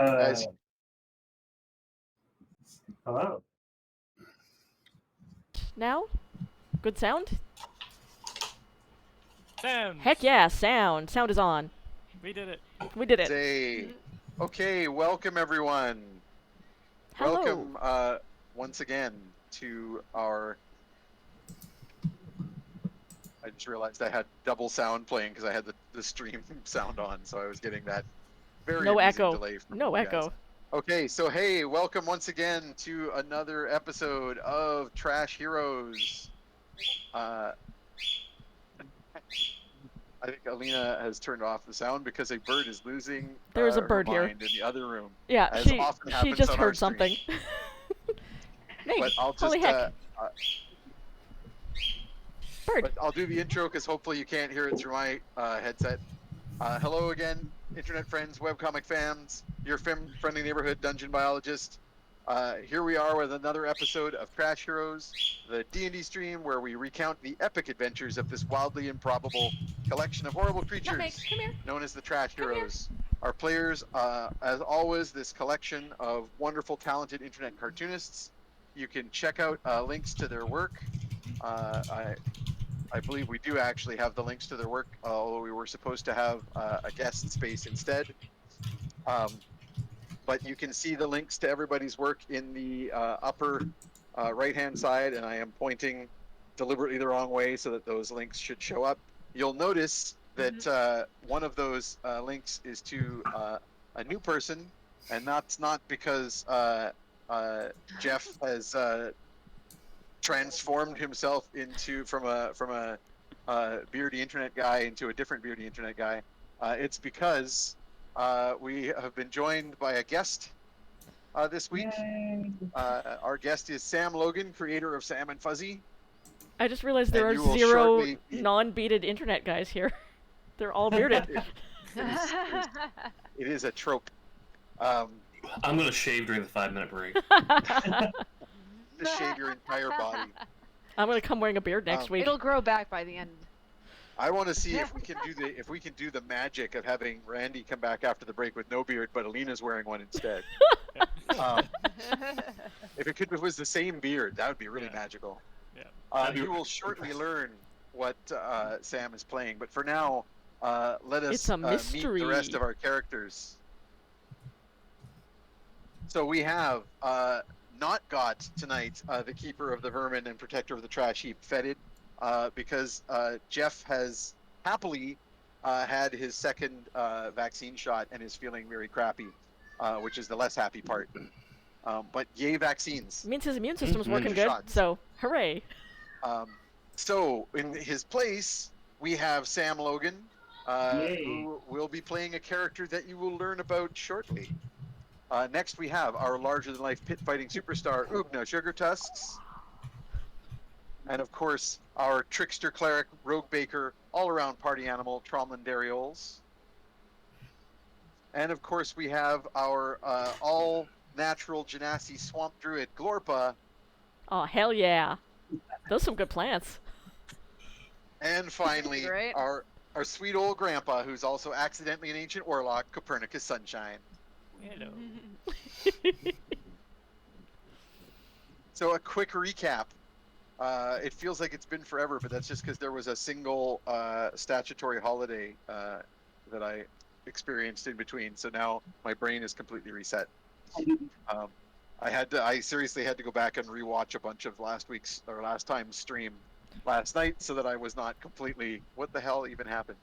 Guys, Hello. Now? Good sound? Sound. Heck yeah, sound. Sound is on. We did it. We did it. say, okay, welcome everyone. Hello. Welcome once again to our. I just realized I had double sound playing because I had the stream sound on, so I was getting that very No amusing echo. delay from No you guys. echo. Okay, so hey, welcome once again to another episode of Trash Heroes. I think Alina has turned off the sound because a bird is losing There is a her bird here. mind in the other room. Yeah, as she often happens just on our heard stream. something. Nate, But I'll holy just heck. Bird. but I'll do the intro because hopefully you can't hear it through my headset. Hello again, internet friends, webcomic fans, your friendly neighborhood dungeon biologist. Here we are with another episode of Trash Heroes, the D&D stream where we recount the epic adventures of this wildly improbable collection of horrible creatures Nutmeg, come here. known as the Trash Come here. Heroes. Our players, as always, this collection of wonderful, talented internet cartoonists. You can check out links to their work. I believe we do actually have the links to their work, although we were supposed to have a guest space instead. But you can see the links to everybody's work in the upper right-hand side, and I am pointing deliberately the wrong way so that those links should show up. You'll notice that one of those links is to a new person, and that's not because Jeff has transformed himself from a beardy internet guy into a different beardy internet guy. It's because we have been joined by a guest this week. Our guest is Sam Logan, creator of Sam and Fuzzy. I just realized there And are you will 0 shortly be- non-bearded internet guys here. They're all bearded. It is a trope. I'm gonna shave during the 5-minute break. Just shave your entire body. I'm gonna come wearing a beard next week. It'll grow back by the end. I want to see if we can do the magic of having Randy come back after the break with no beard, but Alina's wearing one instead. If it was the same beard, that would be really magical. Yeah. You will shortly learn what Sam is playing, but for now, let us It's a meet mystery. the rest of our characters. So we have not got tonight the keeper of the vermin and protector of the trash heap, Fetid, because Jeff has happily had his second vaccine shot and is feeling very crappy, which is the less happy part. But yay vaccines. Means his immune system's Mm-hmm. working good, Shots. so hooray. So in his place, we have Sam Logan, who will be playing a character that you will learn about shortly. Next, we have our larger-than-life pit-fighting superstar, Ugna Sugar Tusks. And, of course, our trickster cleric, rogue baker, all-around party animal, Tromlin Darioles. And, of course, we have our all-natural Genasi swamp druid, Glorpa. Oh, hell yeah. Those are some good plants. And, finally, Right. our sweet old grandpa, who's also accidentally an ancient warlock, Copernicus Sunshine. Hello. So a quick recap. It feels like it's been forever, but that's just because there was a single statutory holiday that I experienced in between. So now my brain is completely reset. I seriously had to go back and rewatch a bunch of last time's stream last night so that I was not completely, what the hell even happened?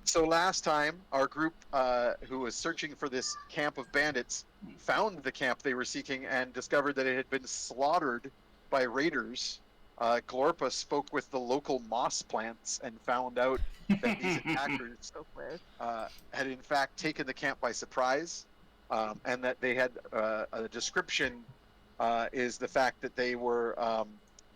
So last time, our group who was searching for this camp of bandits found the camp they were seeking and discovered that it had been slaughtered by raiders. Glorpa spoke with the local moss plants and found out that these attackers had in fact taken the camp by surprise, and that they had a description is the fact that they were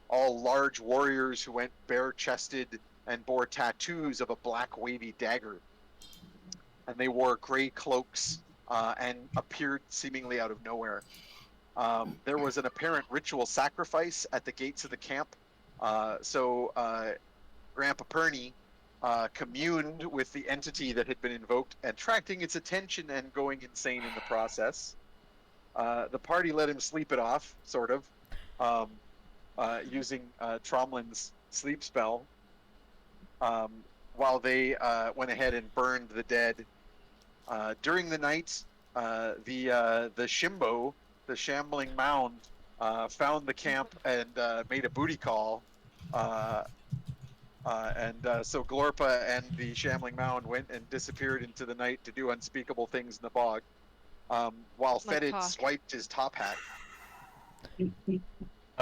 all large warriors who went bare-chested and bore tattoos of a black wavy dagger. And they wore gray cloaks and appeared seemingly out of nowhere. There was an apparent ritual sacrifice at the gates of the camp. So Grandpa Perny communed with the entity that had been invoked, attracting its attention and going insane in the process. The party let him sleep it off, sort of, using Tromlin's sleep spell, while they went ahead and burned the dead. During the night, the Shimbo, the shambling mound, found the camp and made a booty call. So Glorpa and the shambling mound went and disappeared into the night to do unspeakable things in the bog, while Like Fetid cock. swiped his top hat.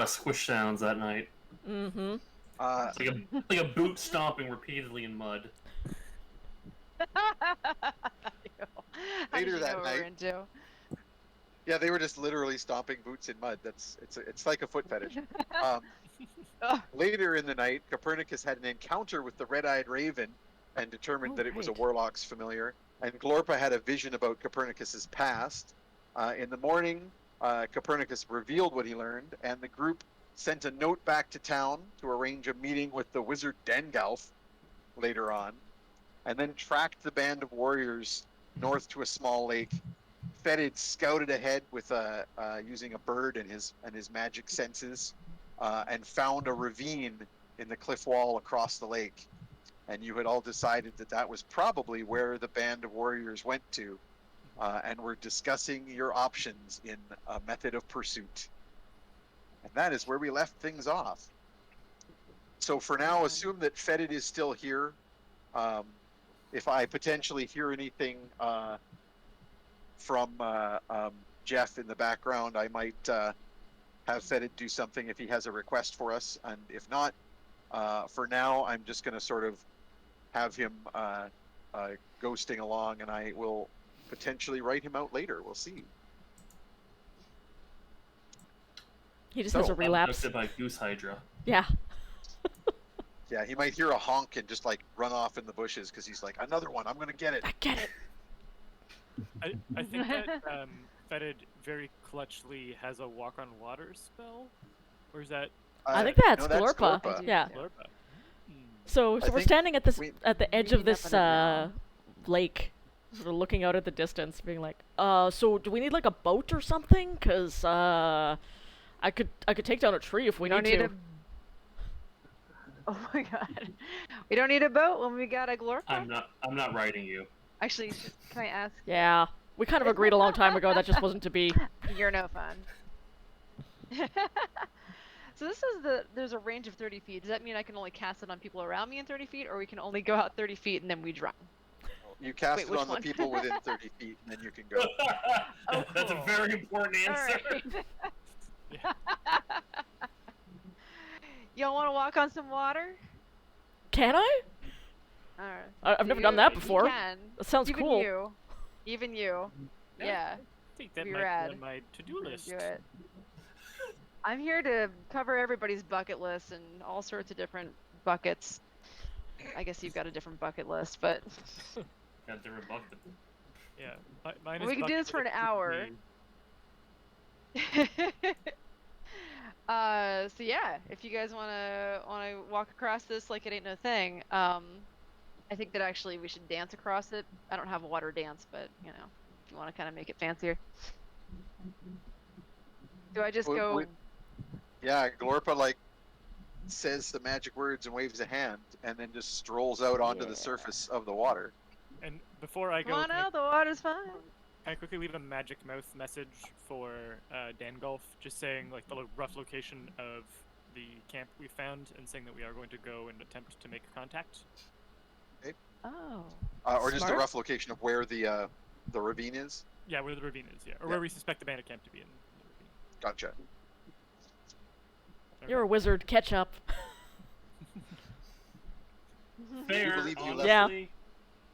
Squish sounds that night. Mm-hmm. It's like a boot stomping repeatedly in mud. How did Later you that know what we're night- into? Yeah, they were just literally stomping boots in mud. It's like a foot fetish. Ugh. Later in the night, Copernicus had an encounter with the red-eyed raven and determined that it was a right. warlock's familiar. And Glorpa had a vision about Copernicus's past. In the morning, Copernicus revealed what he learned, and the group sent a note back to town to arrange a meeting with the wizard Dangolf later on, and then tracked the band of warriors north to a small lake. Fetid scouted ahead with using a bird and his magic senses, and found a ravine in the cliff wall across the lake. And you had all decided that that was probably where the band of warriors went to, and were discussing your options in a method of pursuit. And that is where we left things off. So for now, assume that Fetid is still here. If I potentially hear anything from Jeff in the background, I might have Fetid do something if he has a request for us. And if not, for now, I'm just going to sort of have him ghosting along, and I will potentially write him out later. We'll see. He just has a relapse. Abducted by Goose Hydra. Yeah. Yeah, he might hear a honk and just like run off in the bushes because he's like, another one, I'm going to get it. I get it. I think that Fetid very clutchly has a walk on water spell, or is that I think that's no, Glorpa. I do. Yeah. Glorpa? So I we're think standing at this we- at the edge of Reading up this on it now. lake, sort of looking out at the distance, being like, so do we need like a boat or something? 'Cause I could take down a tree if we don't need need to. Oh my god. We don't need a boat when we got a Glorpa? I'm not writing you. Actually, can I ask? Yeah, we kind of agreed a long time ago that just wasn't to be. You're no fun. So this is there's a range of 30 feet. Does that mean I can only cast it on people around me in 30 feet, or we can only go out 30 feet and then we drown? You cast Wait, it which on one? the people within 30 feet, and then you can go. Oh, That's a cool. very important answer. Yeah. Y'all want to walk on some water? Can I? Alright. I've never done that You before. can. That sounds Even cool. you. Even you. Yeah. I think that Be might rad. be on my to-do We're gonna list. do it. I'm here to cover everybody's bucket list and all sorts of different buckets. I guess you've got a different bucket list, but Got different bucket. Yeah. Mine We is can do this for an bucket hour. list so yeah, if you guys wanna walk across this like it ain't no thing, I think that actually we should dance across it. I don't have a water dance, but you know, if you want to kind of make it fancier. Do I just We- go? we- Yeah, Glorpa like says the magic words and waves a hand, and then just strolls out onto Yeah. the surface of the water. And before I Come go, on out, the water's fine. can I quickly leave a magic mouth message for Dangolf, just saying like the rough location of the camp we found, and saying that we are going to go and attempt to make contact. Oh. Or just a Smart. rough location of where the ravine is. Yeah, where the ravine is. Yeah, or Yeah. where we suspect the bandit camp to be in the ravine. Gotcha. You're a wizard. Catch up. Fair, believe you left- honestly.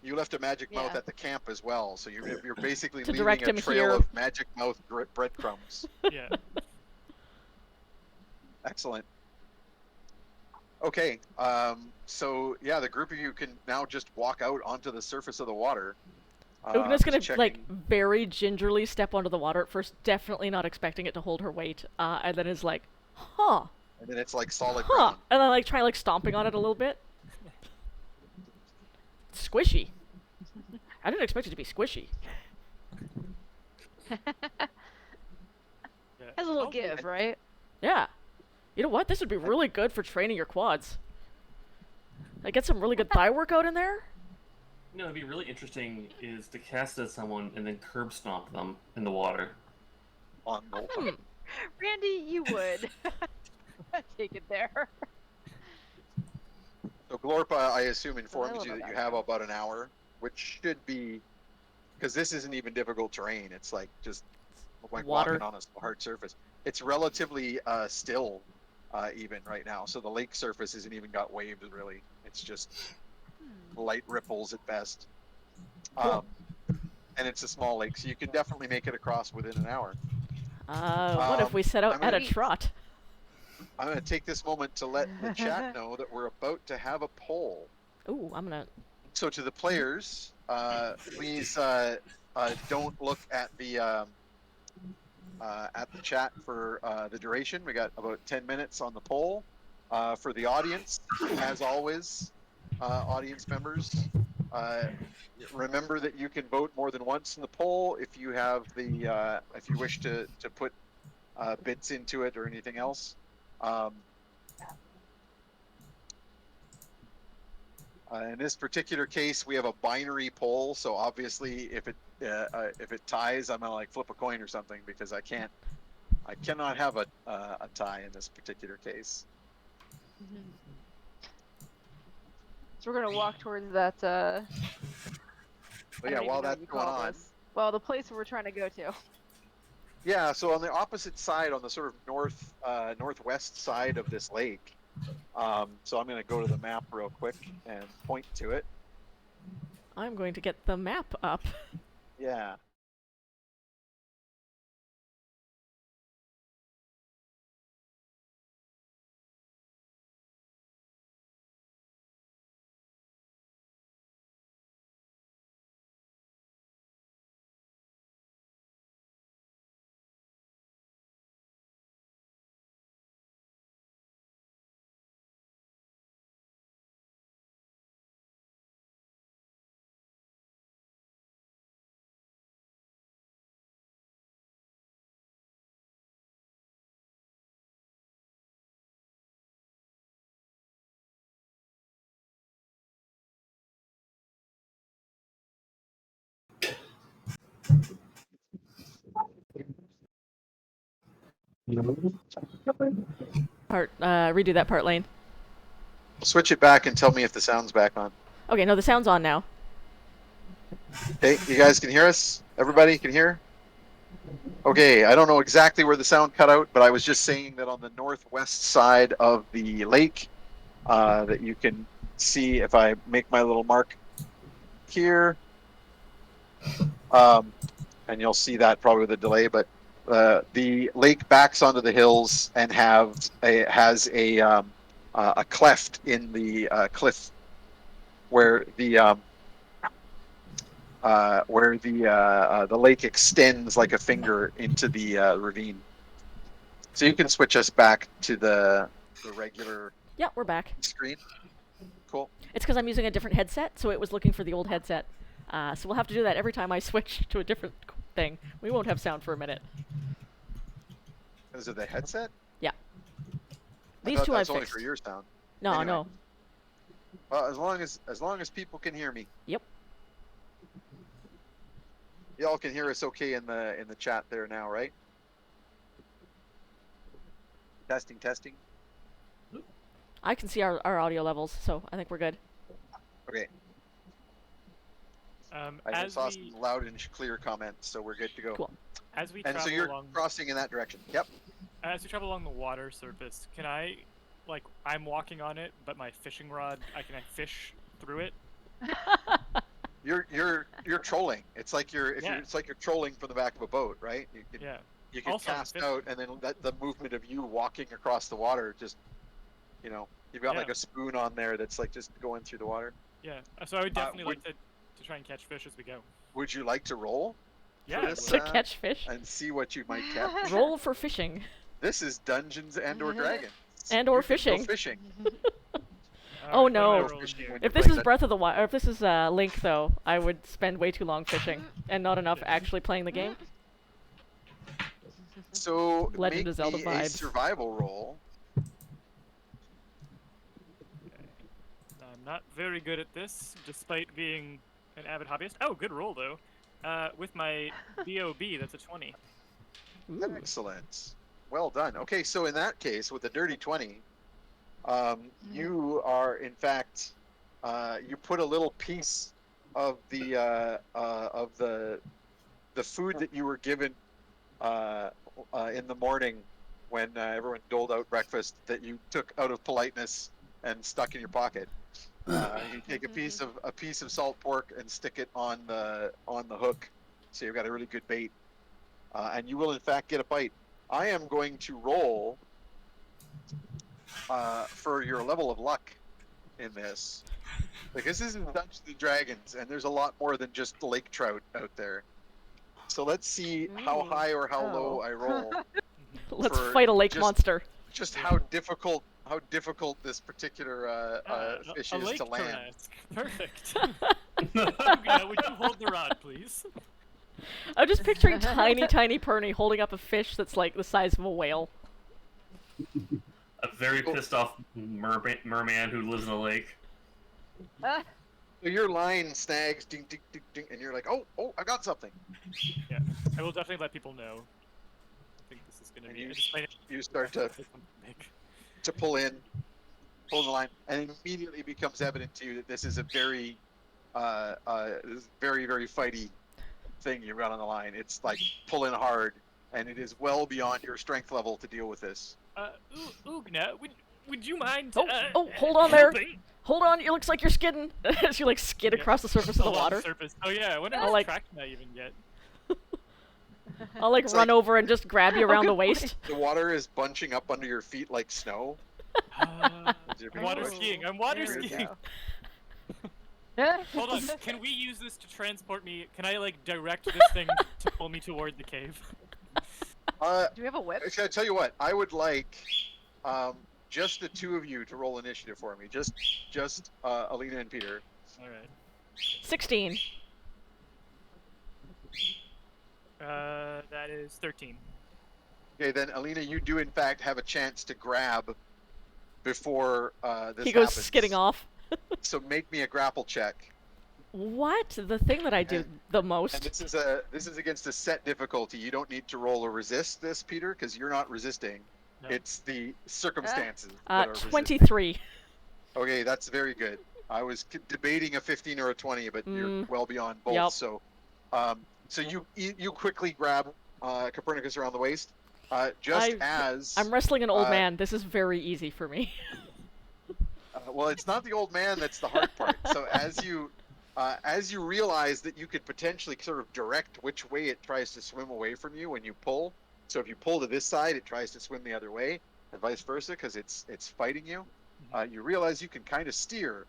You left a magic mouth Yeah. at the camp as well, so you're basically To leaving direct a him trail here. of magic mouth breadcrumbs. Yeah. Excellent. Okay, so yeah, the group of you can now just walk out onto the surface of the water. Ugna's gonna just like checking- very gingerly step onto the water at first, definitely not expecting it to hold her weight, and then is like, huh, and then it's like solid huh, ground. and then like try like stomping on it a little bit. Squishy. I didn't expect it to be squishy. Yeah. Has a little Oh, give, right? Yeah. You know what? This would be really good for training your quads. Like, get some really good thigh workout in there. You know, it'd be really interesting is to cast at someone and then curb stomp them in the water. On Glorpa. Hmm. Randy, you would. Take it there. So Glorpa, I assume, I informs love you that that you have guy. about an hour, which should be, because this isn't even difficult terrain. It's like just like Water. walking on a hard surface. It's relatively still, even right now. So the lake surface isn't even got waves really. It's just light ripples at best. Cool. And it's a small lake, so you can definitely make it across within an hour. What if we set out I'm at gonna- a trot? I'm going to take this moment to let the chat know that we're about to have a poll. Ooh, I'm gonna. So to the players, please don't look at the chat for the duration. We got about 10 minutes on the poll. For the audience, as always, audience members, remember that you can vote more than once in the poll if you have the if you wish to put bits into it or anything else. In this particular case, we have a binary poll, so obviously, if it ties, I'm gonna like flip a coin or something because I cannot have a tie in this particular case. So we're gonna walk towards that. But I yeah, don't even while know what that's you going call on, this. Well, the place we're trying to go to. yeah. So on the opposite side, on the sort of northwest side of this lake. So I'm gonna go to the map real quick and point to it. I'm going to get the map up. Yeah. Redo that part, Lane. Switch it back and tell me if the sound's back on. Okay, no, the sound's on now. Okay, you guys can hear us? Everybody can hear? Okay, I don't know exactly where the sound cut out, but I was just saying that on the northwest side of the lake, that you can see if I make my little mark here, and you'll see that probably with a delay, but the lake backs onto the hills and has a cleft in the cliff where the lake extends like a finger into the ravine. So you can switch us back to the regular Yeah, we're back. screen. Cool. It's because I'm using a different headset, so it was looking for the old headset. So we'll have to do that every time I switch to a different thing. We won't have sound for a minute. Is it the headset? Yeah. I These thought two that's I've only fixed. for your sound. No, Anyway. no. Well, as long as people can hear me. Yep. Y'all can hear us okay in the chat there now, right? Testing, testing. I can see our audio levels, so I think we're good. Okay. I As saw we some loud and clear comments, so we're good to go. Cool. as we And so travel you're along crossing in that direction. Yep. as we travel along the water surface, can I, like, I'm walking on it, but my fishing rod, can I fish through it? You're trolling. It's like you're Yeah. it's like you're trolling from the back of a boat, right? Yeah. You can Also, I'm cast fishing. out, and then the movement of you walking across the water, just you've got like Yeah. a spoon on there that's like just going through the water. Yeah. So I would definitely would- like to try and catch fish as we go. Would you like to roll Yeah. I this, would. To catch fish. and see what you might catch? Roll for fishing. This is Dungeons and or Dragons. And or You can go fishing. fishing. Oh, Alright, what am I no. rolling here? If this is Breath of the Wild, or if this is Link, though, I would spend way too long fishing and not enough actually playing the game. So Legend make of Zelda me a vibes. survival roll. I'm not very good at this, despite being an avid hobbyist. Oh, good roll though. With my BOB, that's a 20. Ooh. Excellent. Well done. Okay, so in that case, with a dirty 20, you are in fact you put a little piece of the food that you were given in the morning when everyone doled out breakfast that you took out of politeness and stuck in your pocket. You take a piece of salt pork and stick it on the hook, so you've got a really good bait, and you will in fact get a bite. I am going to roll for your level of luck in this, because this is Dungeons and Dragons, and there's a lot more than just lake trout out there. So let's see how high or how low I roll. Let's for fight a lake just- monster. Just how difficult this particular fish a is lake to land. Tarnask. Perfect. Ugna, would you hold the rod, please? I'm just picturing tiny, tiny Perny holding up a fish that's like the size of a whale. A very pissed off merman who lives in a lake. Ah, So your line snags, ding, ding, ding, ding, and you're like, oh, I got something. Yeah, I will definitely let people know. I think this is gonna And be. you- I just might You start to pull the line, and it immediately becomes evident to you that this is a very, very fighty thing you've got on the line. It's like pulling hard, and it is well beyond your strength level to deal with this. Ugna, would you mind? Oh, hold on there. helping? Hold on, it looks like you're skidding. As you like skid across the surface of the Oh, on water. surface. Oh yeah, I wonder I'll, if like- tracked that even yet. I'll like It's run like- over and just grab you around the good point. waist. The water is bunching up under your feet like snow. Water Oh, skiing. I'm water there we skiing. go. Hold on. Can we use this to transport me? Can I like direct this thing to pull me toward the cave? Uh, Do we have a whip? I tell you what, I would like just the two of you to roll initiative for me. Just Alina and Peter. All right. 16. That is 13. Okay, then Alina, you do in fact have a chance to grab before this He goes happens. skidding off. So make me a grapple check. What? The thing that I do the And most. this is against a set difficulty. You don't need to roll or resist this, Peter, because you're not resisting. No. It's the circumstances that are resisting. 23. Okay, that's very good. I was debating a 15 or a 20, but you're well beyond both. Yep. So, so you quickly grab Copernicus around the waist, I'm wrestling an old man. This is very easy for me. well, it's not the old man that's the hard part. So as you realize that you could potentially sort of direct which way it tries to swim away from you when you pull. So if you pull to this side, it tries to swim the other way, and vice versa, because it's fighting you. You realize you can kind of steer,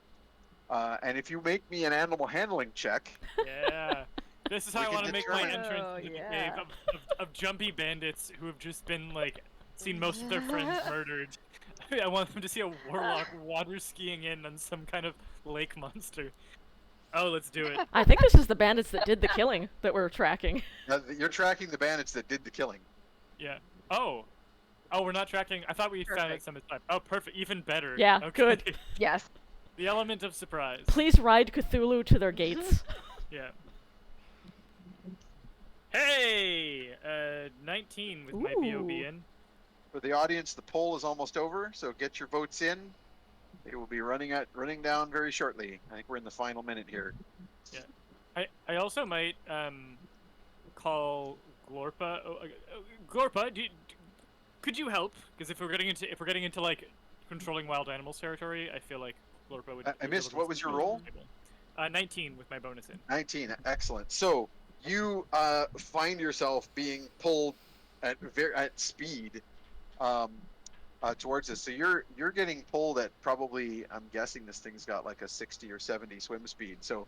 and if you make me an animal handling check, Yeah. This is how We I can want to make my determine- entrance Oh, into the yeah. cave of jumpy bandits who have just been like seen most of their friends murdered. I want them to see a warlock water skiing in on some kind of lake monster. Oh, let's do it. I think this is the bandits that did the killing that we're tracking. you're tracking the bandits that did the killing. Yeah. Oh. Oh, we're not tracking. I thought we found it Perfect. some time. Oh, perfect. Even better. Yeah, Okay. good. Yes. The element of surprise. Please ride Cthulhu to their gates. Yeah. Hey! 19 with my BOB Ooh. in. For the audience, the poll is almost over, so get your votes in. They will be running down very shortly. I think we're in the final minute here. I also might call Glorpa. Glorpa, could you help? Because if we're getting into like controlling wild animals territory, I feel like Glorpa would. I would be missed. able to what was your speak roll? to the table. 19 with my bonus in. 19. Excellent. So you find yourself being pulled at speed towards this. So you're getting pulled at probably, I'm guessing this thing's got like a 60 or 70 swim speed. So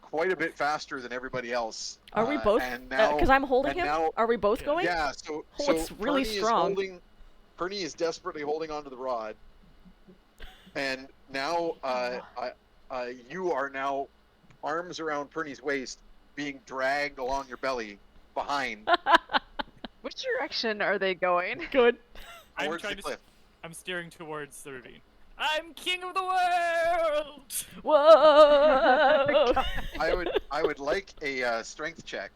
quite a bit faster than everybody else. Are we both? And now, Because I'm holding and him. now- Are we both Yeah. going? yeah. So Oh, so it's really Perny strong. Perny is desperately holding onto the rod. And now you are now arms around Perny's waist, being dragged along your belly behind Which direction are they going? Good. I'm towards the trying to. cliff. I'm steering towards the ravine. I'm king of the world. Whoa! I would like a strength check,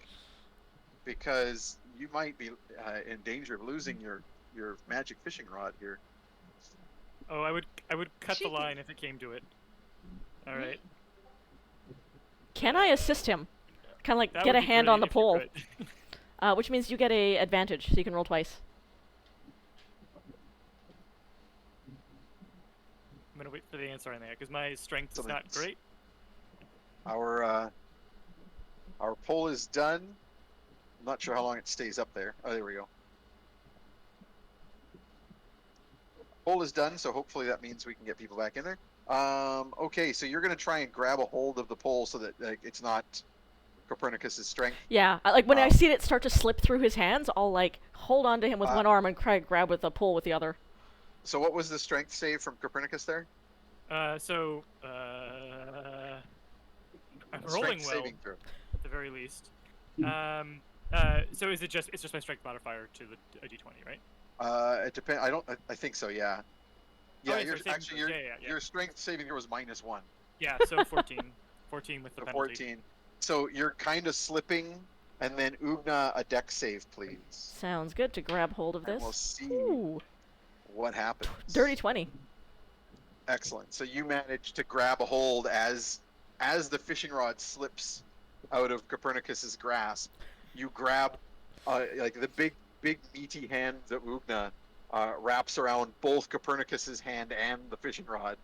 because you might be in danger of losing your magic fishing rod here. Oh, I would cut the Cheeky. line if it came to it. All right. Can I assist him? Kind of like That get would a be hand great on the if you pole, could. which means you get a advantage, so you can roll twice. I'm gonna wait for the answer on that because my strength is So not that's- great. Our pole is done. I'm not sure how long it stays up there. Oh, there we go. Pole is done, so hopefully that means we can get people back in there. Okay, so you're gonna try and grab a hold of the pole so that it's not Copernicus's strength. Yeah, like when I Wow. see it start to slip through his hands, I'll like hold on to him with one Uh, arm and try to grab with the pole with the other. So what was the strength save from Copernicus there? I'm A rolling strength well saving throw. at the very least. So is it just it's just my strength modifier to the a d20, right? It depends. I think so. Yeah. Yeah. yeah, Your, sorry, saving actually, throw. your Yeah. your strength saving throw was -1. Yeah, so 14. 14 with the So penalty. 14. So you're kind of slipping, and then Ugna, a deck save, please. Sounds good to grab hold of And this. we'll see Ooh, what happens. dirty 20. Excellent. So you manage to grab a hold as the fishing rod slips out of Copernicus's grasp. You grab like the big meaty hand that Ugna wraps around both Copernicus's hand and the fishing rod,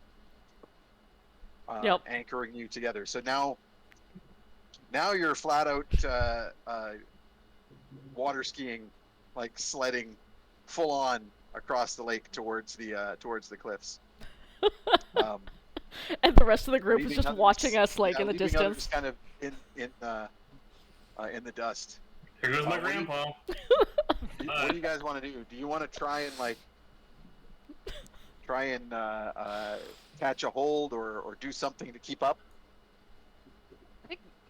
Yep. anchoring you together. So now you're flat out water skiing, like sledding, full on across the lake towards the cliffs. And the rest of the group is Leaving just others- watching us like yeah, in the leaving distance. others kind of in the dust. Here goes my what do you- grandpa. What do you guys want to do? Do you want to try and catch a hold or do something to keep up?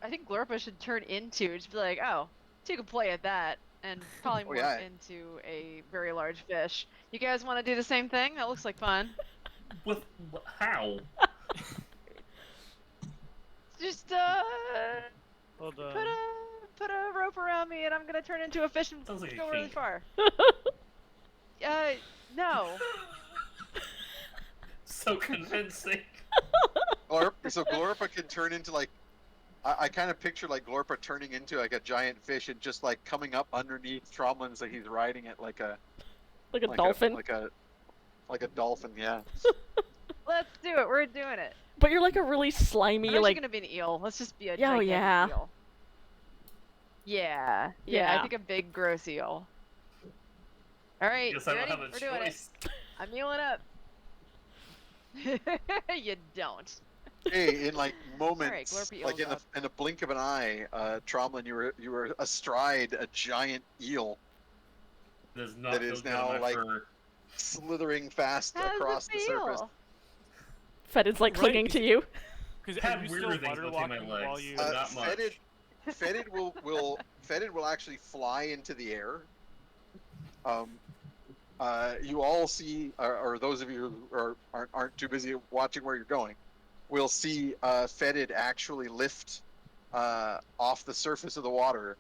I think Glorpa should turn into just be like, oh, so you can play at that, and probably morph yeah. into a very large fish. You guys want to do the same thing? That looks like fun. With how? Just Hold on. put a rope around me, and I'm gonna turn into a fish and Sounds like a go really kink. far. No. So convincing. So Glorpa can turn into like, I kind of picture like Glorpa turning into like a giant fish and just like coming up underneath Tromlin's, like he's riding it like a Like a dolphin. like a dolphin. Yeah. Let's do it. We're doing it. But you're like a really I'm slimy, actually like gonna be an eel. Let's just be a Oh, gigantic yeah. eel. Yeah. Yeah. I think a big gross eel. All right, Guess you I don't ready? have a We're doing it. choice. I'm eeling up. You don't. Hey, in like moments, Glorpa like eels up. in a blink of an eye, Tromlin, you were astride a giant eel Does not that feel is good now, on my like, fur. slithering fast How does across it the feel? surface. Fetid's like Right, clinging is to it- you. Because Had are you weirder still things water between my walking while legs. you? Not much. Fetid will actually fly into the air. You all see, or those of you who aren't too busy watching where you're going, will see Fetid actually lift off the surface of the water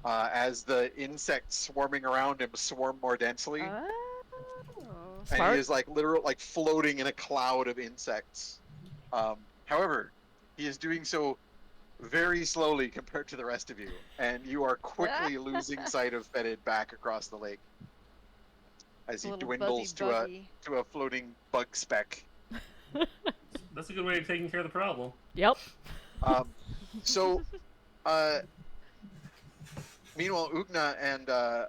as the insects swarming around him swarm more densely, and Smart. he is like literal like floating in a cloud of insects. However, he is doing so very slowly compared to the rest of you, and you are quickly losing sight of Fetid back across the lake as he Little dwindles buzzy buggy. to a floating bug speck. That's a good way of taking care of the problem. Yep. So, meanwhile, Ugna and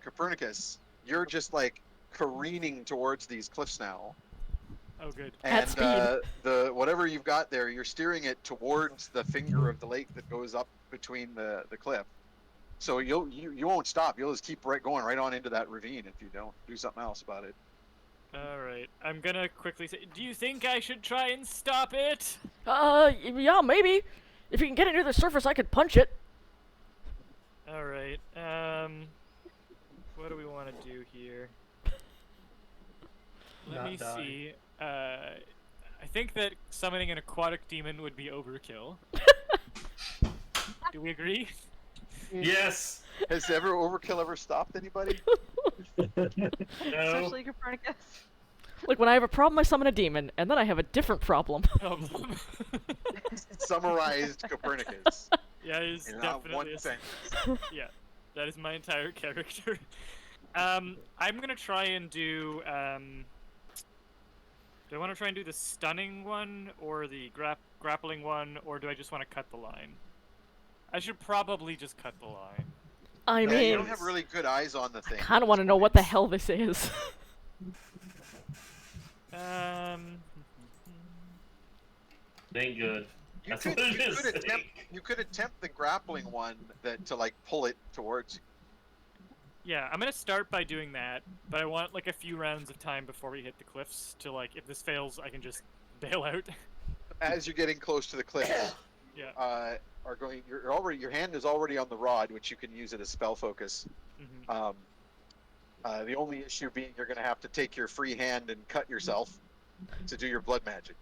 Copernicus, you're just like careening towards these cliffs now. Oh, good. At And speed. the whatever you've got there, you're steering it towards the finger of the lake that goes up between the cliff. So you won't stop. You'll just keep going right on into that ravine if you don't do something else about it. Alright, I'm gonna quickly say, do you think I should try and stop it? Yeah, maybe. If you can get it near the surface, I could punch it. Alright, what do we want to do here? Let Not me die. see. I think that summoning an aquatic demon would be overkill. Do we agree? Yes. Has overkill ever stopped anybody? No. Especially Copernicus. Like, when I have a problem, I summon a demon, and then I have a different problem. Problem. Summarized Copernicus Yeah, he's in definitely one a sentence. Yeah, that is my entire character. I'm gonna try and do. Do I want to try and do the stunning one or the grappling one, or do I just want to cut the line? I should probably just cut the line. I Yeah, mean, you don't have really good eyes on the thing. kind of want to know what the hell this is. Ain't good. You That's could, what it you is. could attempt. You could attempt the grappling one to like pull it towards you. Yeah, I'm gonna start by doing that, but I want like a few rounds of time before we hit the cliffs to like, if this fails, I can just bail out. As you're getting close to the cliff, Yeah. your hand is already on the rod, which you can use it as spell focus. Mhm. The only issue being you're going to have to take your free hand and cut yourself to do your blood magic.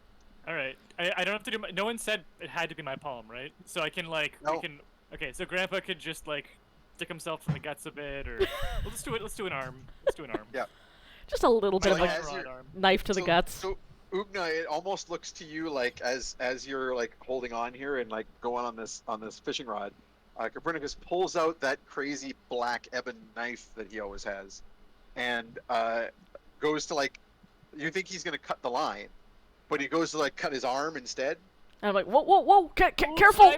All right. I don't have to do. No one said it had to be my palm, right? So I can like No. we can. Okay, so Grandpa could just like stick himself in the guts a bit, or let's do it. Let's do an arm. Let's do an arm. Yeah. Just a little bit So of like, a as you're- arm. knife to the so, guts. So Ugna, it almost looks to you like as you're like holding on here and like going on this fishing rod, Copernicus pulls out that crazy black ebon knife that he always has, and goes to like, you think he's gonna cut the line, but he goes to like cut his arm instead. And I'm like, whoa, whoa, whoa, Oops, careful!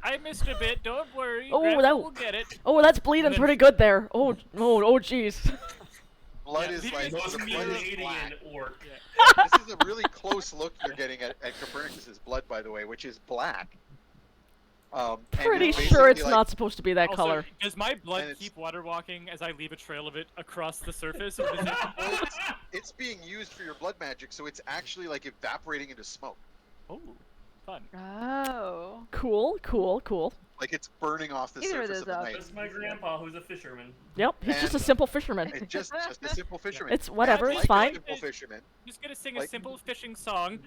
I missed a bit. Don't worry. Oh, Grandpa that- will get it. Oh, that's bleeding then- pretty good there. Oh, jeez. Blood Yeah, is leave like it- the Most blood is mutilating black. an orc. This is a really close look you're getting at Copernicus's blood, by the way, which is black. And Pretty it's sure it's basically, not supposed to be that Also, color. does my blood And it's- keep water walking as I leave a trail of it across the surface, or does it? Well, it's being used for your blood magic, so it's actually like evaporating into smoke. Oh, fun. Oh. Cool. Like it's burning off the Either of surface of those the up. knife. That's my grandpa, who's a fisherman. Yep, he's just a And- simple fisherman. It's just a simple fisherman. It's whatever, And it's like fine. A simple fisherman. Just gonna sing a Like- simple fishing song.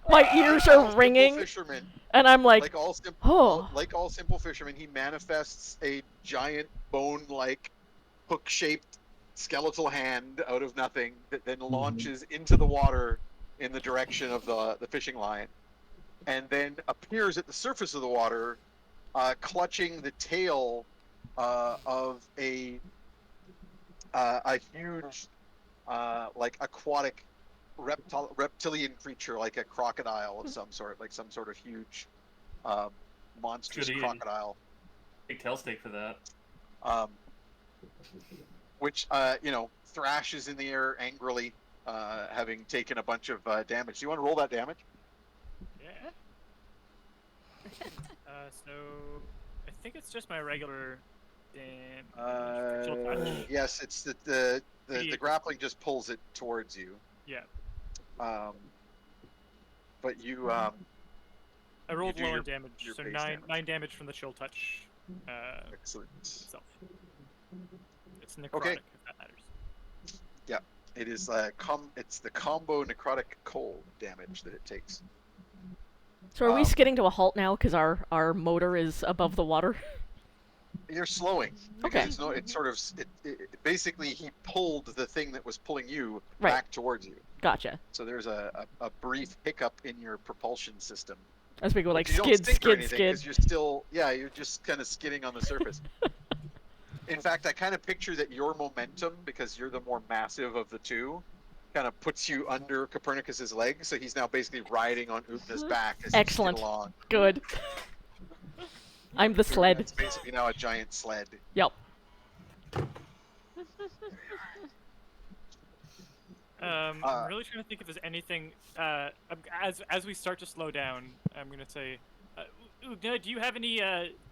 My ears Like all are simple ringing, Fishermen, and I'm like, like all simple, oh. like all simple fishermen, he manifests a giant bone-like, hook-shaped skeletal hand out of nothing that then launches into the water in the direction of the fishing line, and then appears at the surface of the water, clutching the tail of a huge, like aquatic reptilian creature, like a crocodile of some sort, like some sort of huge, monstrous Good eating. crocodile. Big tail steak for that. Which thrashes in the air angrily, having taken a bunch of damage. Do you want to roll that damage? Yeah. So I think it's just my regular. Chill touch. Yes, it's the Pretty- grappling just pulls it towards you. Yeah. But you I rolled do low your- in damage, your so base nine damage. 9 damage from the chill touch excellent. itself. It's necrotic, Okay. if that matters. It is it's the combo necrotic cold damage that it takes. So are we Um, skidding to a halt now because our motor is above the water? You're slowing. Okay. Because it's sort of basically he pulled the thing that was pulling you Right. back towards you. Gotcha. So there's a brief hiccup in your propulsion system. As we go like You don't skid, sink or skid, anything, skid. 'cause you're still, you're just kind of skidding on the surface. In fact, I kind of picture that your momentum, because you're the more massive of the two, kind of puts you under Copernicus's legs, so he's now basically riding on Ugna's back as Excellent. you skid along. Good. I'm the sled. It's basically now a giant sled. Yep. I'm really trying to think if there's anything. As we start to slow down, I'm gonna say, Ugna, do you have any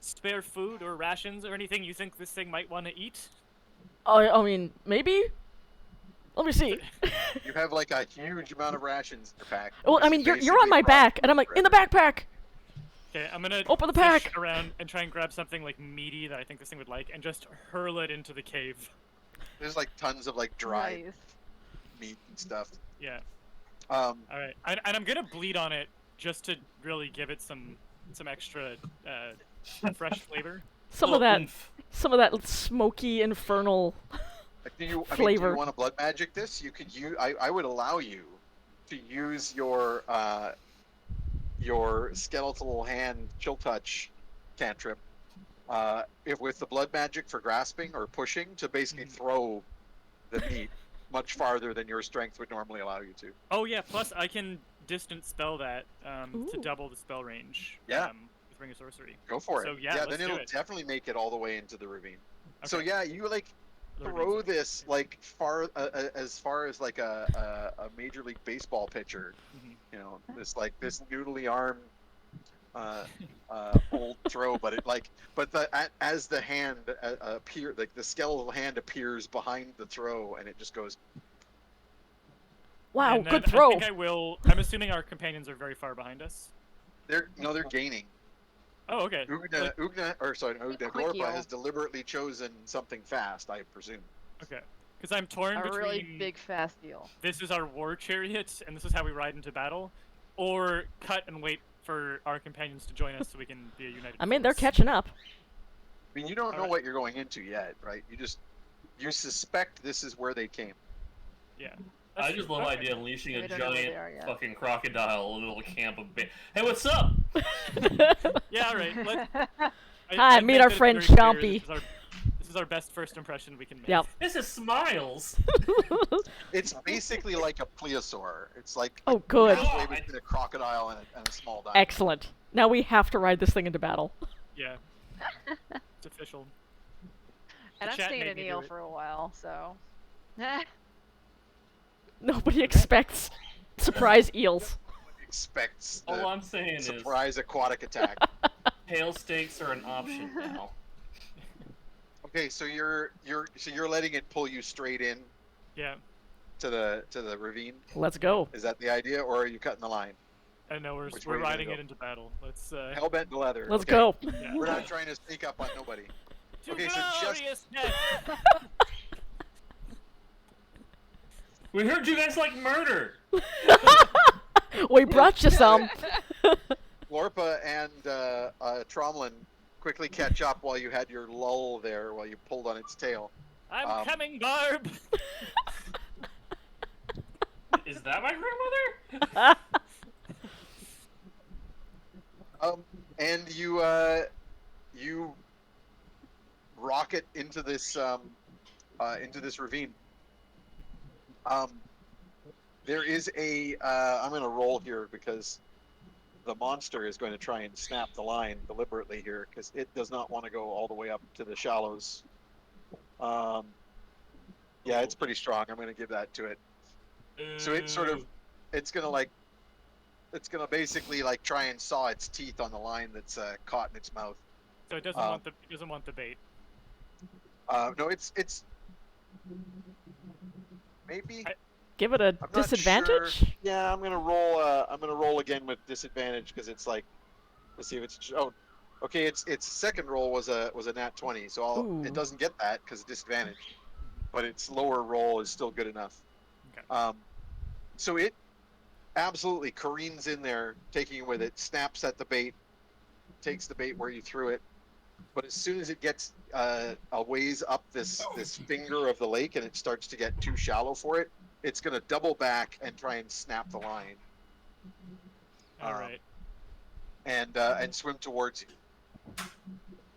spare food or rations or anything you think this thing might want to eat? I mean, maybe. Let me see. You have like a huge amount of rations in your pack. Well, I This mean, is you're on basically my back, ramen and I'm like, in the forever. backpack. Okay, I'm gonna Open the fish pack. around and try and grab something like meaty that I think this thing would like, and just hurl it into the cave. There's like tons of like dried Nice. meat and stuff. Yeah. Um, All right, and I'm gonna bleed on it just to really give it some extra fresh flavor. Some of that, Oomph. some of that smoky, infernal. do you Flavor. want to blood magic this? You could use. I would allow you to use your skeletal hand chill touch cantrip. If with the blood magic for grasping or pushing to basically throw the meat much farther than your strength would normally allow you to. Oh yeah, plus I can distance spell that to Ooh. double the spell range. Yeah. With Ring of Sorcery. Go for So, it. yeah, let's then do it'll it. definitely make it all the way into the ravine. So Okay. yeah, you like The ravine's throw right. this like as far as like a major league baseball pitcher. Mhm. You know, this noodly arm old throw, but as the hand appear, like the skeletal hand appears behind the throw, and it just goes. Wow, And then good throw. I think I'm assuming our companions are very far behind us. They're gaining. Oh, okay. Ugna, Quick Glorpa heal. has deliberately chosen something fast, I presume. Okay. Because I'm torn A between really big fast deal. this is our war chariot and this is how we ride into battle, or cut and wait for our companions to join us so we can be a united I mean, they're force. catching up. I mean, you don't know Alright. what you're going into yet, right? You suspect this is where they came. Yeah. I That's just true. love the Okay. idea of unleashing We a don't know where giant they are yet. fucking crocodile, a little camp of Hey, what's up? Yeah, alright. Hi, meet our friend Chompy. This is our best first impression we can make. Yep. This is Smiles. It's basically like a plesiosaur. It's like Oh, good. halfway between a crocodile and a small dinosaur. Excellent. Now we have to ride this thing into battle. Yeah. It's official. And The I'm chat staying made in me do eel it. for a while, so. Nobody expects surprise eels. Expects All the I'm saying is, surprise aquatic attack. tail stakes are an option now. Okay, so you're letting it pull you straight in Yeah. to the ravine. Let's go. Is that the idea, or are you cutting the line? I know Which way we're you gonna riding go? it into battle. Let's Hell bent to leather. Let's Okay. go. yeah. We're not trying to sneak up on nobody. To Okay, so just- glorious death! We heard you guys like murder. We brought you some. Glorpa and Tromlin quickly catch up while you had your lull there, while you pulled on its tail. I'm coming, Barb! Is that my grandmother? And you rocket into this ravine. There is I'm going to roll here because the monster is going to try and snap the line deliberately here because it does not want to go all the way up to the shallows. Yeah, it's pretty strong. I'm going to give that to it. So it's going to basically like try and saw its teeth on the line that's caught in its mouth. So it doesn't want the bait. No, it's maybe. Give it a I'm not disadvantage? sure. Yeah, I'm gonna roll again with disadvantage because it's like, let's see if it's. Oh, okay. Its second roll was a nat 20, so Ooh. it doesn't get that because of disadvantage, but its lower roll is still good enough. Okay. So it absolutely careens in there, taking it with it, snaps at the bait, takes the bait where you threw it, but as soon as it gets a ways up this finger of the lake and it starts to get too shallow for it, it's going to double back and try and snap the line Alright. and swim towards you.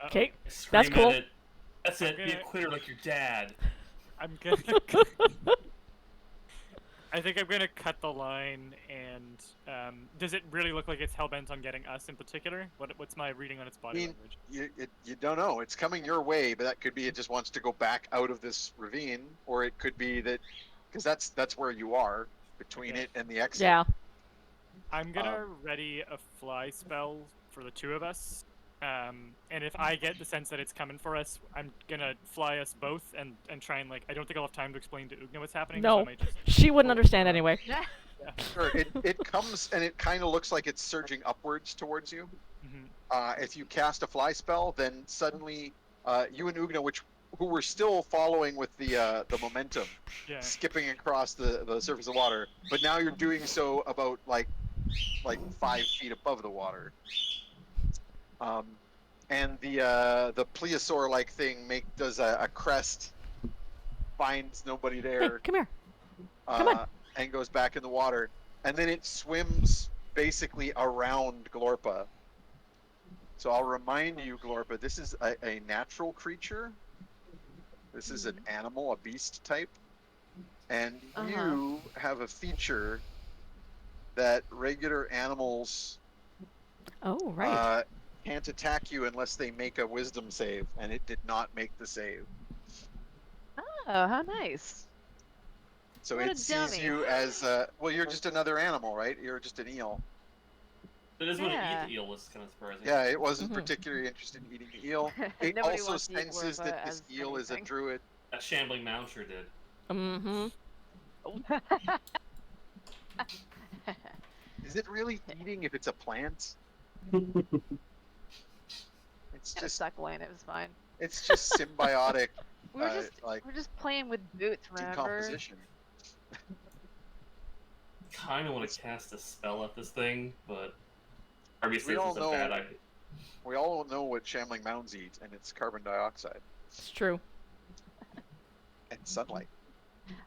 Okay, Scream that's at cool. it. That's it. Be a gonna- quitter like your dad. I'm gonna. I think I'm gonna cut the line. And does it really look like it's hellbent on getting us in particular? What's my reading on its I body mean, language? you don't know. It's coming your way, but that could be it just wants to go back out of this ravine, or it could be that because that's where you are between Okay. it and the exit. Yeah. I'm gonna ready a fly spell for the two of us. And if I get the sense that it's coming for us, I'm gonna fly us both and try and like. I don't think I'll have time to explain to Ugna what's happening. So I No, might just... she wouldn't understand anyway. Sure, it comes and it kind of looks like it's surging upwards towards you. If you cast a fly spell, then suddenly you and Ugna, who were still following with the momentum, skipping across the surface of water, but now you're doing so about like 5 feet above the water. And the plesiosaur-like thing does a crest, finds nobody Hey, there. come here. Come on. And goes back in the water, and then it swims basically around Glorpa. So I'll remind you, Glorpa, this is a natural creature. This is an animal, a beast type, and you have a feature that regular animals can't attack you unless they make a wisdom save, and it did not make the save. Oh, how nice. So What a it sees dummy. you as well. You're just another animal, right? You're just an eel. It doesn't want to Yeah. eat the eel, was kind of surprising. Yeah, it wasn't particularly interested in eating the eel. It Nobody also wants to eat senses Glorpa that this as eel is a anything. druid. That shambling mound sure did. Is it really eating if it's a plant? It's Just just stuck away and it was fine. it's just symbiotic We were just like we're just playing with boots, remember? decomposition. Kind of want to cast a spell at this thing, but obviously We this all is a know- bad idea. We all know what shambling mounds eat, and it's carbon dioxide It's true. and sunlight.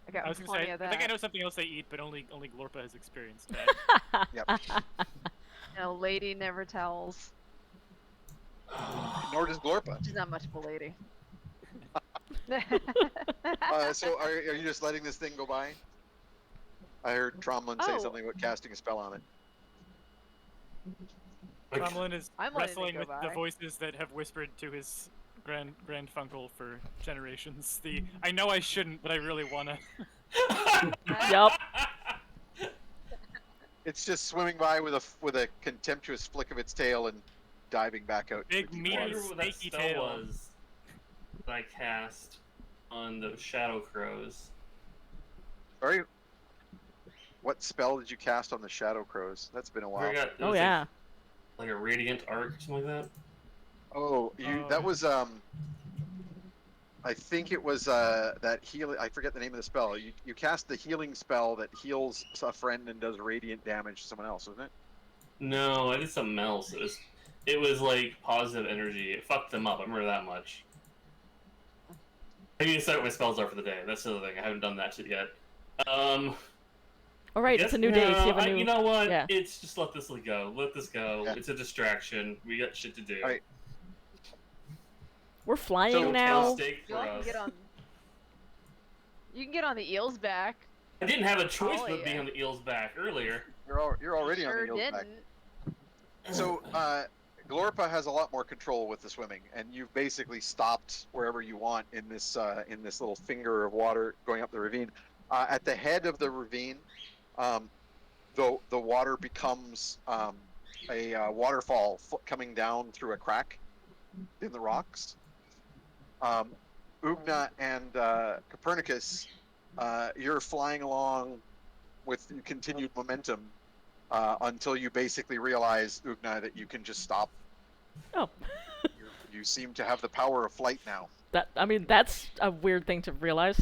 I got I was gonna plenty say, of I that. think I know something else they eat, but only Glorpa has experienced that. Yep. No, lady never tells. Nor does Glorpa. She's not much of a lady. So are you just letting this thing go by? I heard Tromlin say Oh. something about casting a spell on it. Like, Cromlin is I'm letting it wrestling go with the by. voices that have whispered to his grandfunkel for generations. I know I shouldn't, but I really wanna. Yup. It's just swimming by with a contemptuous flick of its tail and diving back out. Big into the meaty I water. wonder what that snaky spell tail. was that I cast on those shadow crows. Sorry. What spell did you cast on the Shadow Crows? That's been a I while. forgot, it Oh was yeah. like a radiant arc or something like that. Oh, that was I think it was that healing. I forget the name of the spell. You cast the healing spell that heals a friend and does radiant damage to someone else, wasn't it? No, I did something else. It was like positive energy. It fucked them up. I remember that much. I need to start what my spells are for the day. That's the other thing. I haven't done that shit yet. All right, it's a new day. So you have a new. You know what? Yeah. It's just let this go. Let this go. Yeah. It's a distraction. We got shit to do. Alright. We're flying So- now. Mistake You for all can us. get on. You can get on the eel's back. I didn't have a choice Oh, but being yeah. on the eel's back earlier. You're already Sure on the eel's back. didn't. So Glorpa has a lot more control with the swimming, and you've basically stopped wherever you want in this little finger of water going up the ravine. At the head of the ravine, the water becomes a waterfall coming down through a crack in the rocks. Ugna and Copernicus, you're flying along with continued momentum until you basically realize, Ugna, that you can just stop. Oh. You seem to have the power of flight now. That's a weird thing to realize.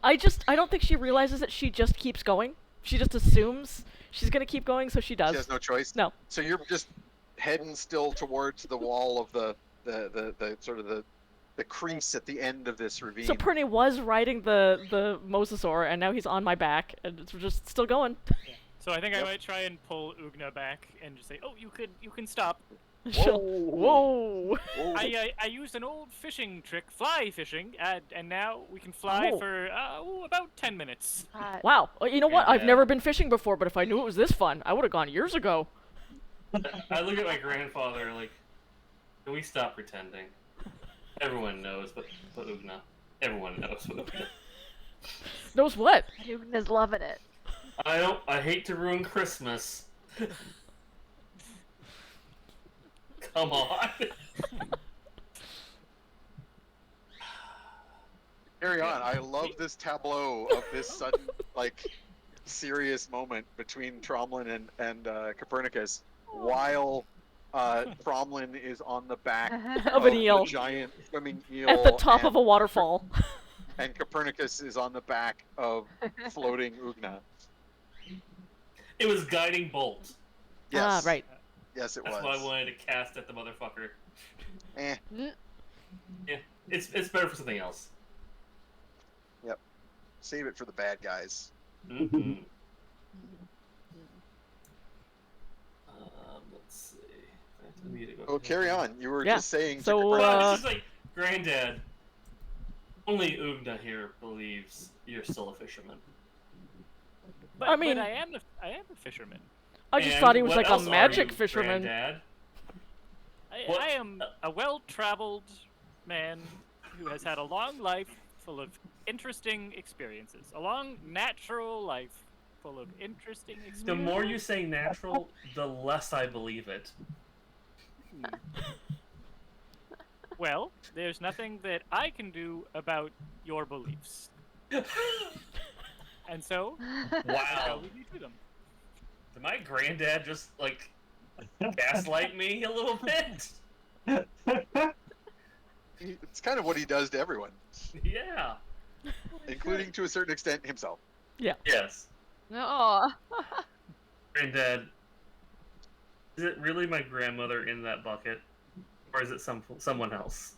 I don't think she realizes that she just keeps going. She just assumes she's gonna keep going, so she does. She has no choice. No. So you're just heading still towards the wall of the sort of the crease at the end of this ravine. So Perny was riding the mosasaur, and now he's on my back, and we're just still going. So I think I Yep. might try and pull Ugna back and just say, "Oh, you can stop." Whoa! Whoa. I used an old fishing trick, fly fishing, and now we can fly Oh. for about 10 minutes. Wow. Well, you know what? And, I've never been fishing before, but if I knew it was this fun, I would have gone years ago. I look at my grandfather like, can we stop pretending? Everyone knows, but Ugna. Everyone knows but Ugna. Knows what? Ugna's loving it. I hate to ruin Christmas. come on. Carry on. I love this tableau of this sudden, like, serious moment between Tromlin and Copernicus, while Tromlin is on the back Of an the eel. giant swimming eel, At the top of and- a waterfall. and Copernicus is on the back of floating Ugna. It was guiding bolt. Yes. Ah, right. Yes, it That's was. what I wanted to cast at the motherfucker. Eh. Yeah, it's better for something else. Save it for the bad guys. Mm-hmm. Let's see. I need to go Oh, carry on. You were Yeah, just saying. to so, Copernicus- No, it's just like, Granddad, only Ugna here believes you're still a fisherman. But, I mean- but I am a fisherman. I just And thought he was what like a else are magic you, fisherman. Granddad? I am a well-traveled man who has had a long life full of interesting experiences. A long, natural life full of interesting experiences. The more you say natural, the less I believe it. Well, there's nothing that I can do about your beliefs. And so, I'll Wow. leave you to them. Did my granddad just, like, gaslight me a little bit? It's kind of what he does to everyone, Yeah. including to a certain extent himself. Yes. No. Granddad, is it really my grandmother in that bucket? Or is it someone else?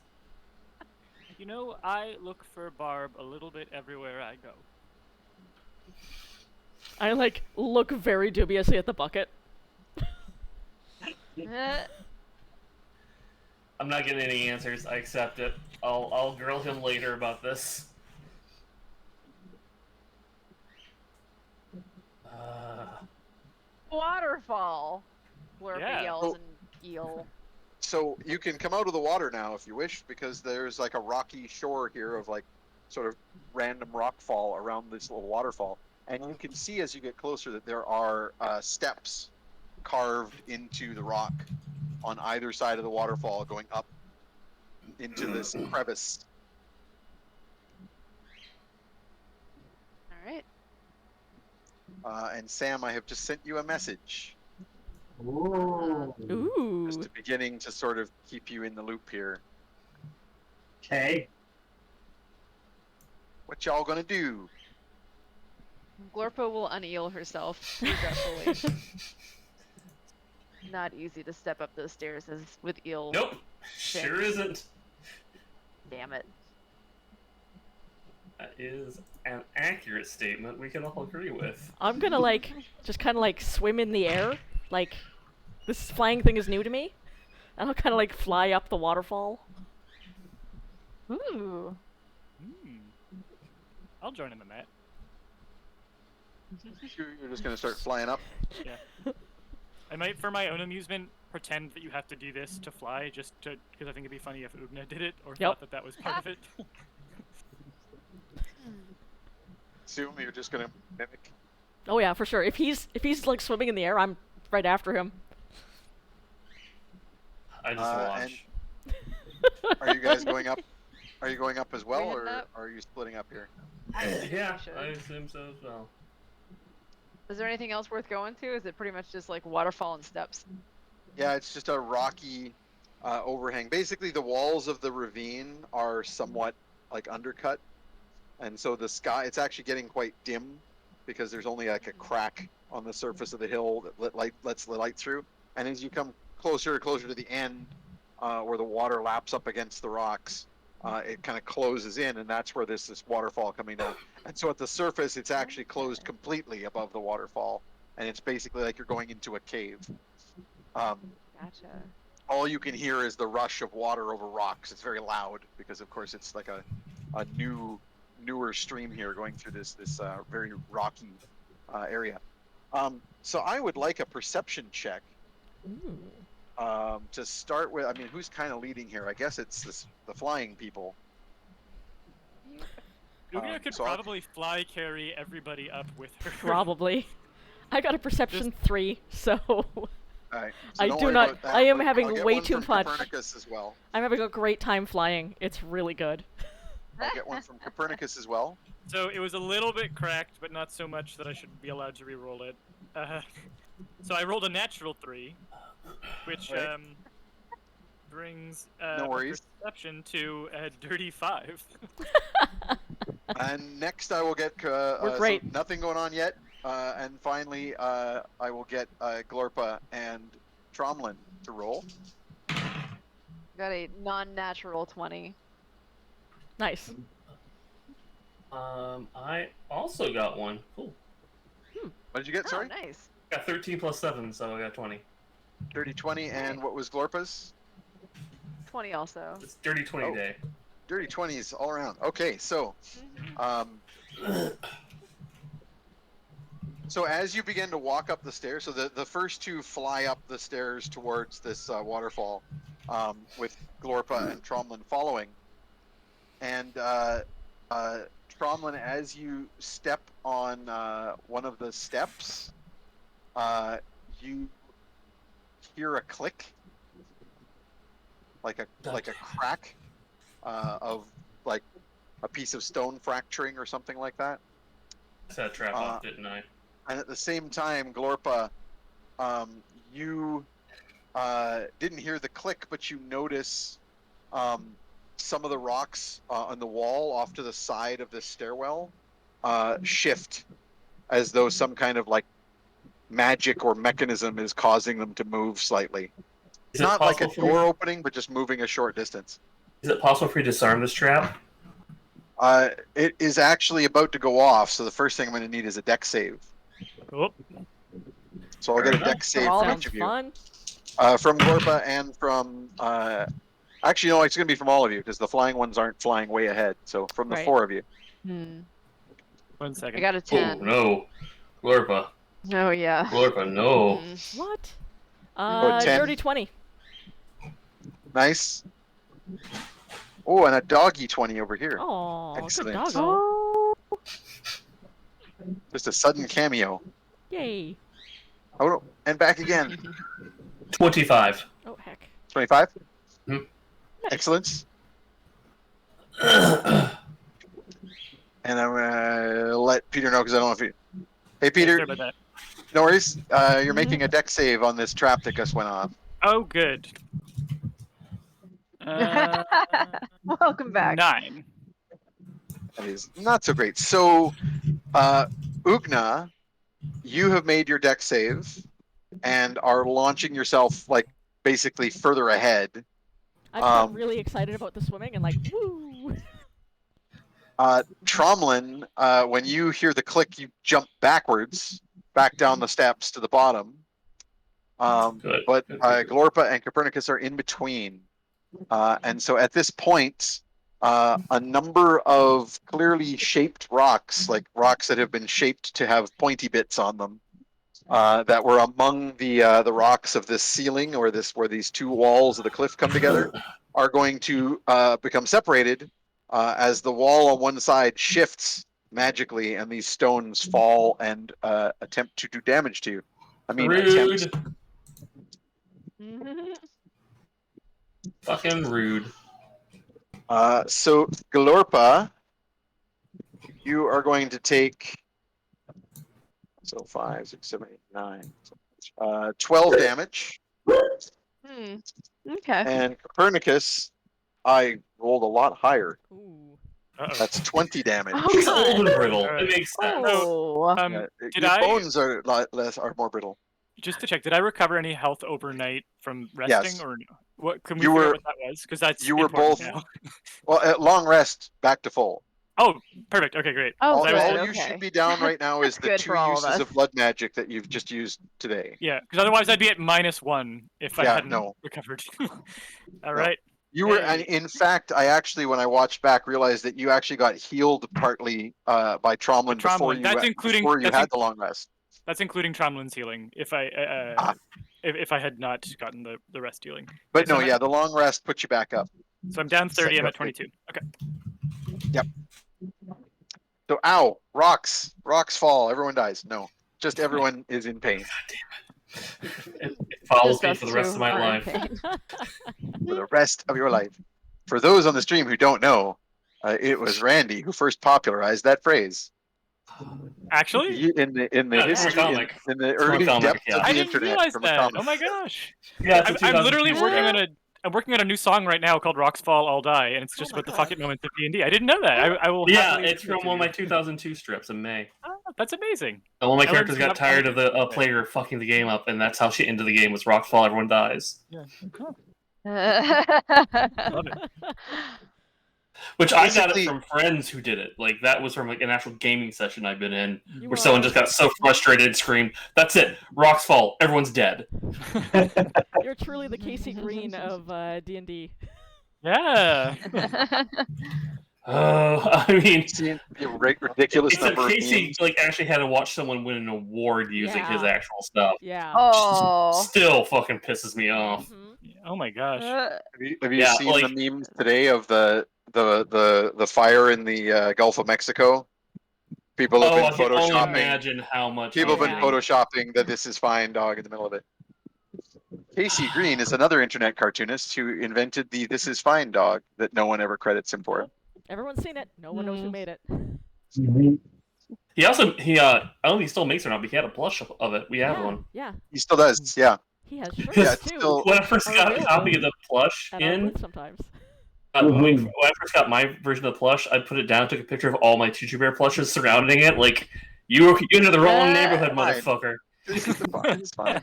You know, I look for Barb a little bit everywhere I go. I like look very dubiously at the bucket. I'm not getting any answers. I accept it. I'll grill him later about this. Waterfall. Glorpa Yeah. yells Oh. and eel. So you can come out of the water now if you wish, because there's like a rocky shore here of like sort of random rock fall around this little waterfall, and you can see as you get closer that there are steps carved into the rock on either side of the waterfall going up into this crevice. All right. And Sam, I have just sent you a message, Ooh. Ooh. just beginning to sort of keep you in the loop here. Okay. What y'all gonna do? Glorpa will uneel herself regretfully. Not easy to step up those stairs as with eel. Nope. Sure isn't. Damn it. That is an accurate statement we can all agree with. I'm gonna like just kind of like swim in the air. Like this flying thing is new to me, and I'll kind of like fly up the waterfall. Ooh. I'll join in the mat. You're just gonna start flying up. Yeah. I might, for my own amusement, pretend that you have to do this to fly, just to because I think it'd be funny if Ugna did it or thought that that was part of it. Assume you're just gonna mimic. Oh yeah, for sure. If he's like swimming in the air, I'm right after him. I just watch. Are you guys going up? Are you going up as well, Bring it or up. are you splitting up here? Yeah, should. I assume so as well. Is there anything else worth going to? Is it pretty much just like waterfall and steps? Yeah, it's just a rocky overhang. Basically, the walls of the ravine are somewhat like undercut, and so the sky, it's actually getting quite dim because there's only like a crack on the surface of the hill that lets the light through. And as you come closer and closer to the end, where the water laps up against the rocks, it kind of closes in, and that's where this waterfall coming down. And so at the surface, it's actually closed completely above the waterfall, and it's basically like you're going into a cave. Gotcha. All you can hear is the rush of water over rocks. It's very loud because, of course, it's like a newer stream here going through this very rocky area. So I would like a perception check Ooh. to start with. I mean, who's kind of leading here? I guess it's the flying people. Ugna could so I'll- probably fly carry everybody up with her. Probably. I got a perception 3, so All right. I don't do worry not- about that, I am but having I'll get way one too from much. Copernicus as well. I'm having a great time flying. It's really good. I'll get one from Copernicus as well. So it was a little bit cracked, but not so much that I should be allowed to re-roll it. So I rolled a natural 3, which Right. brings No my worries. perception to a dirty 5. And next I will get We're great. So nothing going on yet. And finally, I will get Glorpa and Tromlin to roll. Got a non-natural 20. Nice. I also got one. Cool. What did you get? Sorry, Oh, nice. Got 13 plus 7, so I got 20. dirty 20. And what was Glorpa's? 20 also. It's dirty 20 Oh. day. Dirty 20s all around. Okay, so so as you begin to walk up the stairs, so the first two fly up the stairs towards this waterfall, with Glorpa and Tromlin following. And Tromlin, as you step on one of the steps, you hear a click, like a crack of like a piece of stone fracturing or something like that. I set a trap off, didn't I? And at the same time, Glorpa, you didn't hear the click, but you notice some of the rocks on the wall off to the side of this stairwell shift, as though some kind of like magic or mechanism is causing them to move slightly. Is Not like a possible for door me- opening, but just moving a short distance. Is it possible for you to disarm this trap? It is actually about to go off, so the first thing I'm going to need is a deck save. Oh, So I'll Fair get a enough. deck save from Sounds each of you. fun. From Glorpa and from actually no, it's going to be from all of you because the flying ones aren't flying way ahead. So from the Right. 4 of you. 1 I second. got a Oh 10. no, Glorpa, Oh, yeah. Glorpa, no. Mm. What? 10. Dirty 20. Nice. Oh, and a doggy 20 over here. Oh, good Excellent. doggo. Oh. Just a sudden cameo. Yay. Oh no, and back again. 25. Oh, heck. 25. Hmm. Excellent. And I'm gonna let Peter know because I don't know if he. Hey Peter, Sorry about that. no worries. You're making a deck save on this trap that just went off. Oh, good. Welcome back. 9. That is not so great. So, Ugna, you have made your deck save and are launching yourself like basically further ahead. I got really excited about the swimming and like, woo! Tromlin, when you hear the click, you jump backwards, back down the steps to the bottom. Good. But Good. Glorpa and Copernicus are in between. And so at this point, a number of clearly shaped rocks, like rocks that have been shaped to have pointy bits on them, that were among the rocks of this ceiling, or where these two walls of the cliff come together, are going to become separated as the wall on one side shifts magically, and these stones fall and attempt to do damage to you. I mean, attempt. Rude. Fucking rude. So Glorpa, you are going to take 5, 6, 7, 8, 9, 12 damage. Hmm. Okay. And Copernicus, I rolled a lot higher. Ooh. Uh-oh. That's 20 damage. Oh, He's God. old and brittle. Alright. It makes sense. Oh. Did Your I bones are more brittle. just to check? Did I recover any health overnight from resting, Yes. or no? What can we You figure were- out what that was? Because that's you were important both- now. Well, at long rest, back to full. Oh, perfect. Okay, great. Oh, all good. all you Okay. should be down right now is That's the good 2 for all of uses of us. blood magic that you've just used today. Yeah, because otherwise I'd be at -1 if I Yeah, hadn't no. recovered. All right. You were, Hey. and in fact, I actually, when I watched back, realized that you actually got healed partly by Tromlin before Tromlin. you, That's including- before you that's had in- the long rest. That's including Tromlin's healing. If I Ah. if I had not gotten the rest healing. But Okay, so no, I'm yeah, at- the long rest put you back up. So I'm down 30. I'm Set at 22. Okay. So, ow, rocks fall, everyone dies. No, just everyone is in pain. If follows Just me us for the rest two of my are in life. pain. For the rest of your life. For those on the stream who don't know, it was Randy who first popularized that phrase. Actually, In the Yeah, it's from a history, comic. in the It's from a early comic, depths yeah. of I the didn't internet, realize from a that. comic. Oh my gosh. Yeah, it's a I'm literally 2002 working strap. on a. I'm working on a new song right now called "Rocks Fall All Die," and it's Oh just my about the God. fuck it moments of D&D. I didn't know that. I will. Yeah, happily it's admit from to one of my you. 2002 strips in May. Oh, that's amazing. And one of my I learned characters some got tired of the comic- player fucking the game up, and that's how she ended the game was rock fall, everyone dies. Yeah. Love it. Which I got it Basically- from friends who did it. Like that was from like an actual gaming session I've been in, You where someone are- just got so frustrated and screamed, "That's it! Rocks fall, everyone's dead." You're truly the Casey Green of D&D. Yeah. I mean, Seeing the ridiculous except number of Casey memes. like actually had to watch someone win an award using his Yeah. actual stuff. Yeah. Oh. Still fucking pisses me off. Mhm. Oh my gosh. Have you Yeah, seen like- the memes today of the fire in the Gulf of Mexico? People have Oh, been I can only photoshopping. imagine how much. People have been Yeah. photoshopping that this is fine dog in the middle of it. Casey Green is another internet cartoonist who invented the "This is fine" dog that no one ever credits him for. Everyone's seen it. No one knows who made it. He also I don't think he still makes it or not, but he had a plush of it. We have Yeah. one. Yeah. He still does, yeah. He has shirts Yeah, it's too. still- When I first Are got a available copy of the plush At our in, booth sometimes. when I first got my version of the plush, I put it down, took a picture of all my Choo Bear plushes surrounding it. Like, you're in the wrong neighborhood, Fine. motherfucker. It's fine.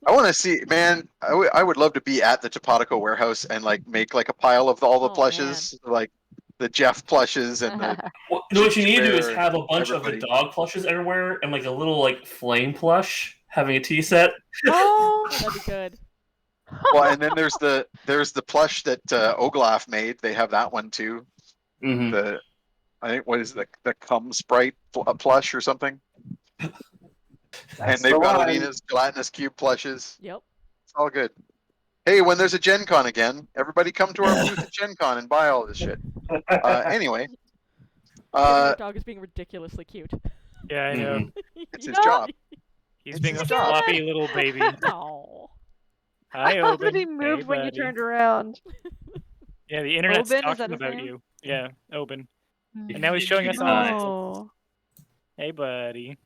I want to see, man. I would love to be at the Topatico warehouse and like make like a pile of all the Oh, plushes, like the Jeff plushes and the. Well, you know what you need to do is Bear, have a bunch of everybody. the dog plushes everywhere, and like a little like flame plush having a tea set. Oh. That'd be good. Well, and then there's the plush that Oglaf made. They have that one too. Mm-hmm. The I think what is the cum sprite plush or something. And they've got Alina's gelatinous cube plushes. Yep. It's all good. Hey, when there's a Gen Con again, everybody come to our booth at Gen Con and buy all this shit. Anyway, Your dog is being ridiculously cute. Yeah, I know. it's his job. He's It's being a his job. floppy little baby. Oh. Hi, I love that Oben. he moved Hey, when you buddy. turned around. Yeah, the internet's Oben, is that talking his about name? you. Yeah, Oben. Mm. And now he's showing us Nice. all. Oh. Hey, buddy.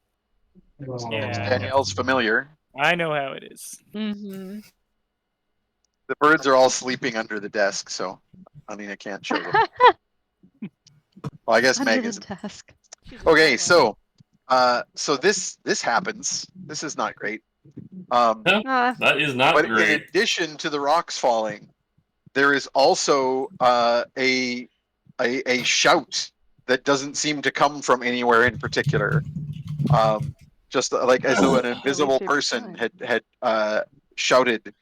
It's Yeah. Danielle's familiar. I know how it is. Mm-hmm. The birds are all sleeping under the desk, so Alina can't show them. Well, I guess Meg Under is. the desk. She's Okay, adorable. so this happens. This is not great. That is not But in great. addition to the rocks falling, there is also a shout that doesn't seem to come from anywhere in particular. Just like as though an invisible shaped person sign. had shouted,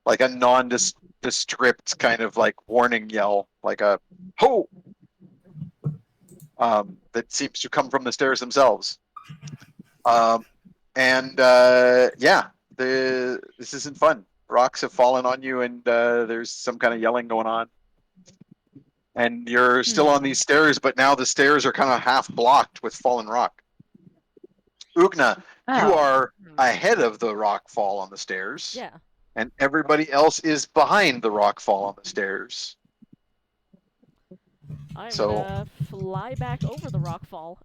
like a nondescript kind of like warning yell, like a ho, that seems to come from the stairs themselves. Yeah, this isn't fun. Rocks have fallen on you, and there's some kind of yelling going on. And you're still on these stairs, but now the stairs are kind of half blocked with fallen rock. Ugna, you Oh. are ahead of the rock fall on the stairs, Yeah. and everybody else is behind the rock fall on the stairs. I'm So- gonna fly back over the rock fall.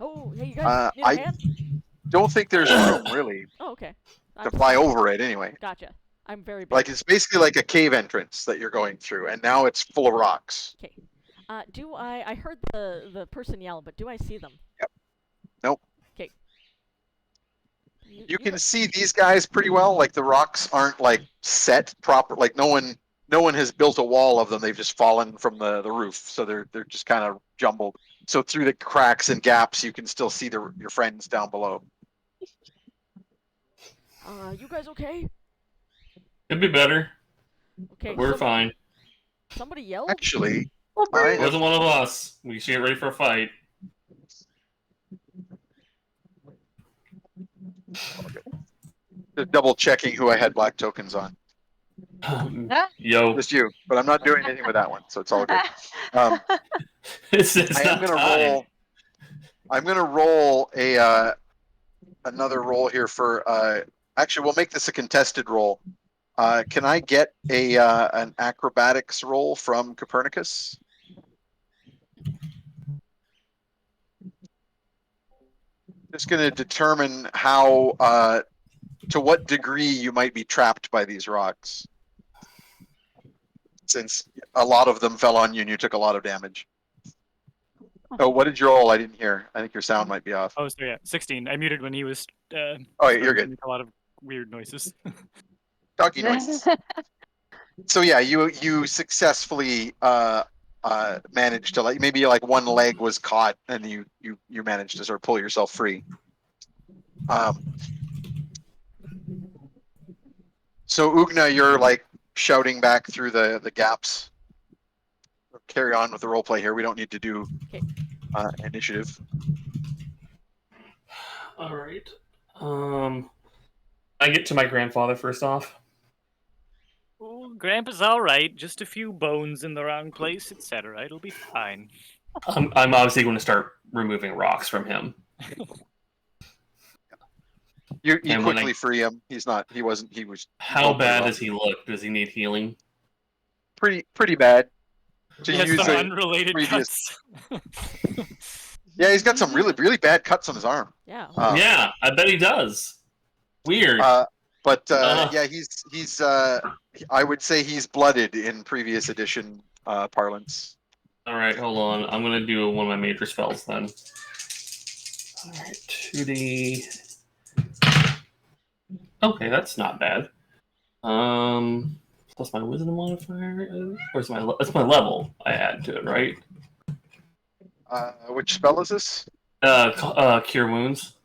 Oh, hey, you guys need a I hand? don't think there's room really Oh, okay. to I'm fly over it anyway. Gotcha. I'm very big. Like it's basically like a cave entrance that you're going through, and now it's full of rocks. Okay. Do I heard the person yell, but do I see them? Yep. Nope. Okay. You can see these guys pretty well. Like the rocks aren't like set proper. Like no one has built a wall of them. They've just fallen from the roof, so they're just kind of jumbled. So through the cracks and gaps, you can still see your friends down below. You guys okay? Could be better. Okay. We're fine. Somebody yelled. Actually, It wasn't one of us. We should get ready for a fight. just double checking who I had black tokens on. Yo, Just you, but I'm not doing anything with that one, so it's all good. it's I am not gonna time. roll. I'm gonna roll a another roll here for Actually, we'll make this a contested roll. Can I get an acrobatics roll from Copernicus? Just going to determine how, to what degree you might be trapped by these rocks. Since a lot of them fell on you and you took a lot of damage. Oh, what did you roll? I didn't hear. I think your sound might be off. Oh, so yeah, 16. I muted when he was. Oh, you're starting to good. make a lot of weird noises. Doggy noises. So yeah, you successfully managed to, like, maybe like one leg was caught and you managed to sort of pull yourself free. So Ugna, you're like shouting back through the gaps. Carry on with the role play here. We don't need to do initiative. All right. I get to my grandfather first off. Oh, Grandpa's all right. Just a few bones in the wrong place, etc. It'll be fine. I'm obviously going to start removing rocks from him. You And when quickly free him. He was. How bad does he look? Does he need healing? Pretty bad. To He has use some a unrelated previous- cuts. Yeah, he's got some really bad cuts on his arm. Yeah. Yeah, I bet he does. Weird. But yeah, he's I would say he's blooded in previous edition parlance. All right, hold on. I'm going to do one of my major spells then. All right, 2d. Okay, that's not bad. Plus my wisdom modifier. Where's that's my level I add to it, right? Which spell is this? Cure wounds.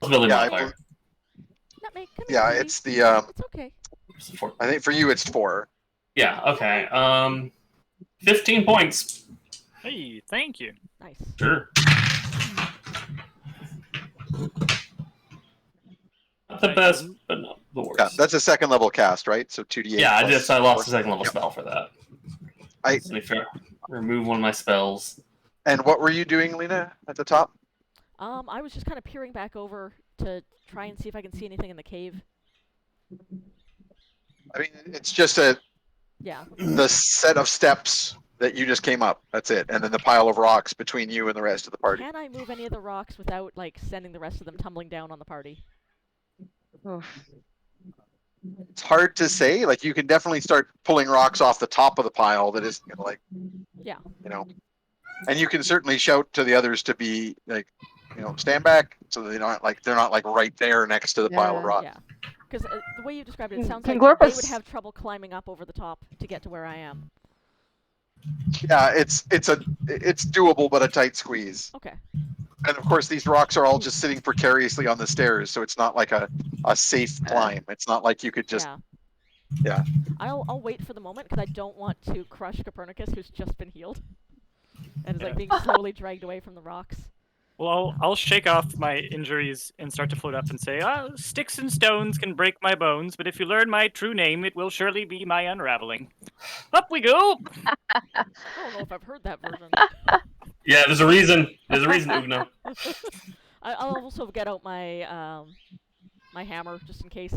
Ability Yeah, modifier. Nutmeg, come Yeah, here, it's baby. the. It's okay. I think for you it's 4. Yeah. Okay. 15 points. Hey, thank you. Nice. Sure. Not the best, but not the worst. Yeah, that's a second level cast, right? So 2d8. Yeah, I lost a four. second level Yep. spell for that. I- Let me remove one of my spells. And what were you doing, Lena, at the top? I was just kind of peering back over to try and see if I can see anything in the cave. I mean, it's just Yeah. the set of steps that you just came up. That's it. And then the pile of rocks between you and the rest of the party. Can I move any of the rocks without, like, sending the rest of them tumbling down on the party? It's hard to say. Like, you can definitely start pulling rocks off the top of the pile that is, like, Yeah. and you can certainly shout to the others to be like, stand back so that they're not like right there next to the pile of rocks. Yeah. Because the way you described it, it sounds Can like they would Glorpa's- have trouble climbing up over the top to get to where I am. Yeah, it's doable, but a tight squeeze. Okay. And of course, these rocks are all just sitting precariously on the stairs, so it's not like a safe climb. It's not like you could just. Yeah. Yeah. I'll wait for the moment because I don't want to crush Copernicus, who's just been healed, and is like Yeah. being slowly dragged away from the rocks. Well, I'll shake off my injuries and start to float up and say, sticks and stones can break my bones, but if you learn my true name, it will surely be my unraveling. Up we go! I don't know if I've heard that version. Yeah, there's a reason. There's a reason, Ugna. I'll also get out my my hammer just in case.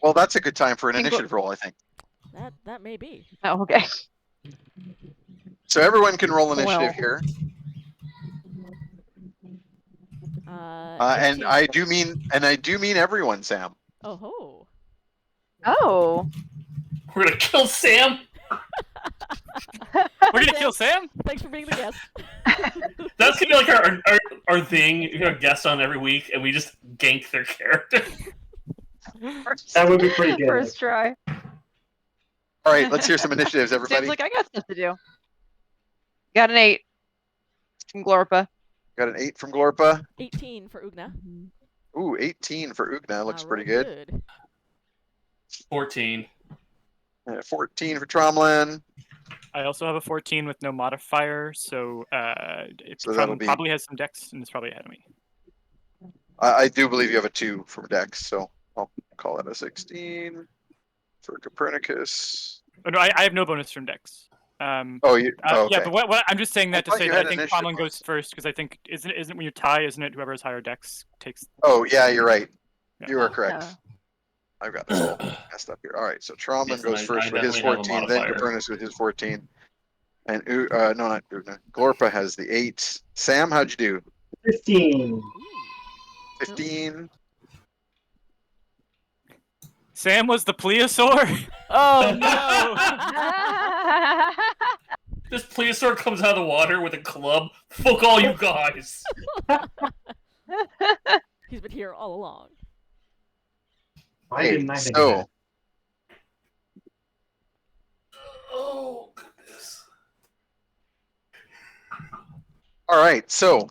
Well, that's a good time for an Can initiative roll, I think. That may be. Oh, okay. So everyone can roll initiative Well. here. And 18. I do mean everyone, Sam. Oh ho. Oh. We're gonna kill Sam. We're gonna kill Sam? Thanks for being the guest. That's gonna be like our thing. You know, guest on every week, and we just gank their character. That would be pretty good. First try. All right, let's hear some initiatives, everybody. Seems like I got stuff to do. Got an 8 from Glorpa. Got an 8 from Glorpa. 18 for Ugna. Ooh, 18 for Ugna. Looks I pretty rolled good. 14. 14 for Tromlin. I also have a 14 with no modifier, so it So that'll be- probably has some dex and it's probably ahead of me. I do believe you have a 2 from Dex, so I'll call it a 16 for Copernicus. Oh, no, I have no bonus from dex. Oh, you. Oh, okay. Yeah, but what I'm just saying I that to thought say you that I had think initiative Tomlin goes bonus. first because I think isn't when you tie, isn't it whoever has higher dex takes? Oh, yeah, you're right. Yeah. You are correct. Yeah. I've got this all messed up here. All right, so Trauman Yes, goes I first with his definitely have a 14, then modifier. Capernaus with his 14. And no, not Ugna. Glorpa has the 8. Sam, how'd you do? 15. 15. Sam was the plesiosaur. Oh no! This plesiosaur comes out of the water with a club. Fuck all you guys. He's been here all along. Why Okay, didn't I think so of that? Oh goodness. all right, so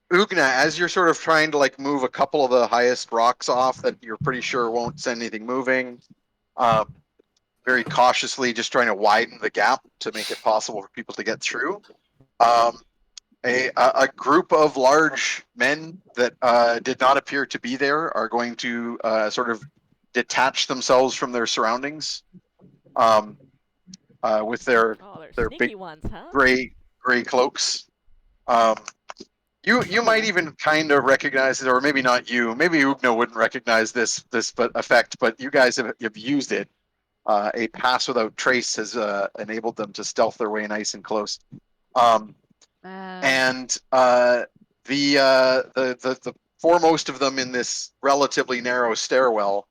Ugna, as you're sort of trying to like move a couple of the highest rocks off that you're pretty sure won't send anything moving, very cautiously just trying to widen the gap to make it possible for people to get through. A group of large men that did not appear to be there are going to sort of detach themselves from their surroundings with their Oh, they're They're sneaky big ones, huh? gray cloaks. You might even kind of recognize it, or maybe not you. Maybe Ugna wouldn't recognize this effect, but you guys have used it. A pass without trace has enabled them to stealth their way nice and close. And the foremost of them in this relatively narrow stairwell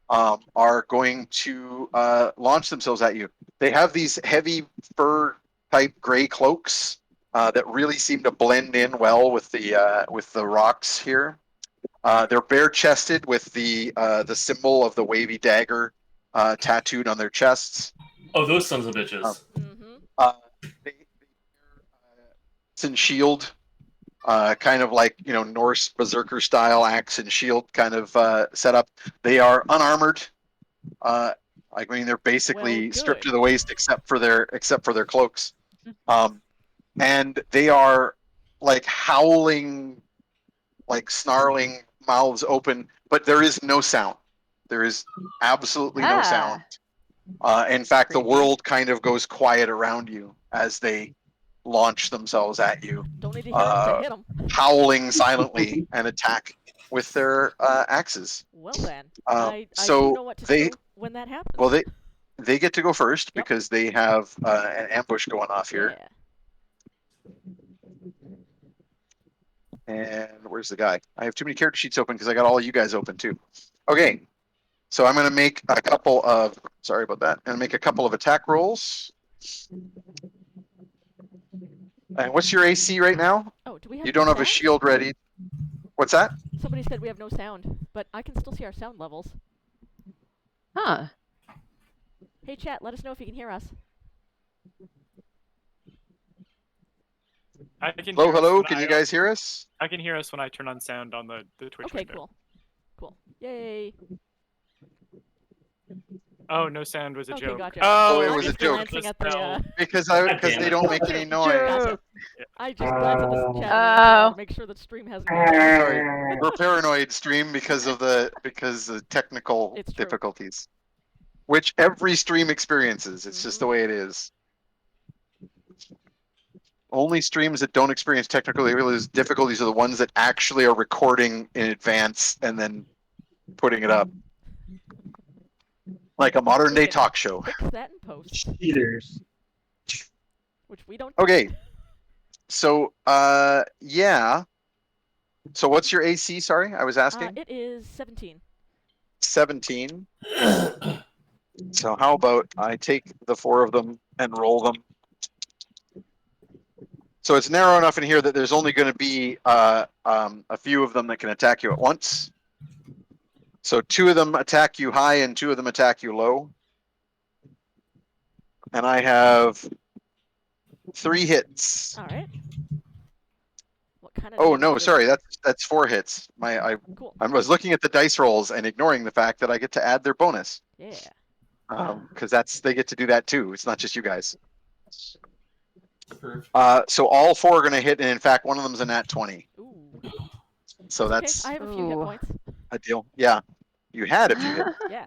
are going to launch themselves at you. They have these heavy fur type gray cloaks that really seem to blend in well with the rocks here. They're bare chested with the symbol of the wavy dagger tattooed on their chests. Oh, those sons of bitches. Mm-hmm. They axe and shield, kind of like Norse berserker style axe and shield kind of setup. They are unarmored. I mean, they're basically Well, stripped to good. the waist except for their cloaks, and they are like howling, like snarling, mouths open, but there is no sound. There is absolutely no sound. In fact, the Creepy. world kind of goes quiet around you as they launch themselves at you, Don't need to hear him to hit him. howling silently and attack with their axes. Well then, I do So know what to they do when that happens. well they get to go first Yep. because they have an ambush going off here. Yeah. And where's the guy? I have too many character sheets open because I got all you guys open too. Okay, so I'm going to make a couple of. Sorry about that. I'm going to make a couple of attack rolls. And what's your AC right now? Oh, do we have? You don't no have a sound? shield ready. What's that? Somebody said we have no sound, but I can still see our sound levels. Huh. Hey chat, let us know if you can hear us. I can Hello, hear us hello. when Can you guys hear us? I can hear us when I turn on sound on the Twitch Okay, window. cool. Cool. Yay. Oh, no sound was a Okay, joke. gotcha. Oh, it I'm was a just joke. glancing at the. Spell. Because God damn they it. don't make any noise. Gotcha. I just glanced at this chat Oh. to make sure that stream hasn't. Sorry, we're paranoid stream because of the technical It's true. difficulties, which every stream experiences. It's just the way it is. Only streams that don't experience technical difficulties are the ones that actually are recording in advance and then putting it up, like a modern day can talk show. Fix that in post, Cheaters. which we don't. Okay, so yeah. So what's your AC? Sorry, I was asking. It is 17. 17. So how about I take the 4 of them and roll them? So it's narrow enough in here that there's only going to be a few of them that can attack you at once. So 2 of them attack you high and 2 of them attack you low. And I have 3 hits. All right. What kind of? Oh damage no, is sorry, it? that's 4 hits. Cool. I was looking at the dice rolls and ignoring the fact that I get to add their bonus. Yeah. Because they get to do that too. It's not just you guys. Perfect. So all 4 are going to hit, and in fact, one of them is a nat 20. Ooh. So It's okay. that's I have a few hit Ooh. points. a deal. Yeah, you had a few hit. Yeah.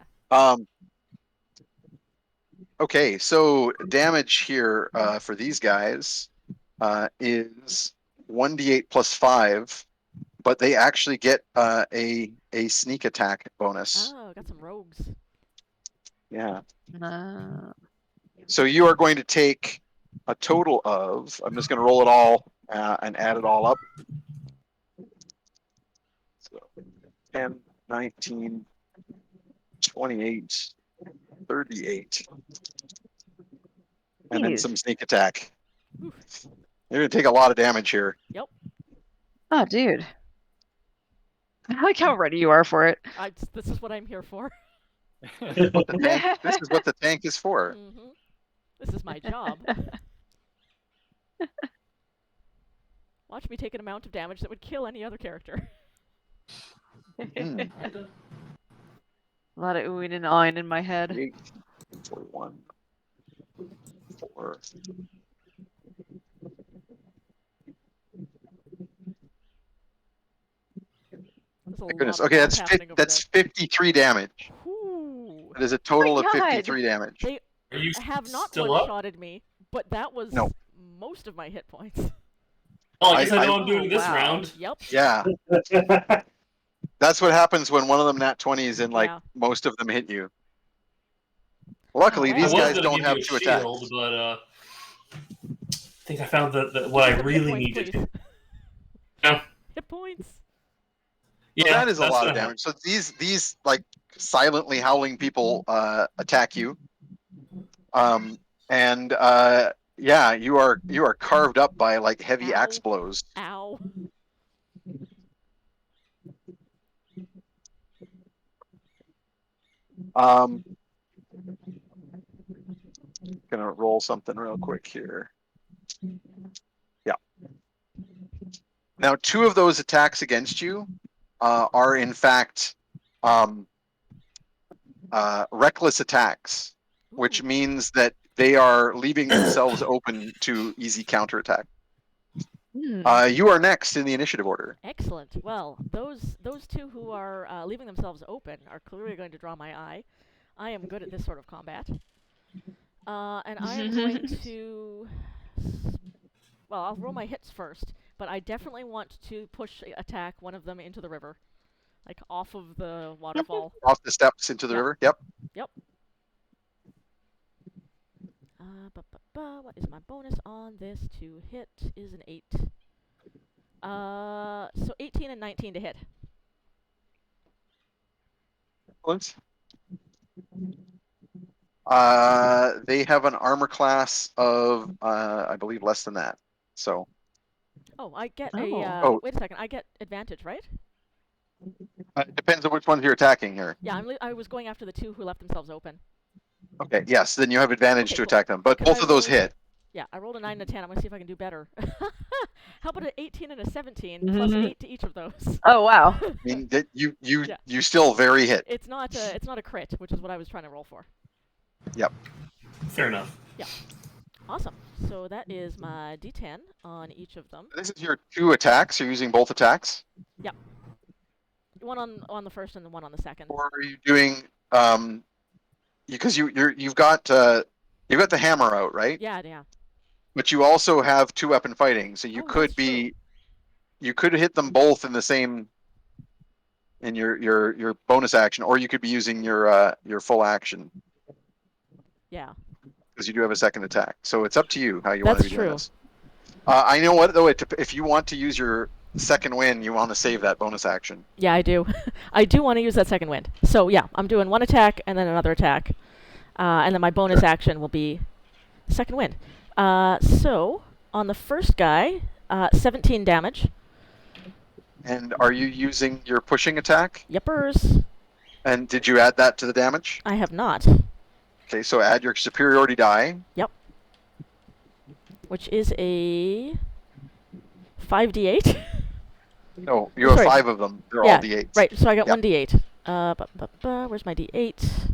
Okay, so damage here for these guys is 1d8 plus 5, but they actually get a sneak attack bonus. Oh, got some rogues. Yeah. Uh, So you are going to take a total of, I'm just going to roll it all and add it all up. So 10, 19, 28, 38. And then Jeez. some sneak attack. Oof. You're going to take a lot of damage here. Yep. Oh, dude. I like how ready you are for it. This is what I'm here for. This is what the tank is for. Hmm. This is my job. Watch me take an amount of damage that would kill any other character. Mm. A lot of oohing and awing in my head. 8, 41, 4. There's a My goodness. lot of Okay, math happening over that's 53 damage. there. Ooh. That is a total of God. 53 damage. They Are you have not still up? one-shotted me, but that was No. most of my hit points. Oh, I guess I know I- I'm doing Oh, this wow. round. Yep. Yeah, that's what happens when one of them nat 20s and like Yeah. most of them hit you. Luckily, Oh, wow. these I was guys gonna don't give have you a 2 attacks. shield, but I think I found what I Hit really points, needed. please. Yeah. Hit points. So Yeah, that is a that's lot of gonna help. damage. So these like silently howling people attack you. And yeah, you are carved up by like heavy Ow. axe blows. Ow. Gonna roll something real quick here. Yeah. Now, 2 of those attacks against you are in fact reckless attacks, which Ooh. means that they are leaving themselves open to easy counterattack. Hmm. You are next in the initiative order. Excellent. Well, those 2 who are leaving themselves open are clearly going to draw my eye. I am good at this sort of combat. And I am going to... Well, I'll roll my hits first, but I definitely want to attack one of them into the river. Like, off of the waterfall. Off the steps into the Yep. river. Yep. Yep. What is my bonus on this to hit? Is an 8. So 18 and 19 to hit. Excellent. They have an armor class of, I believe, less than that. So. Oh, I get Oh. wait a second. I get advantage, right? It depends on which ones you're attacking here. Yeah, I was going after the 2 who left themselves open. Okay. Yes. Then you have advantage Okay, to cool. attack them, but 'Cause both I of those rolled- hit. Yeah, I rolled a 9 and a 10. I'm gonna see if I can do better. How about an 18 and a 17 plus an 8 to each of those? Oh, wow. I mean, that you Yeah. still very hit. It's not a crit, which is what I was trying to roll for. Fair enough. Awesome. So that is my D10 on each of them. This is your 2 attacks. You're using both attacks, One on the first and the one on the second. or are you doing because you've got the hammer out, right? Yeah. But you also have 2-weapon fighting, so you Oh, could that's be you could hit them both in the same in your bonus action, or you could be using your full action Yeah. because you do have a second attack. So it's up to you how you want That's to be doing true. this. I know what though. If you want to use your second win, you want to save that bonus action. Yeah, I do. I do want to use that second wind. So yeah, I'm doing one attack and then another attack, and then my bonus action will be second wind. So on the first guy, 17 damage. And are you using your pushing attack? Yepers. And did you add that to the damage? I have not. Okay, so add your superiority die. Which is a 5d8. No, you have Sorry. 5 of them. They're Yeah, all d8s. Right, so I got Yep. 1d8. Where's my d8?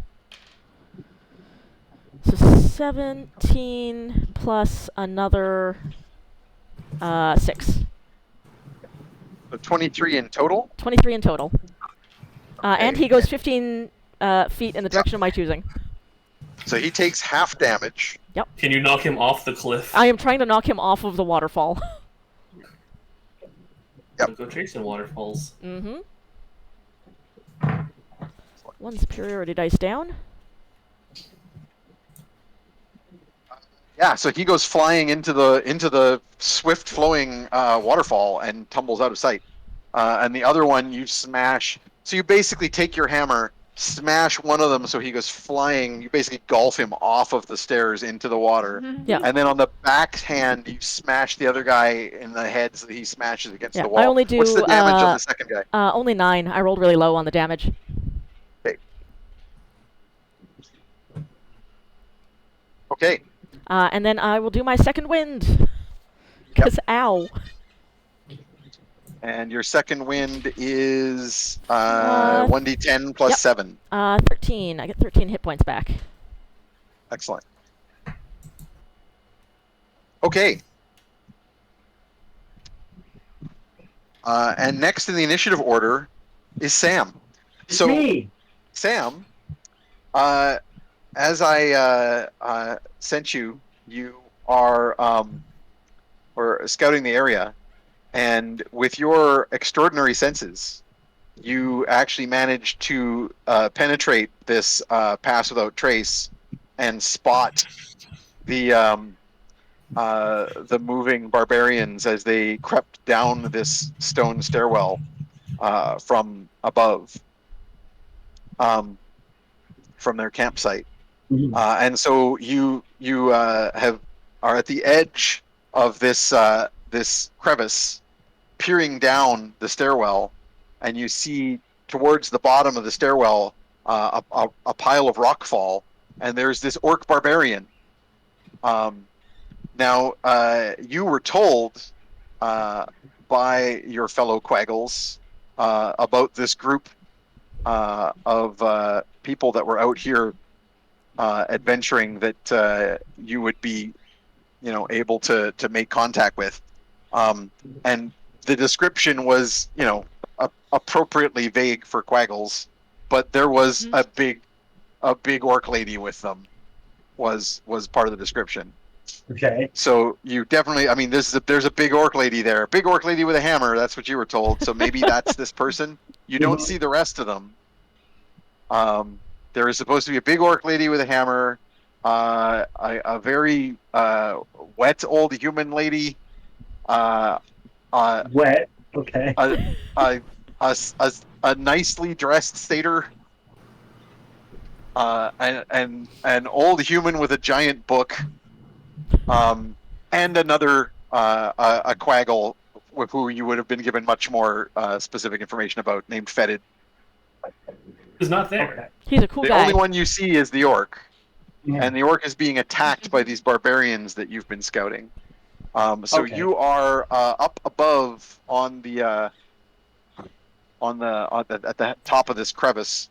So 17 plus another 6. So 23 in total. 23 in total. And Okay. he goes 15 feet in the direction of my choosing. So he takes half damage. Can you knock him off the cliff? I am trying to knock him off of the waterfall. Yep. Go chasing waterfalls. Mm-hmm. One superiority dice down. Yeah, so he goes flying into the swift flowing waterfall and tumbles out of sight. And the other one you smash. So you basically take your hammer, smash one of them so he goes flying. You basically golf him off of the stairs into the water. Yeah. And then on the backhand, you smash the other guy in the head so that he smashes against Yeah, the wall. I only do, What's the damage on the second guy? Only 9. I rolled really low on the damage. Okay. And then I will do my second wind. Because ow. And your second wind is 1d10 plus yep. 7. 13. I get 13 hit points back. Excellent. Okay. And next in the initiative order is Sam. So, Me. Sam, as I sent you, you are or scouting the area, and with your extraordinary senses, you actually managed to penetrate this pass without trace and spot the moving barbarians as they crept down this stone stairwell from above, from their campsite. And so you are at the edge of this this crevice, peering down the stairwell, and you see towards the bottom of the stairwell a pile of rockfall, and there's this orc barbarian. Now, you were told by your fellow Quaggles about this group of people that were out here adventuring that you would be, able to make contact with. And the description was, appropriately vague for Quaggles, but there was a big orc lady with them. Was part of the description. Okay. So you definitely, there's a big orc lady there, big orc lady with a hammer. That's what you were told. So maybe that's this person. You don't see the rest of them. There is supposed to be a big orc lady with a hammer, a very wet old human lady, Wet. Okay. a nicely dressed satyr, and an old human with a giant book, and another a quaggle with who you would have been given much more specific information about, named Fetid. Who's not there? Okay. He's a cool The guy. only one you see is the orc, Yeah. and the orc is being attacked by these barbarians that you've been scouting. So Okay. you are up above on the at the top of this crevice.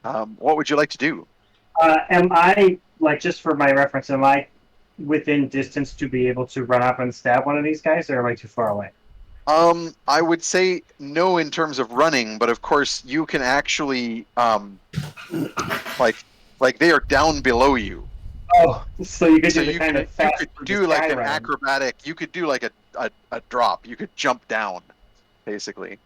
What would you like to do? Am I, just for my reference, am I within distance to be able to run up and stab one of these guys, or am I too far away? I would say no in terms of running, but of course you can actually like they are down below you. Oh, so you could So do the you kind could, of fast you could do like an run. acrobatic. You could do like a drop. You could jump down, basically.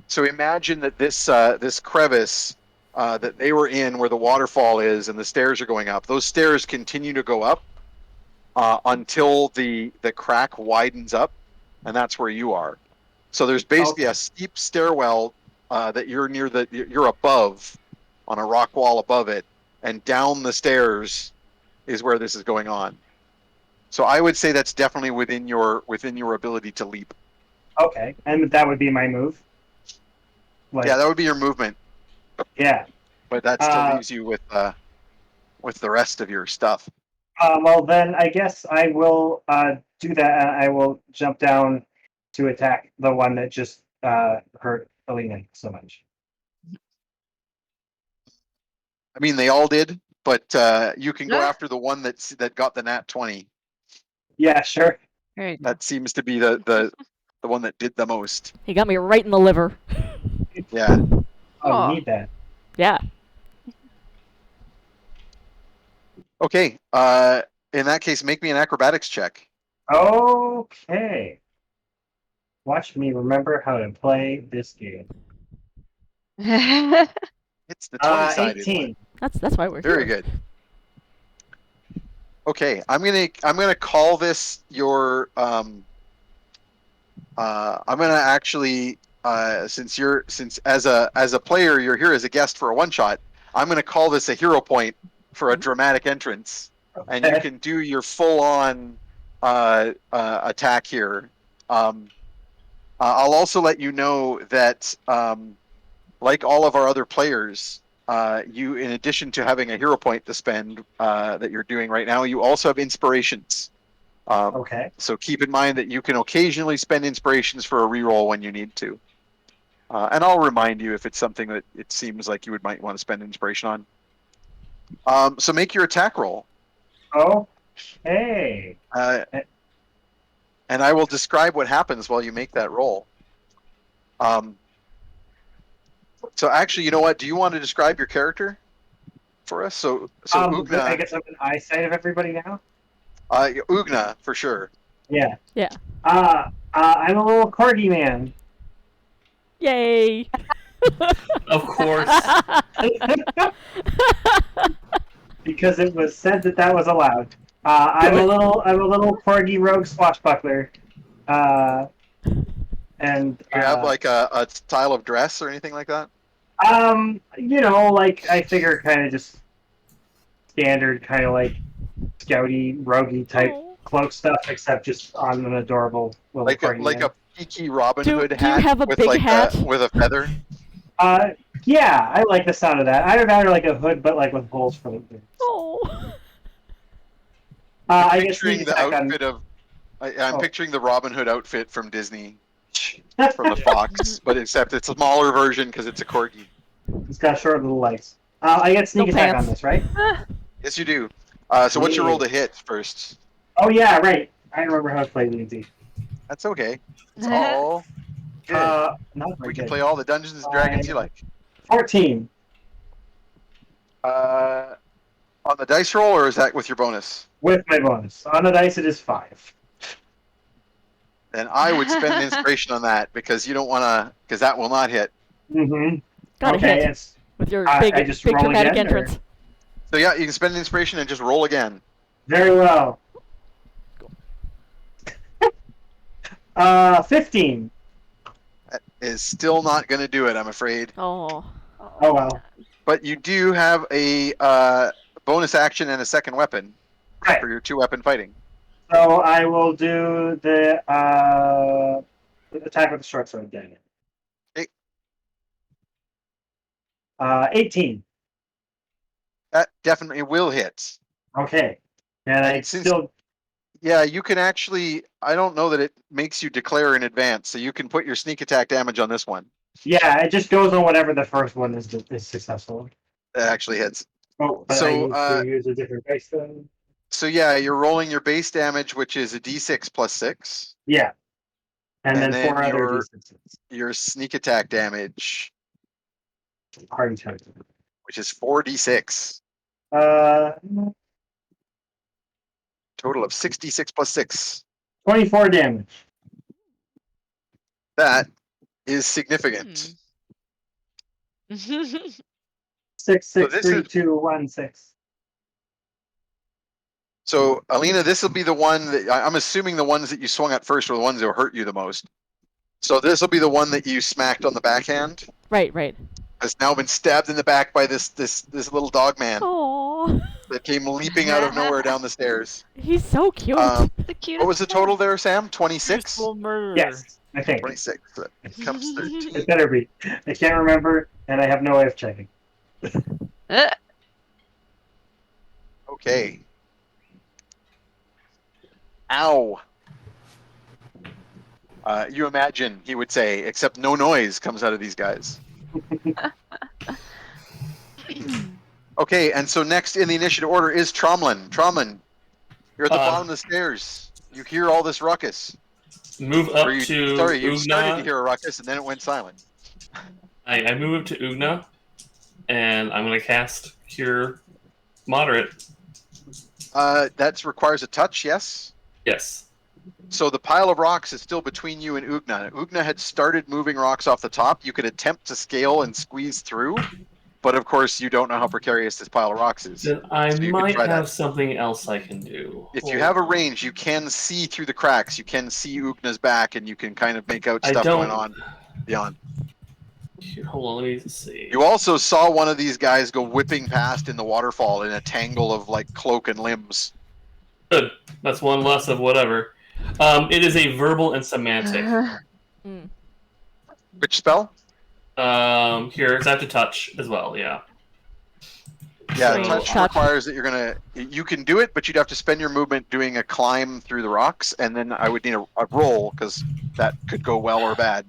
So imagine that this crevice that they were in, where the waterfall is, and the stairs are going up. Those stairs continue to go up until the crack widens up, and that's where you are. So there's basically a steep stairwell that you're above, on a rock wall above it, and down the stairs is where this is going on. So I would say that's definitely within your ability to leap. Okay, and that would be my move. Yeah, that would be your movement. Yeah. But that still leaves you with the rest of your stuff. Well, then I guess I will do that. I will jump down to attack the one that just hurt Alina so much. They all did, but you can go Yeah. after the one that got the nat 20. Yeah, sure. Right. That seems to be the one that did the most. He got me right in the liver. Yeah. Oh, Aw. you need that. Yeah. Okay. In that case, make me an acrobatics check. Okay. Watch me remember how to play this game. It's the 20-sided 18. one. That's why we're Very here. good. Okay, I'm gonna call this your I'm gonna actually since as a player you're here as a guest for a one shot, I'm gonna call this a hero point for a dramatic entrance, and you Okay. can do your full on attack here. I'll also let you know that like all of our other players, you, in addition to having a hero point to spend that you're doing right now, you also have inspirations. Okay. So keep in mind that you can occasionally spend inspirations for a reroll when you need to. And I'll remind you if it's something that it seems like you might want to spend inspiration on. So make your attack roll. Okay. And I will describe what happens while you make that roll. So actually, you know what? Do you want to describe your character for us? So Ugna, I guess I'm an eyesight of everybody now. Ugna for sure. Yeah. Yeah. I'm a little corgi man. Yay! Of course. Because it was said that was allowed. I'm a little corgi rogue swashbuckler. And Do you have like a style of dress or anything like that? like I figure kind of just standard kind of like scouty roguey type Oh. cloak stuff, except just on an adorable little corgi man. a peaky Robin Do- Hood do you hat have a with big like hat? with a feather. Yeah, I like the sound of that. Either that or like a hood, but like with holes for the ears. Oh. I guess Picturing sneak the attack on. outfit of I'm Oh. picturing the Robin Hood outfit from Disney from the Fox, but except it's a smaller version because it's a corgi. It's got short little legs. I get sneak No attack on pants. this, right? Yes, you do. So what's your roll to hit first? Oh yeah, right. I remember how to play D&D. That's okay. It's all good. Not very We can good. play all the Dungeons and Dragons you like. 14. On the dice roll, or is that with your bonus? With my bonus. On the dice, it is 5. Then I would spend an inspiration on that because you don't want to, because that will not hit. Mm-hmm. Got Okay, a hit it's with your I big just big roll dramatic again, or- entrance. So yeah, you can spend an inspiration and just roll again. very well. 15. That is still not going to do it, I'm afraid. Oh. Oh well. But you do have a bonus action and a second weapon Right. for your 2-weapon fighting. So I will do the attack with the short sword then. Okay. 18. That definitely will hit. Okay. And I And since- still. Yeah, you can actually, I don't know that it makes you declare in advance, so you can put your sneak attack damage on this one. Yeah, it just goes on whatever the first one is successful. That actually hits. Oh, but So, I need to use a different dice then. So yeah, you're rolling your base damage, which is a d6 plus 6. Yeah. And then 4 other your, d6s. your sneak attack damage, Hard attack. which is 4d6. Total of 66 plus 6. 24 damage. That is significant. 6, So 6, this 3, is- 2, 1, 6. So Alina, this will be the one that I'm assuming the ones that you swung at first are the ones that will hurt you the most. So this will be the one that you smacked on the backhand. Right, right. Has now been stabbed in the back by this little dog man Oh. that came leaping out of nowhere down the stairs. He's so cute. Um, The cutest. What was the total there, Sam? 26? Little murderer. Yes, I think. 26. It comes 13. It better be. I can't remember, and I have no way of checking. Okay. Ow. You imagine, he would say, except no noise comes out of these guys. Okay, and so next in the initiative order is Tromlin. Tromlin, you're at the bottom of the stairs. You hear all this ruckus. Move up You to started Ugna. to hear a ruckus, and then it went silent. I move up to Ugna, and I'm going to cast Cure Moderate. That requires a touch, yes? Yes. So the pile of rocks is still between you and Ugna. Ugna had started moving rocks off the top. You could attempt to scale and squeeze through, but of course you don't know how precarious this pile of rocks is. Then I So you can might try have that. something else I can do. If you Hold have a on. range, you can see through the cracks. You can see Ugna's back, and you can kind of make out I stuff going don't. on beyond. Hold on, let me see. You also saw one of these guys go whipping past in the waterfall in a tangle of like cloak and limbs. Good. That's one less of whatever. It is a verbal and semantic. Mm. Which spell? Here, it's I have to touch as well. Yeah. Yeah, Strange touch touch. requires that you're gonna. You can do it, but you'd have to spend your movement doing a climb through the rocks, and then I would need a roll because that could go well or bad.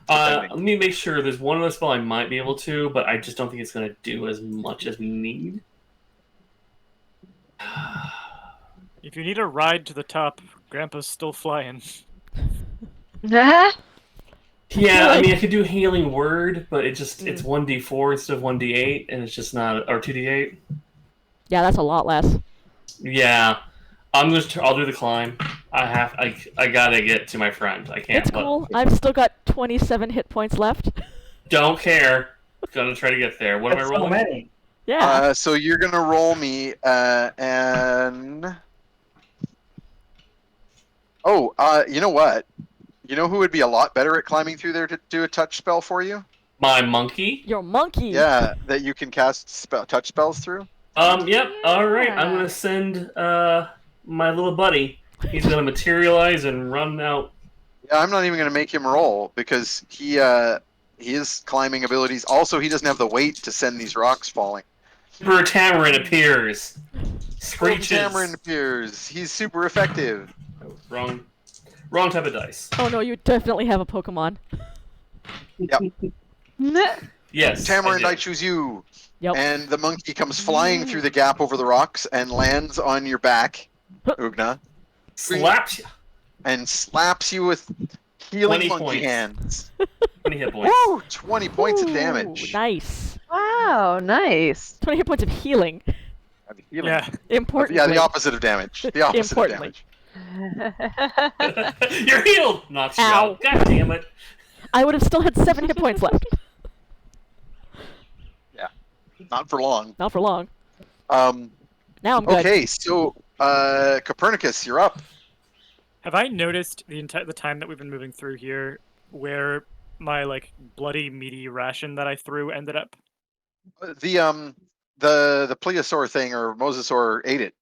Depending. Let me make sure. There's one other spell I might be able to, but I just don't think it's going to do as much as we need. If you need a ride to the top, Grandpa's still flying. Yeah, I like- mean, I could do Healing Word, but it's 1d4 instead of 1d8, and it's just not, or 2d8. Yeah, that's a lot less. Yeah, I'll do the climb. I gotta get to my friend. I can't. It's cool. I've still got 27 hit points left. Don't care. Gonna try to get there. What am I That's so rolling? many. Yeah. So you're gonna roll me and. Oh, you know what? You know who would be a lot better at climbing through there to do a touch spell for you? My monkey. Your monkey. Yeah, that you can cast touch spells through. Yep. All right. I'm Yeah. gonna send my little buddy. He's gonna materialize and run out. Yeah, I'm not even gonna make him roll because his climbing abilities. Also, he doesn't have the weight to send these rocks falling. Super Tamarin appears. Screeches. Cameron appears. He's super effective. Oh, wrong type of dice. Oh no, you definitely have a Pokemon. Yes. Tamarin, I did. choose you. Yep. And the monkey comes flying through the gap over the rocks and lands on your back, Ugna, Slaps you. and slaps you with healing 20 monkey points. hands. 20 hit points. Woo! 20 points of Ooh, damage. Nice. Wow, nice. 20 hit points of healing. Healing. Yeah. Importantly. Yeah, the opposite of damage. The opposite of Importantly. damage. You're healed. Knocks you Ow. out. God damn it. I would have still had 7 hit points left. Not for long. Not for long. Um, Now I'm good. okay, so Copernicus, you're up. Have I noticed the time that we've been moving through here where my like bloody meaty ration that I threw ended up? The plesiosaur thing or mosasaur ate it.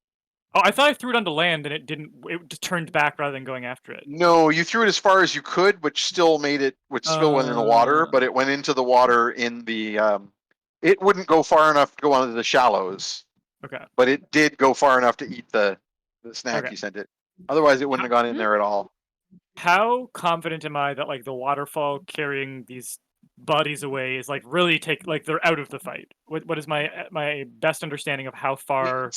Oh, I thought I threw it onto land and it didn't. It just turned back rather than going after it. No, you threw it as far as you could, which still went in the water, but it went into the water in the it wouldn't go far enough to go onto the shallows. Okay. But it did go far enough to eat the snack Okay. you sent it. Otherwise it wouldn't have gone in there at all. How confident am I that like the waterfall carrying these bodies away is like really they're out of the fight? What is my best understanding of how far?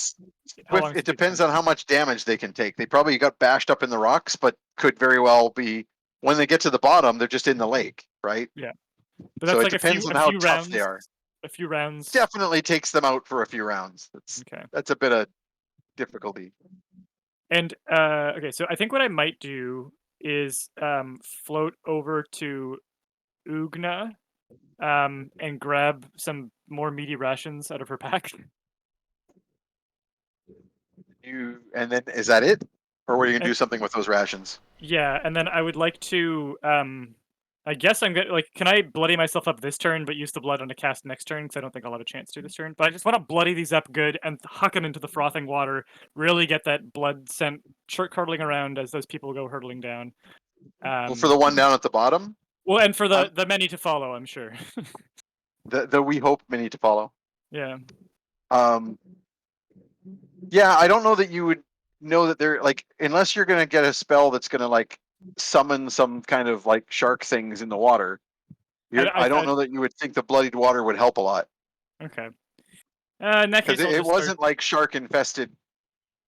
How long It depends on how much damage they can take. They probably got bashed up in the rocks, but could very well be when they get to the bottom, they're just in the lake, right? Yeah. But that's So it like depends a on how few tough rounds. they are. A few rounds. Definitely takes them out for a few rounds. Okay. That's a bit of difficulty. And okay, so I think what I might do is float over to Ugna and grab some more meaty rations out of her pack. And then is that it? Or were you gonna do something with those rations? Yeah, and then I would like to I guess I'm gonna can I bloody myself up this turn but use the blood on a cast next turn because I don't think I'll have a chance to this turn. But I just want to bloody these up good and huck them into the frothing water, really get that blood scent curdling around as those people go hurtling down. Well, for the one down at the bottom? Well, and for the many to follow, I'm sure. The we hope many to follow. Yeah. Yeah, I don't know that you would know that they're like unless you're gonna get a spell that's gonna like summon some kind of like shark things in the water. I don't know that you would think the bloodied water would help a lot. Okay. In that case, Because I'll it just wasn't like shark infested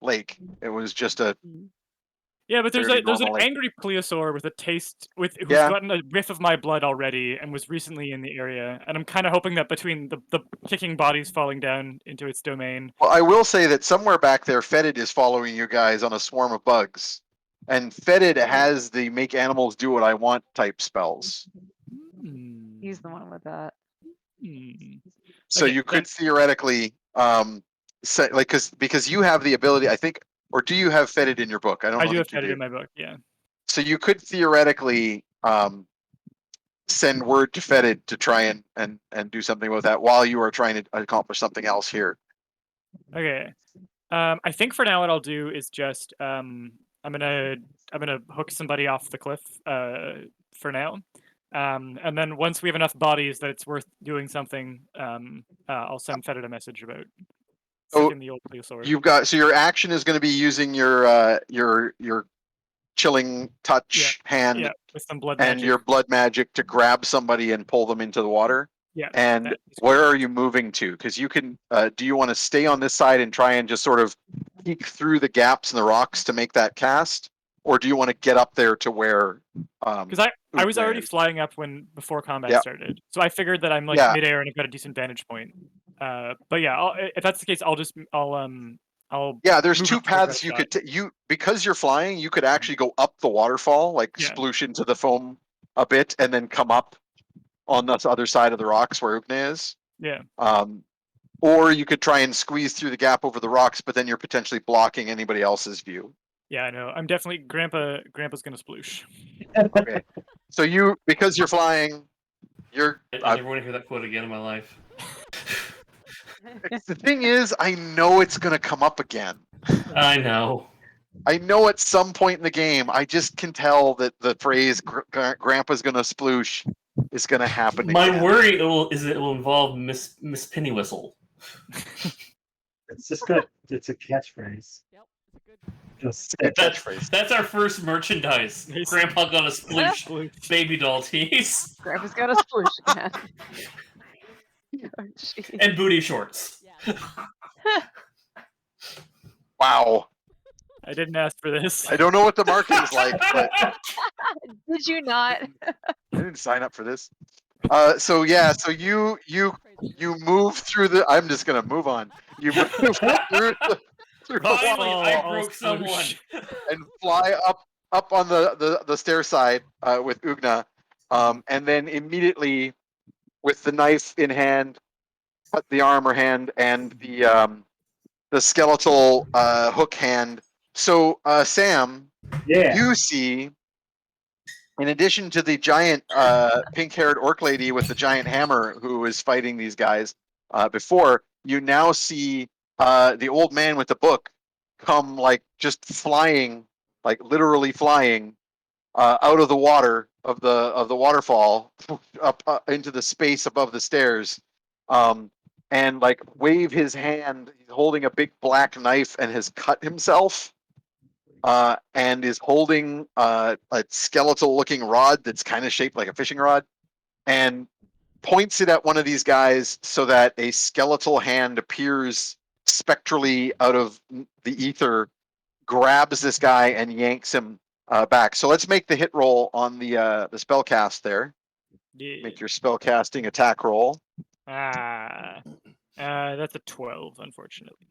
lake. It was just a Yeah, but there's fairly an normal, like- angry plesiosaur with a taste who's Yeah. gotten a whiff of my blood already and was recently in the area, and I'm kind of hoping that between the kicking bodies falling down into its domain. Well, I will say that somewhere back there, Fetid is following you guys on a swarm of bugs, and Fetid has the make animals do what I want type spells. He's the one with that. So Okay, you could theoretically say, like, because you have the ability, I think, or do you have Fetid in your book? I don't I know. do have think you Fetid in my book, yeah. So you could theoretically send word to Fetid to try and do something with that while you are trying to accomplish something else here. Okay. I think for now what I'll do is just I'm gonna hook somebody off the cliff for now. And then once we have enough bodies that it's worth doing something, I'll send Fetid a message about So sicking the old plesiosaur. You've got, so your action is going to be using your chilling touch hand Yeah, with some blood and magic. your blood magic to grab somebody and pull them into the water. Yeah. And that is where correct. are you moving to? Because you can. Do you want to stay on this side and try and just sort of peek through the gaps in the rocks to make that cast, or do you want to get up there to where? Because I was Ugna already is? flying up before combat Yep. started, so I figured that I'm like Yeah. midair and I've got a decent vantage point. But yeah, if that's the case, I'll Yeah, there's move two up to a better paths you shot. could because you're flying, you could actually go up the waterfall, like Yeah. sploosh into the foam a bit, and then come up on the other side of the rocks where Ugna is. Yeah. Or you could try and squeeze through the gap over the rocks, but then you're potentially blocking anybody else's view. Yeah, I know. I'm definitely Grandpa's gonna sploosh. Okay. So because you're flying, you're. I never want to hear that quote again in my life. The thing is, I know it's gonna come up again. I know. I know at some point in the game, I just can tell that the phrase "Grandpa's gonna sploosh" is gonna happen My again. worry is it will involve Miss Pennywhistle. It's just good. It's a catchphrase. Yep, it's a good. Just Good That's, catchphrase. that's our first merchandise. Nice. Grandpa gonna sploosh Sploosh. baby doll tees Grandpa's got a sploosh again. Oh, jeez. and booty shorts. Yeah. Wow. I didn't ask for this. I don't know what the marketing's like, but Did you not? I didn't sign up for this. So you move through the. I'm just gonna move on. You move through the Finally, wall I Oh, broke someone. and fly up on the stair side with Ugna, and then immediately with the knife in hand, cut the armor hand and the skeletal hook hand. So Sam, yeah. you see, in addition to the giant pink-haired orc lady with the giant hammer who was fighting these guys before, you now see the old man with the book come like just flying, like literally flying out of the water of the waterfall up into the space above the stairs, and like wave his hand. He's holding a big black knife and has cut himself. And is holding a skeletal-looking rod that's kind of shaped like a fishing rod, and points it at one of these guys so that a skeletal hand appears spectrally out of the ether, grabs this guy, and yanks him back. So let's make the hit roll on the spell cast there. Yeah. Make your spell casting attack roll. That's a 12, unfortunately.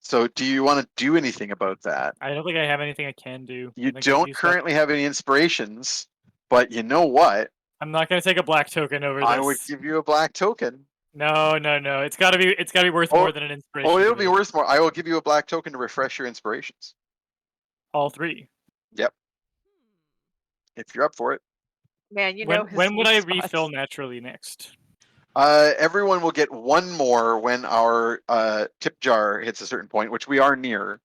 So do you want to do anything about that? I don't think I have anything I can do. You I think I've don't used up- currently have any inspirations, but you know what? I'm not gonna take a black token over this. I would give you a black token. No. It's gotta be worth more than an inspiration. Oh, to it'll be me. worth more. I will give you a black token to refresh your inspirations. All three. If you're up for it. Man, you know his When would I weak spots. refill naturally next? Everyone will get one more when our tip jar hits a certain point, which we are near.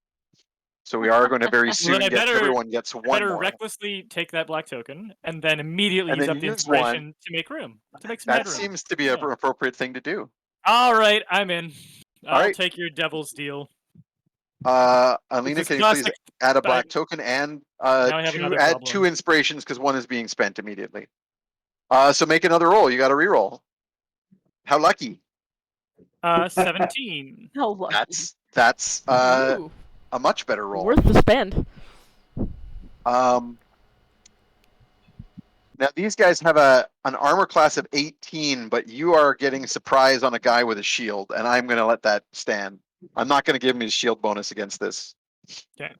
So we are going to very soon I get, better- everyone gets one Better more. recklessly take that black token and then immediately And use then up the use one. inspiration to make room. To make some That headroom. seems to be an Yeah. appropriate thing to do. All right, I'm in. I'll right. take your devil's deal. Alina, This can is you please classic. add a black I- token and Now I have another add problem. 2 inspirations because one is being spent immediately. So make another roll. You got to re-roll. How lucky? 17. Oh, look. That's Ooh. a much better roll. Worth the spend. Now these guys have an armor class of 18, but you are getting surprise on a guy with a shield, and I'm going to let that stand. I'm not going to give him his shield bonus against this. Okay.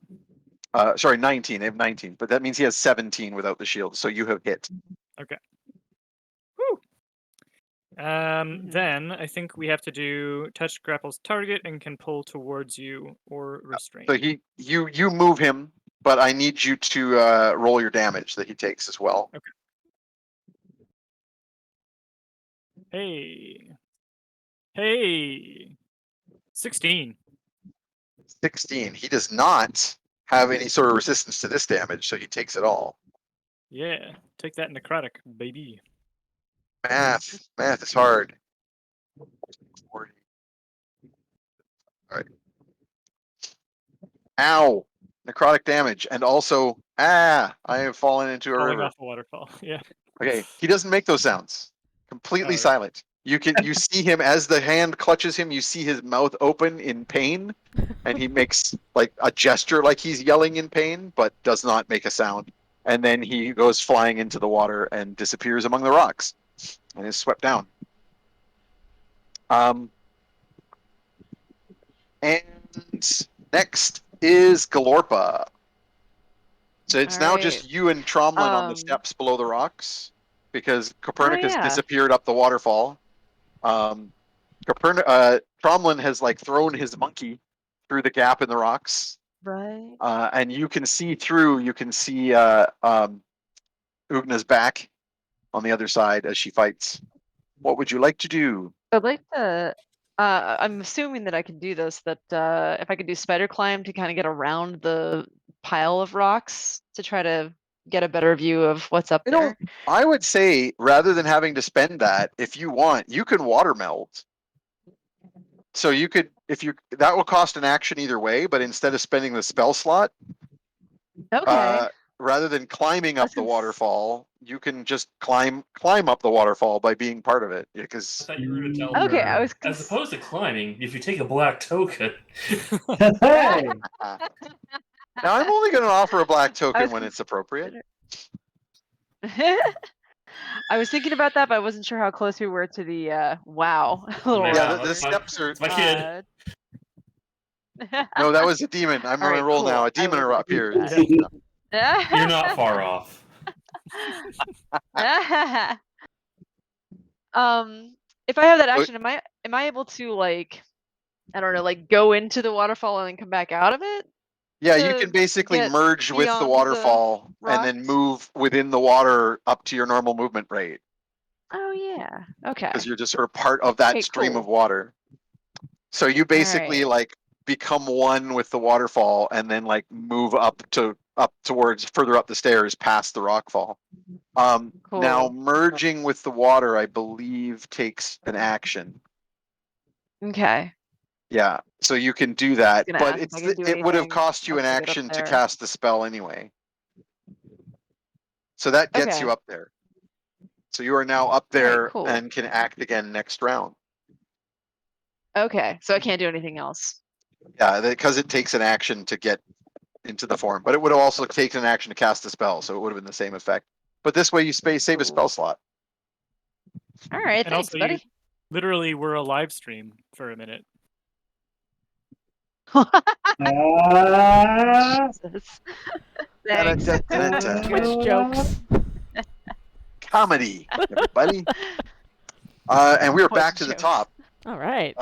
Sorry, 19. They have 19, but that means he has 17 without the shield, so you have hit. Okay. Woo. Then I think we have to do touch grapples target and can pull towards you or restrain. So you move him, but I need you to roll your damage that he takes as well. Okay. Hey. 16. 16. He does not have any sort of resistance to this damage, so he takes it all. Yeah. Take that necrotic, baby. Math is hard. 40. All right. Ow! Necrotic damage, and also, I have fallen into a Falling river. off a waterfall. Yeah. Okay, he doesn't make those sounds. Completely Alright. silent. You see him as the hand clutches him. You see his mouth open in pain, and he makes like a gesture, like he's yelling in pain, but does not make a sound. And then he goes flying into the water and disappears among the rocks, and is swept down. And next is Glorpa. So it's now just you and Tromlin on the steps below the rocks, because Copernicus yeah. disappeared up the waterfall. Tromlin has like thrown his monkey through the gap in the rocks, Right. and you can see through. You can see Ugna's back on the other side as she fights. What would you like to do? I'd like to. I'm assuming that I can do this. That if I could do spider climb to kind of get around the pile of rocks to try to get a better view of what's up there. I would say rather than having to spend that, if you want, you can water melt. So you could, that will cost an action either way, but instead of spending the spell slot, Okay. rather than climbing up the That's waterfall, you can just climb up the waterfall by being part of it. I Because thought you were going to tell Okay, her, I was as opposed to climbing, if you take a black token. Hey! now I'm only going to offer a black token was when it's appropriate. I was thinking about that, but I wasn't sure how close we were to the wow. Little Yeah, Yeah, rock the that's here. steps are. It's my kid. No, that was a demon. I'm All going right, to roll cool. now. A I demon will do appears. that. You're not far off. If I have that action, am I able to like, I don't know, like go into the waterfall and then come back out of it? Yeah, you To can basically get merge with the beyond waterfall and then rocks? move within the water up to your normal movement rate, Oh yeah. Okay. because you're just sort of part of that Okay, stream of cool. water. So you basically right. like become one with the waterfall and then like move up towards further up the stairs past the rockfall. Now Cool. merging with the water, I believe, takes an action. Okay. Yeah, so you can do that, Gonna but ask if I can do it would have anything cost you an once I get up action to there. cast the spell anyway. So that gets Okay. you up there. So you are now up All right, there cool. and can act again next round. Okay, so I can't do anything else. Yeah, because it takes an action to get into the form, but it would have also taken an action to cast a spell, so it would have been the same effect. But this way you save a spell slot. All right, And thanks, also, buddy. you literally were a live stream for a minute. Jesus. Thanks. Twitch jokes. Comedy, everybody. And we are Twitch back to the jokes. top, All right.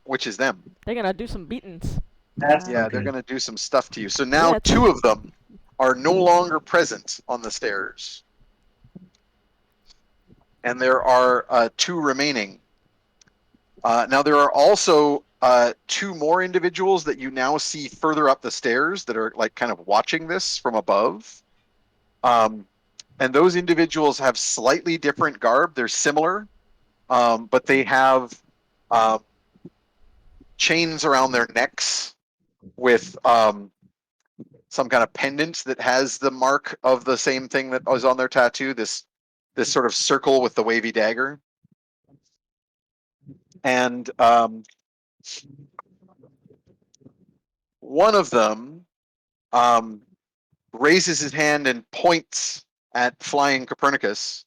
which is them. They're gonna do some beatings. That's Yeah, not they're good. going to do some stuff to you. So now Yeah, two of them are no longer present on the stairs. And there are two remaining. Now there are also two more individuals that you now see further up the stairs that are like kind of watching this from above. And those individuals have slightly different garb. They're similar, but they have chains around their necks with some kind of pendant that has the mark of the same thing that was on their tattoo. This sort of circle with the wavy dagger. And one of them raises his hand and points at flying Copernicus,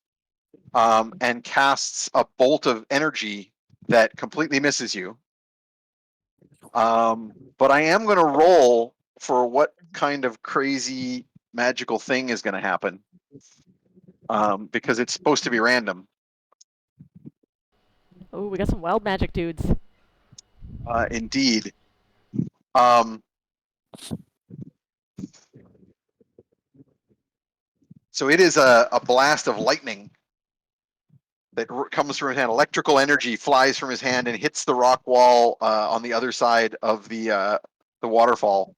and casts a bolt of energy that completely misses you. But I am going to roll for what kind of crazy magical thing is going to happen, because it's supposed to be random. Oh, we got some wild magic dudes. Indeed. So it is a blast of lightning that comes from his hand. Electrical energy flies from his hand and hits the rock wall on the other side of the waterfall,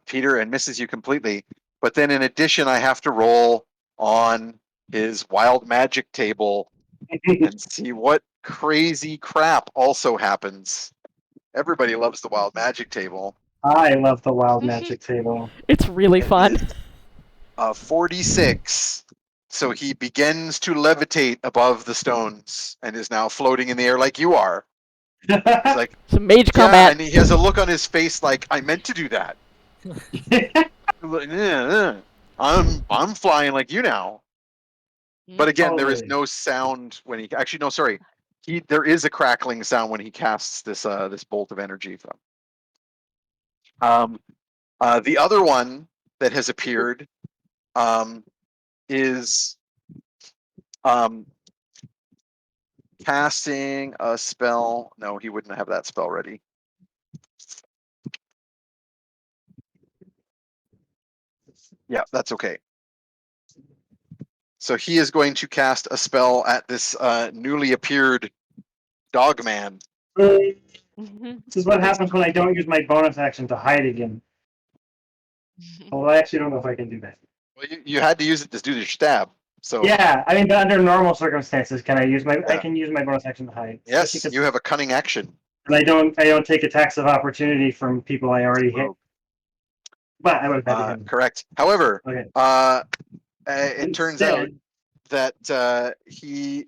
Peter, and misses you completely. But then in addition, I have to roll on his wild magic table and see what crazy crap also happens. Everybody loves the wild magic table. I love the wild magic table. It's really It fun. is 46. So he begins to levitate above the stones and is now floating in the air like you are. He's like, Some mage yeah, combat. and he has a look on his face like, I meant to do that. I'm flying like you now. But again, there is Totally. no sound when he actually no, sorry. There is a crackling sound when he casts this bolt of energy from. The other one that has appeared is casting a spell. No, he wouldn't have that spell ready. Yeah, that's okay. So he is going to cast a spell at this newly appeared dog man. This is what happens when I don't use my bonus action to hide again. Well, I actually don't know if I can do that. Well, you had to use it to do your stab. So Yeah, I mean, but under normal circumstances, can I use my? I Yeah. can use my bonus action to hide. yes, Especially 'cause- you have a cunning action. And I don't take attacks of opportunity from people I already hit. But I would have had to hit him. Correct. However, Okay. it turns out that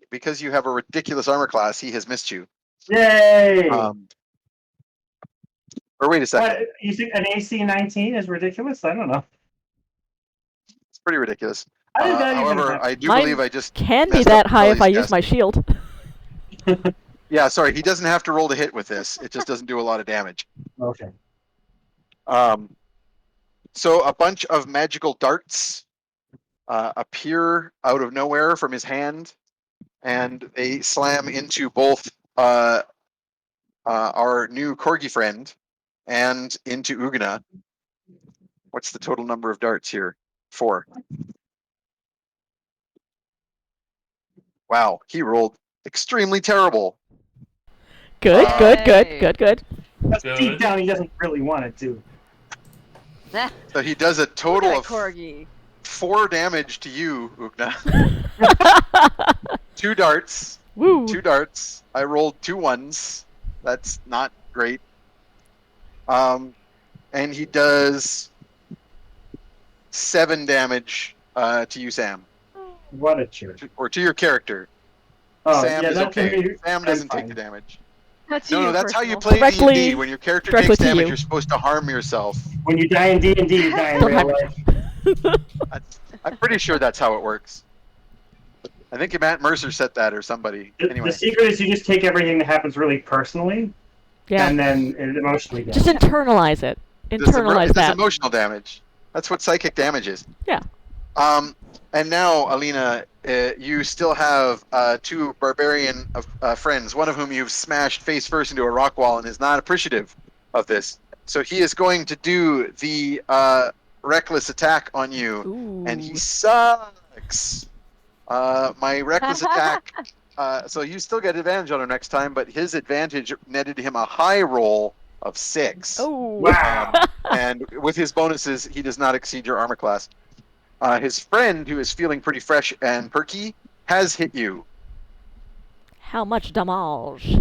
because you have a ridiculous armor class, he has missed you. Yay! Or wait a second, What, you think an AC 19 is ridiculous? I don't know. it's pretty ridiculous. I didn't even However, have- I do Mine believe I just Can be messed that up high if I Kelly's use my shield. Yeah, sorry, he doesn't have to roll to hit with this. It just doesn't do a lot of damage. Okay. So a bunch of magical darts appear out of nowhere from his hand, and they slam into both our new corgi friend and into Ugana. What's the total number of darts here? 4. Wow, he rolled extremely terrible. Good, good, good, Yay. good, good. That's Good. deep down, he doesn't really want it to. So he does a total That of corgi. 4 damage to you, Ugna. 2 darts. Woo. 2 darts. I rolled 2 ones. That's not great. And he does 7 damage to you, Sam, What a jerk. or to your character. Oh, Sam yeah, is that's okay. me. Sam I'm doesn't take the fine. damage. That's No, you, no, that's how you personal. play Directly- D&D. When your character directly takes to damage, you. you're supposed to harm yourself. When you die in D&D, you die in Don't real harm life. I'm pretty sure that's how it works. I think Matt Mercer said that, or somebody. Anyway. The secret is you just take everything that happens really personally, Yeah. and then it emotionally does. Just internalize it. It Internalize does that. emotional damage. That's what psychic damage is. Yeah. And now, Alina, you still have 2 barbarian friends, one of whom you've smashed face first into a rock wall and is not appreciative of this. So he is going to do the reckless attack on you, Ooh. and he sucks. My reckless attack. So you still get advantage on him next time, but his advantage netted him a high roll of 6. Oh. Wow. And with his bonuses, he does not exceed your armor class. His friend, who is feeling pretty fresh and perky, has hit you. How much damage?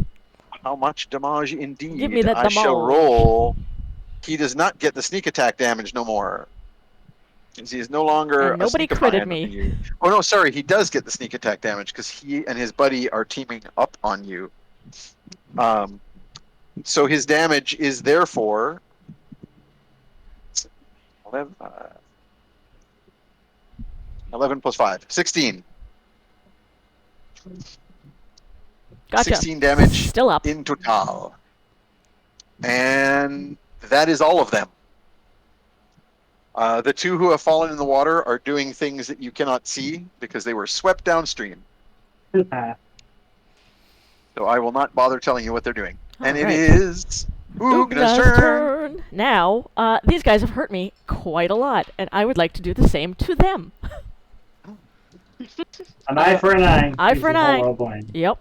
How much damage indeed? Give me that I shall damage. roll. He does not get the sneak attack damage no more. Since he is no longer And a nobody sneak-a-fan critted on me. you. Oh no, sorry, he does get the sneak attack damage because he and his buddy are teaming up on you. So his damage is therefore 11 plus 5. 16. Gotcha. 16 damage Still up. in total. And that is all of them. The two who have fallen in the water are doing things that you cannot see because they were swept downstream. So I will not bother telling you what they're doing. And it Alright. is Ugna's turn. Now, these guys have hurt me quite a lot, and I would like to do the same to them. An eye for an eye. Eye for an eye. Roll blind. Yep.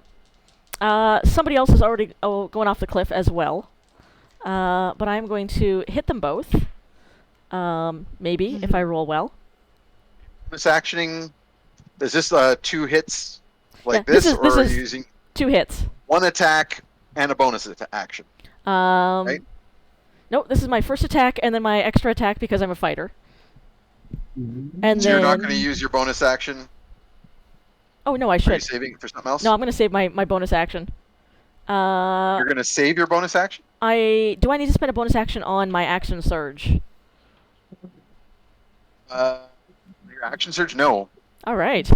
Somebody else is already going off the cliff as well. But I'm going to hit them both. Maybe, if I roll well. This actioning, is this 2 hits like Yeah, this this, is- or this are is- you using 2 hits. 1 attack and a bonus action? Right. Nope, this is my first attack and then my extra attack because I'm a fighter. And So then... you're not going to use your bonus action? Oh, no, I Are you should. saving for something else? No, I'm going to save my bonus action. You're going to save your bonus action? Do I need to spend a bonus action on my action surge? Your action surge? No. All right.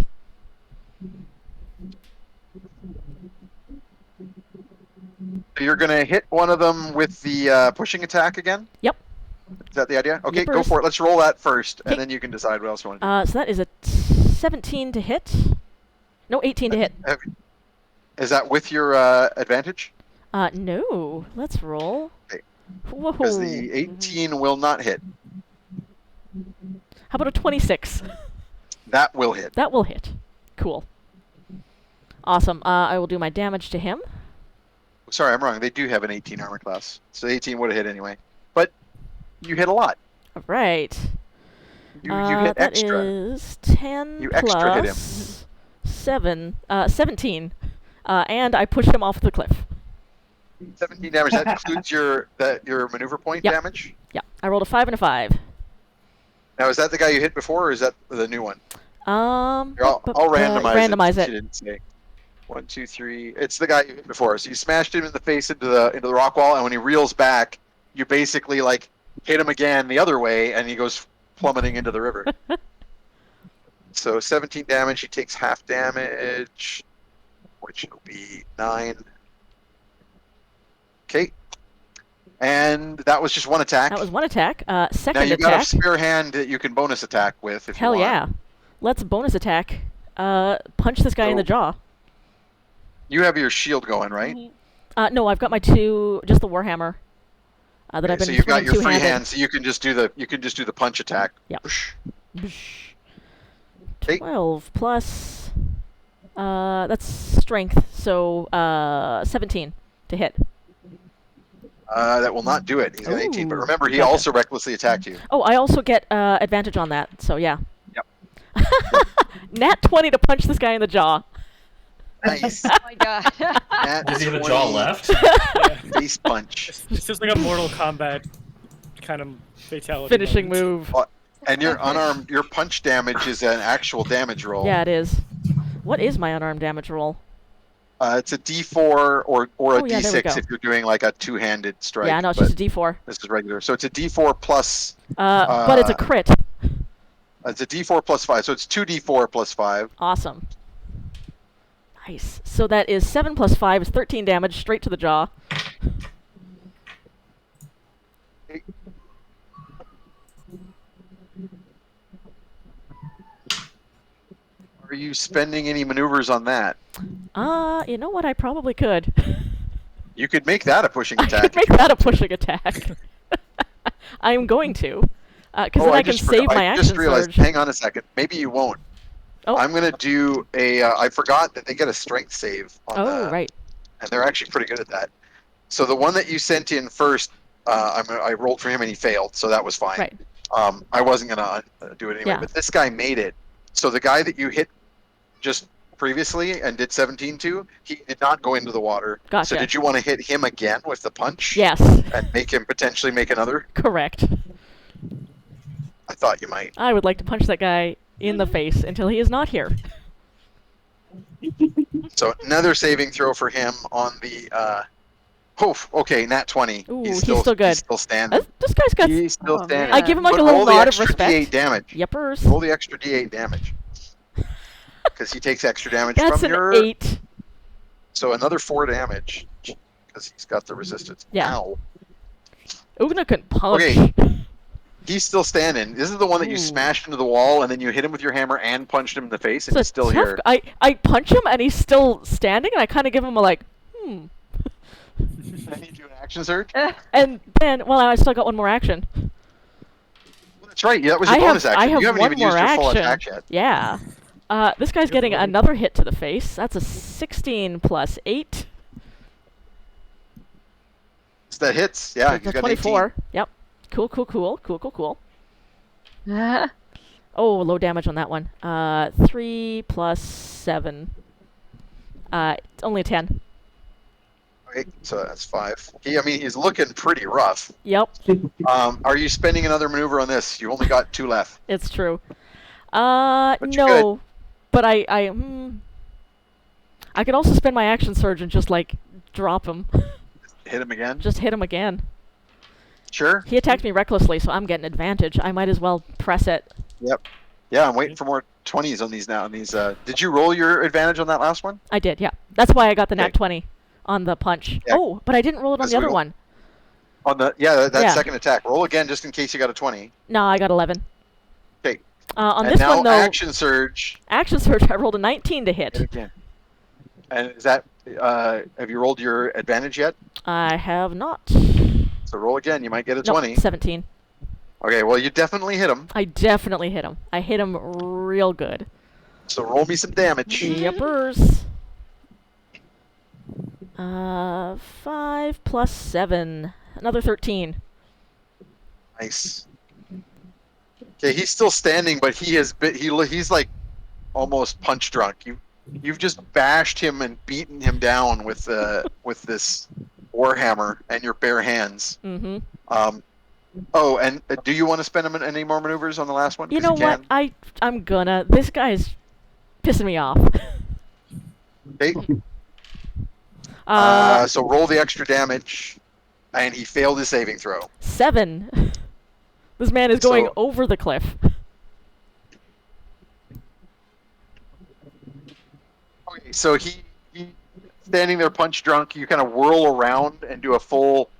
So you're going to hit one of them with the pushing attack again? Yep. Is that the idea? Okay, go Yippers. for it. Let's roll that first, and Okay. then you can decide what else you want to do. So that is a 17 to hit. No, 18 to hit. Is that with your advantage? No. Let's roll. Okay. Whoa. Because the 18 will not hit. How about a 26? That will hit. That will hit. Cool. Awesome. I will do my damage to him. Sorry, I'm wrong. They do have an 18 armor class. So 18 would have hit anyway. But you hit a lot. All right. You hit that extra. is 10 You plus extra hit him. 17. And I pushed him off the cliff. 17 damage. That includes your maneuver point Yep. damage? Yeah. I rolled a 5 and a 5. Now, is that the guy you hit before, or is that the new one? Here, I'll I'll randomize it. You didn't say. 1, 2, 3. It's the guy you hit before. So you smashed him in the face into the rock wall, and when he reels back, you basically like hit him again the other way, and he goes plummeting into the river. So 17 damage. He takes half damage, which will be 9. Okay. And that was just one attack. That was one attack. Now Second you've got a attack. spare hand that you can bonus attack with if Hell you want. yeah. Let's bonus attack. Punch this guy in the So- jaw. You have your shield going, right? No, I've got my just the warhammer. That Okay, I've been so you've got swinging your free two-handed. hand, so you can just do the punch attack. Yep. Whoosh. Bsh. Okay. 12 plus. That's strength, so 17 to hit. That will not do it. He's got 18. But Ooh, remember, he gotcha. also recklessly attacked you. Oh, I also get advantage on that, so yeah. Yep. Nat 20 to punch this guy in the jaw. Nice. Oh my god. Nat Does he have a 20 jaw left? Face punch. It's just like a Mortal Kombat kind of fatality. Finishing moment. move. And your unarmed, your punch damage is an actual damage roll. Yeah, it is. What is my unarmed damage roll? It's a D4 or a Oh, yeah, there we D6 go. if you're doing like a two-handed strike. Yeah, no, it's but just a D4. this is regular. So it's a D4 plus. But it's a crit. It's a D4 plus 5. So it's 2D4 plus 5. Awesome. Nice. So that is 7 plus 5 is 13 damage straight to the jaw. Are you spending any maneuvers on that? You know what? I probably could. You could make that a pushing I attack. could make that a pushing attack. I'm going to. Because then I can save my I action just realized. surge. Hang on a second. Maybe you won't. Oh. I'm gonna do a. I forgot that they get a strength save. On Oh, right. And they're actually pretty good at that. So the one that you sent in first, I rolled for him and he failed, so that was fine. Right. I wasn't gonna do it anyway, Yeah. but this guy made it. So the guy that you hit just previously and did 17 to, he did not go into the water. Gotcha. So did you want to hit him again with the punch? Yes. And make him potentially make another? Correct. I thought you might. I would like to punch that guy in the face until he is not here. So another saving throw for him on the Oh, okay, nat 20. Ooh, he's he's still still good. He's still standing. This guy's got. He's still Oh, standing. I give him like But a little roll the nod of extra respect. D8 damage. Yepers. Roll the extra D8 damage. Because he takes extra damage That's from an your. 8. So another 4 damage. Because he's got the resistance. Yeah. Ow. Ugna can punch. Okay. He's still standing. This is the one that you Ooh. smashed into the wall and then you hit him with your hammer and punched him in the face and It's he's still tough here. I punch him and he's still standing, and I kind of give him a like, Then you do an action surge. And then, well, I still got one more action. That's right. Yeah, that was your I bonus have- I action. have You haven't one even used more your full action. attack yet. Yeah. This guy's getting another hit to the face. That's a 16 plus 8. So that hits. Yeah, That's he's a got 24. Yep. Cool. Oh, low damage on that one. 3 plus 7. It's only a 10. 18. Okay, so that's 5. He's looking pretty rough. Yep, Are you spending another maneuver on this? You only got 2 left. it's true. But you No. But I could also spend my action surge and just, like, drop him. Hit him again. Just hit him again. Sure. He attacked me recklessly, so I'm getting advantage. I might as well press it. Yeah, I'm waiting for more 20s on these now. Did you roll your advantage on that last one? I did, yeah. That's why I got the nat Okay. 20 on the punch. Yeah. Oh, but I didn't roll it on Because the we other don't- one. On the that Yeah. second attack. Roll again just in case you got a 20. No, I got 11. Okay. On And this now one, though, action surge. action surge, I rolled a 19 to Hit hit. again. And is that have you rolled your advantage yet? I have not. So roll again. You might get a Nope, 20. 17. Okay, well you definitely hit him. I definitely hit him. I hit him real good. So roll me some damage. Yepers. 5 plus 7. Another 13. Nice. Okay, he's still standing, but he's like almost punch drunk. You've just bashed him and beaten him down with this warhammer and your bare hands. Mm-hmm. Oh, and do you want to spend any more maneuvers on the last one? You 'Cause know what? can. I'm gonna. This guy's pissing me off. Okay. So roll the extra damage, and he failed his saving throw. 7. This man is going So- over the cliff. Okay, so he standing there punch drunk. You kind of whirl around and do a full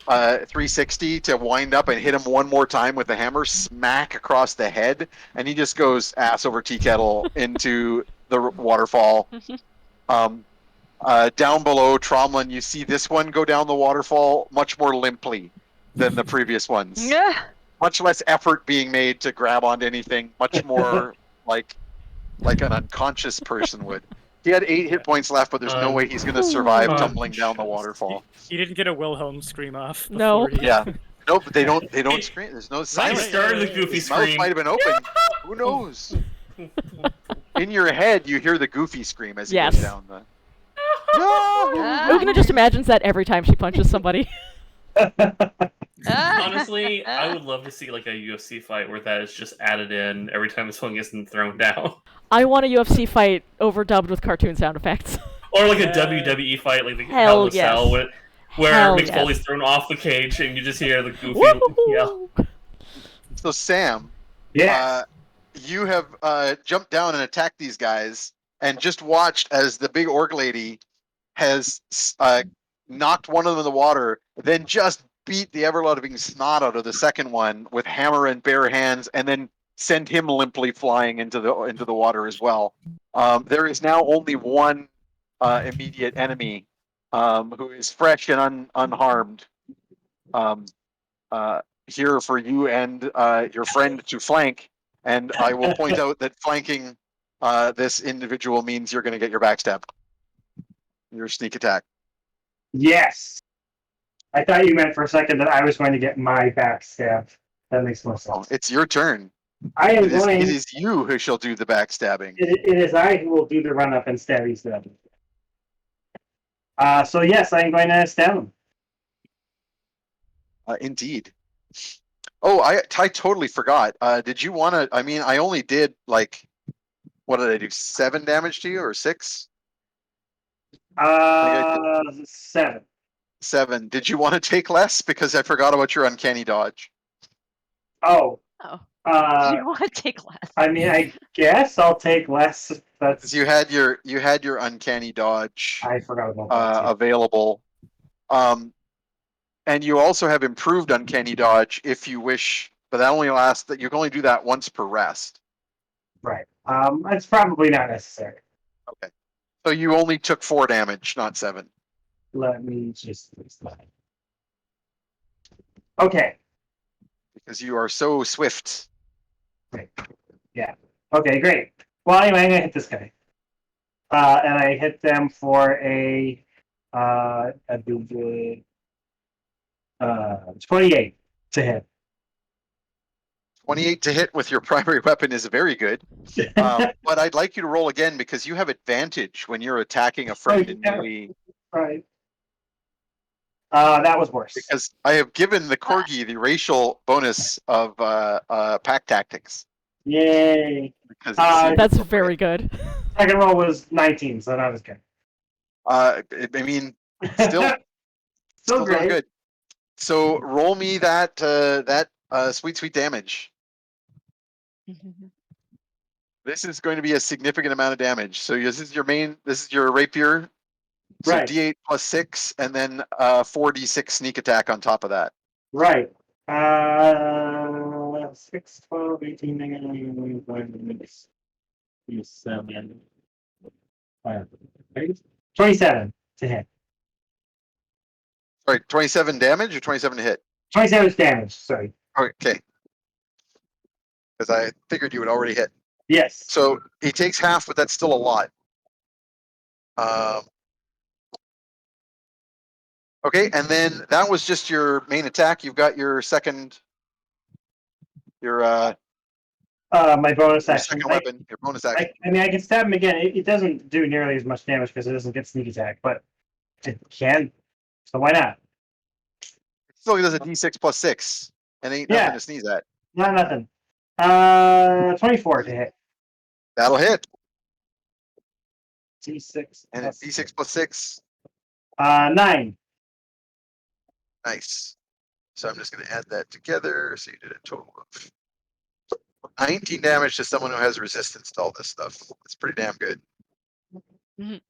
360 to wind up and hit him one more time with the hammer, smack across the head, and he just goes ass over tea kettle into the waterfall. Down below, Tromlin, you see this one go down the waterfall much more limply than the previous ones. Yeah. Much less effort being made to grab onto anything, much more like an unconscious person would. He had 8 hit points left, but there's no way he's going to survive tumbling down the waterfall. He didn't get a Wilhelm scream off. No. before he- Yeah. No, but they don't scream. There's no I silence. started the goofy His mouth scream. might have been open. Who knows? In your head, you hear the goofy scream as he Yes. goes down the. No! Ugna just imagines that every time she punches somebody. Honestly, I would love to see like a UFC fight where that is just added in every time someone gets thrown down. I want a UFC fight overdubbed with cartoon sound effects. Or like a WWE fight, like the Hell Hell in a yes. Cell, where Hell Mick yes. Foley's thrown off the cage and you just hear the goofy yell. Woo-hoo-hoo. So Sam, Yes. you have jumped down and attacked these guys, and just watched as the big orc lady has knocked one of them in the water, then just beat the ever-loving snot out of the second one with hammer and bare hands, and then send him limply flying into the water as well. There is now only one immediate enemy who is fresh and unharmed here for you and your friend to flank. And I will point out that flanking this individual means you're going to get your backstab, your sneak attack. Yes. I thought you meant for a second that I was going to get my backstab. That makes more Oh, sense. it's your turn. I am It going. is you who shall do the backstabbing. It is I who will do the run up and stabby stab. So yes, I'm going to stab him. Indeed. Oh, I totally forgot. Did you want to? I mean, I only did like, what did I do? 7 damage to you or 6? 7. 7. Did you want to take less? Because I forgot about your uncanny dodge. Oh. Oh. Uh, You want to take less? I mean, I guess I'll take less. Because you had your uncanny dodge I forgot about that too. available. And you also have improved uncanny dodge if you wish, but that only lasts that you can only do that once per rest. Right. It's probably not necessary. Okay. So you only took 4 damage, not 7. Let me just fix that. Okay. Because you are so swift. Yeah. Okay, great. Well, anyway, I'm gonna hit this guy. And I hit them for a 28 to hit. 28 to hit with your primary weapon is very good. But I'd like you to roll again because you have advantage when you're attacking a friend in yeah. melee. Right. That was worse. Because I have given the corgi the racial bonus of pack tactics. Yay. Because That's very good. Second roll was 19, so that was good. I mean, still Still doing great. good. So roll me that sweet damage. This is going to be a significant amount of damage. So this is your rapier. So Right. D8 plus 6, and then 4d6 sneak attack on top of that. Right. 6, 12, 18, 19, 27. 27 to hit. Sorry, 27 damage or 27 to hit? 27 damage, sorry. Okay. Because I figured you would already hit. Yes. So he takes half, but that's still a lot. Okay, and then that was just your main attack. You've got your second, my bonus your action. second weapon, your bonus action. I mean, I can stab him again. It doesn't do nearly as much damage because it doesn't get sneak attack, but it can. So why not? It still does a d6 plus 6, and ain't nothing to sneeze at. Not nothing. 24 to hit. That'll hit. D6. And it's d6 plus 6. 9. Nice. So I'm just going to add that together. So you did a total of 19 damage to someone who has resistance to all this stuff. That's pretty damn good. Mhm.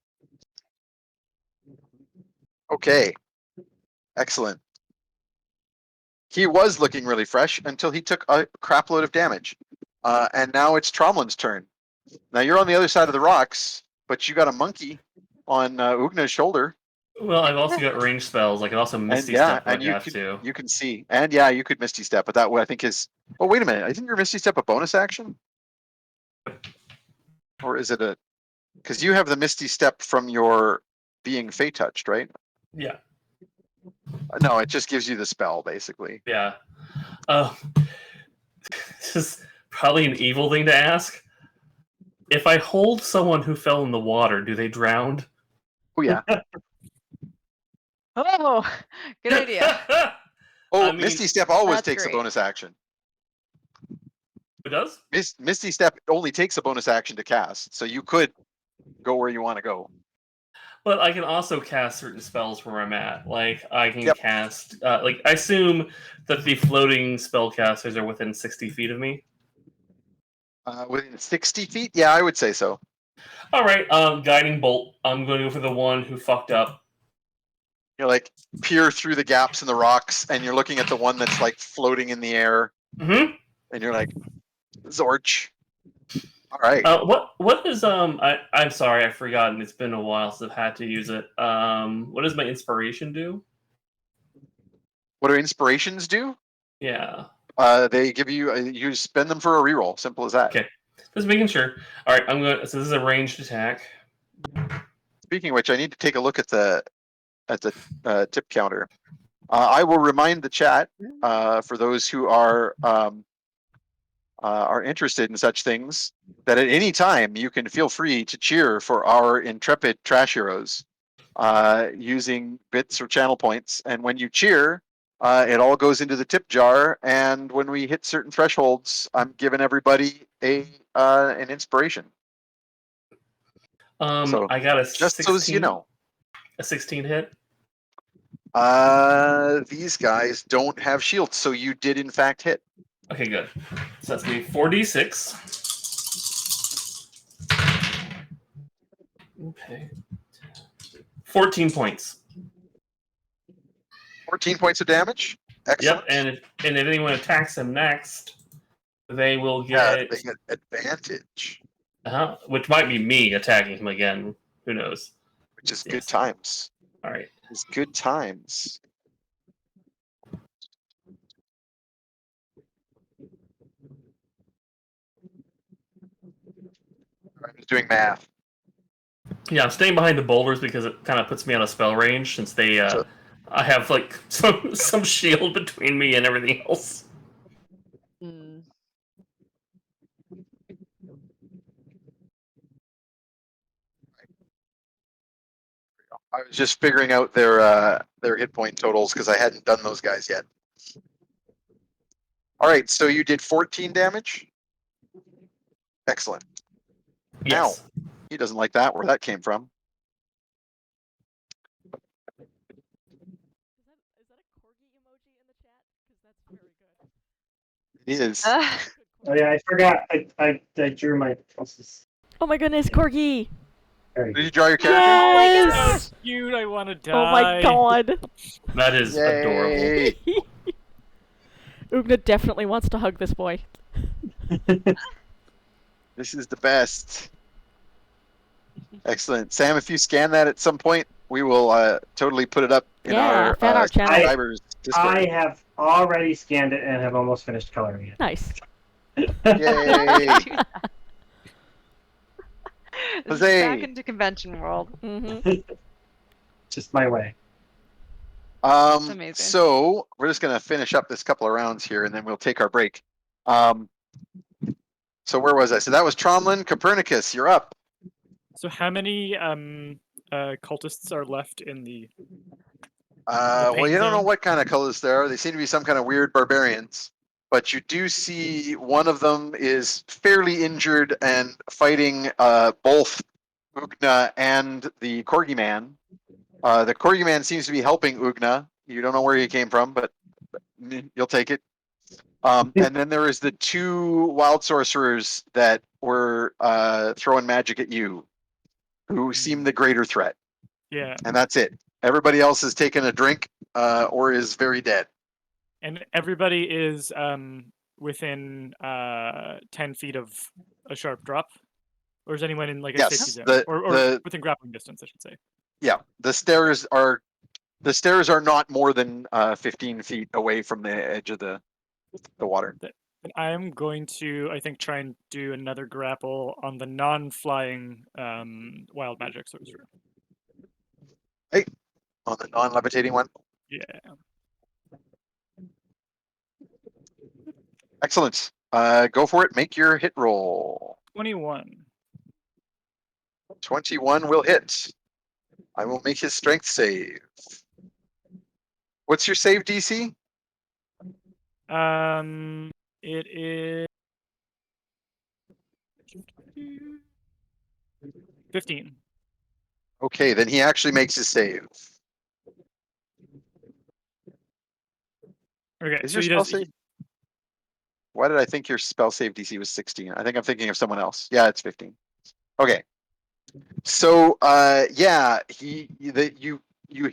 Okay. Excellent. He was looking really fresh until he took a crap load of damage. And now it's Tromlin's turn. Now you're on the other side of the rocks, but you got a monkey on Ugna's shoulder. Well, I've also got range spells. I can also Misty Step if I have to. You can see. And yeah, you could Misty Step, but that way I think is... Oh, wait a minute. I think your Misty Step a bonus action? Or is it a... Because you have the Misty Step from your being Fey touched, right? Yeah. No, it just gives you the spell, basically. Yeah. This is probably an evil thing to ask. If I hold someone who fell in the water, do they drown? Oh, yeah. Oh, good idea. Oh, I mean, Misty Step always that's takes great. a bonus action. It does? Misty Step only takes a bonus action to cast, so you could go where you want to go. But I can also cast certain spells where I'm at. Like, I can Yep. cast... I assume that the floating spellcasters are within 60 feet of me. Within 60 feet? Yeah, I would say so. Alright, Guiding Bolt. I'm going to go for the one who fucked up. You're like, peer through the gaps in the rocks, and you're looking at the one that's like floating in the air, Mm-hmm. and you're like, Zorch. All right. What is I'm sorry, I've forgotten. It's been a while since I've had to use it. What does my inspiration do? What do inspirations do? Yeah. They give you you spend them for a reroll. Simple as that. Okay. Just making sure. All right, I'm going. So this is a ranged attack. Speaking of which, I need to take a look at the tip counter. I will remind the chat for those who are interested in such things that at any time you can feel free to cheer for our intrepid trash heroes using bits or channel points. And when you cheer, it all goes into the tip jar. And when we hit certain thresholds, I'm giving everybody an inspiration. So I got a just 16, so as you know, a 16 hit. These guys don't have shields, so you did in fact hit. Okay, good. So that's me 4d6. Okay. 14 points. 14 points of damage. Excellent. Yep, and if anyone attacks him next, they will Yeah, get they get advantage, which might be me attacking him again. Who knows? which is Yes. good times. All right. It's good times. I'm just doing math. Yeah, I'm staying behind the boulders because it kind of puts me on a spell range since they So- I have like some shield between me and everything else. Mm. I was just figuring out their hit point totals because I hadn't done those guys yet. All right, so you did 14 damage. Excellent. Yes. Ow. He doesn't like that. Where that came from? Is that a corgi emoji in the chat? Because that's very good. It is. Oh yeah, I forgot. I drew my pulses. Oh my goodness, corgi! Very Did you good. draw your character? Yes! So cute. I want to die. Oh my god! That is adorable. Yay. Ugna definitely wants to hug this boy. This is the best. Excellent. Sam, if you scan that at some point, we will totally put it up in Yeah, our fan art channel. subscribers Discord. I have already scanned it and have almost finished coloring Nice. it. Yay. This is Jose. back into convention world. Mm-hmm. Just my way. amazing. So we're just gonna finish up this couple of rounds here, and then we'll take our break. So where was I? So that was Tromlin. Copernicus, you're up. So how many cultists are left in the? Well, pain you don't know zone? what kind of colors they are. They seem to be some kind of weird barbarians. But you do see one of them is fairly injured and fighting both Ugna and the Corgi Man. The Corgi Man seems to be helping Ugna. You don't know where he came from, but you'll take it. And then there is the two wild sorcerers that were throwing magic at you, who seem the greater threat. Yeah, And that's it. Everybody else has taken a drink or is very dead. and everybody is within 10 feet of a sharp drop, or is anyone in like a Yes, safety zone, the- or the- within grappling distance, I should say. Yeah, the stairs are not more than 15 feet away from the edge of the water. And I am going to, I think, try and do another grapple on the non-flying wild magic sorcerer. On the non-levitating one. Yeah. Excellent. Go for it. Make your hit roll. 21. 21 will hit. I will make his strength save. What's your save DC? It is 15. Okay, then he actually makes his save. Okay, Is so your he spell does. save? Why did I think your spell save DC was 16? I think I'm thinking of someone else. Yeah, it's 15. Okay. So yeah, you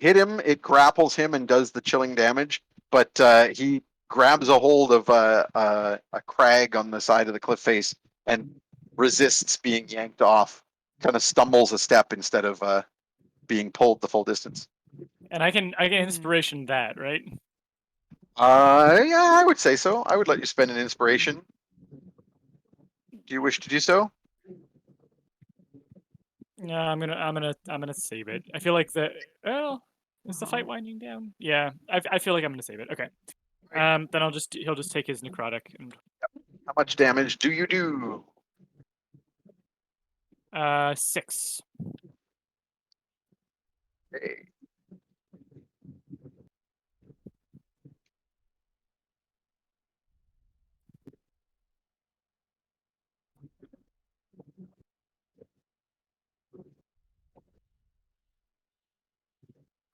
hit him, it grapples him and does the chilling damage, but he grabs a hold of a crag on the side of the cliff face and resists being yanked off. Kind of stumbles a step instead of being pulled the full distance. And I can inspiration that, right? Yeah, I would say so. I would let you spend an inspiration. Do you wish to do so? Yeah, I'm gonna save it. I feel like is the fight winding down? Yeah, I feel like I'm gonna save it. Okay. Then he'll just take his necrotic and How much damage do you do? 6. Okay.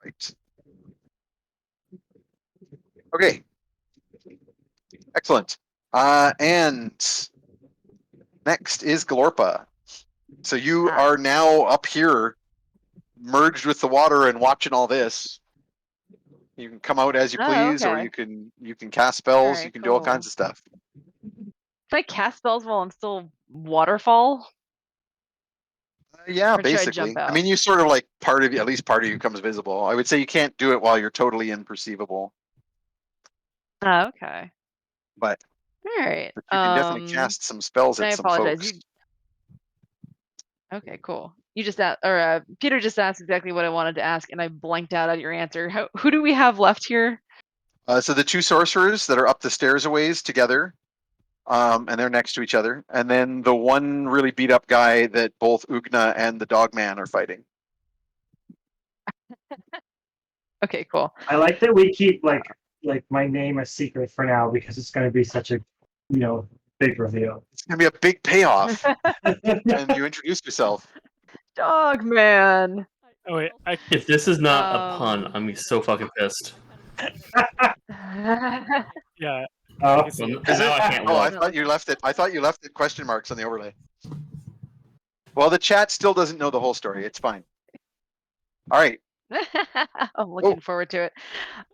Right. Okay. Excellent. And next is Glorpa. So you are now up here, merged with the water and watching all this. You can come out as you Oh, please, or okay. you can cast spells. Alright, You can do all cool. kinds of stuff. Can I cast spells while I'm still waterfall? Yeah, Or should I basically. jump I out? mean, you sort of like at least part of you becomes visible. I would say you can't do it while you're totally imperceivable, Oh, okay. but Alright. you can definitely cast some spells I at some apologize. folks. Okay, cool. You just asked, or Peter just asked exactly what I wanted to ask, and I blanked out at your answer. Who do we have left here? So the two sorcerers that are up the stairs a ways together, and they're next to each other, and then the one really beat up guy that both Ugna and the Dogman are fighting. Okay, cool. I like that we keep like my name a secret for now because it's going to be such a big reveal. It's gonna be a big payoff, and you introduce yourself. Dog man. Oh wait, If this is not a pun, Um, I'm gonna be so fucking pissed. yeah. Oh, I can see Well, it. now I can't Oh, I look. thought you left it. I thought you left it question marks on the overlay. Well, the chat still doesn't know the whole story. It's fine. All right. I'm looking forward to it.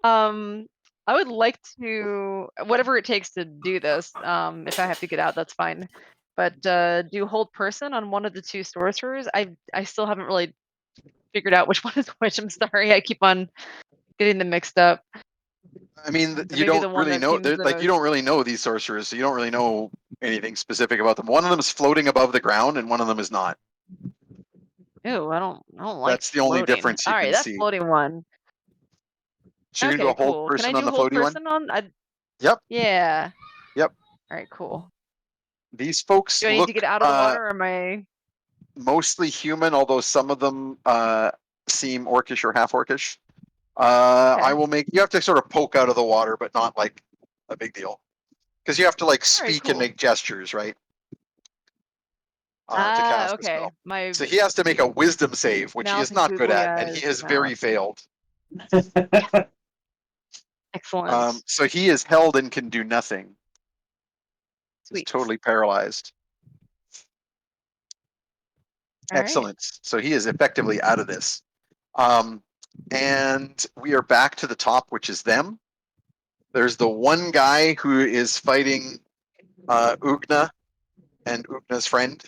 I would like to, whatever it takes to do this. If I have to get out, that's fine. But do hold person on one of the two sorcerers. I still haven't really figured out which one is which. I'm sorry. I keep on getting them mixed up. I mean, So you maybe the don't one really that know. seems the Like, you don't really know these sorcerers, so you don't really know anything specific about them. One of them is floating above the ground, and one of them is not. Ew, I don't like That's the only floating. difference you All right, can that see. floating one. So you're gonna Okay, do a hold cool. Can I person on do the hold floaty one? person on? Yep. Yeah. Yep. All right, cool. These folks Do I need to look get out of the water, or am I? mostly human, although some of them seem orcish or half orcish. Okay. I will make you have to sort of poke out of the water, but not like a big deal, because you have to like speak and cool. make gestures, right? To cast the Okay. spell. My So he has to make a wisdom save, which he mouth is and not good googly at, and he eyes has mouth. very failed. Excellent. So he is held and can do nothing. He's Sweet. totally paralyzed. All right. Excellent. So he is effectively out of this. And we are back to the top, which is them. There's the one guy who is fighting Ugna and Ugna's friend.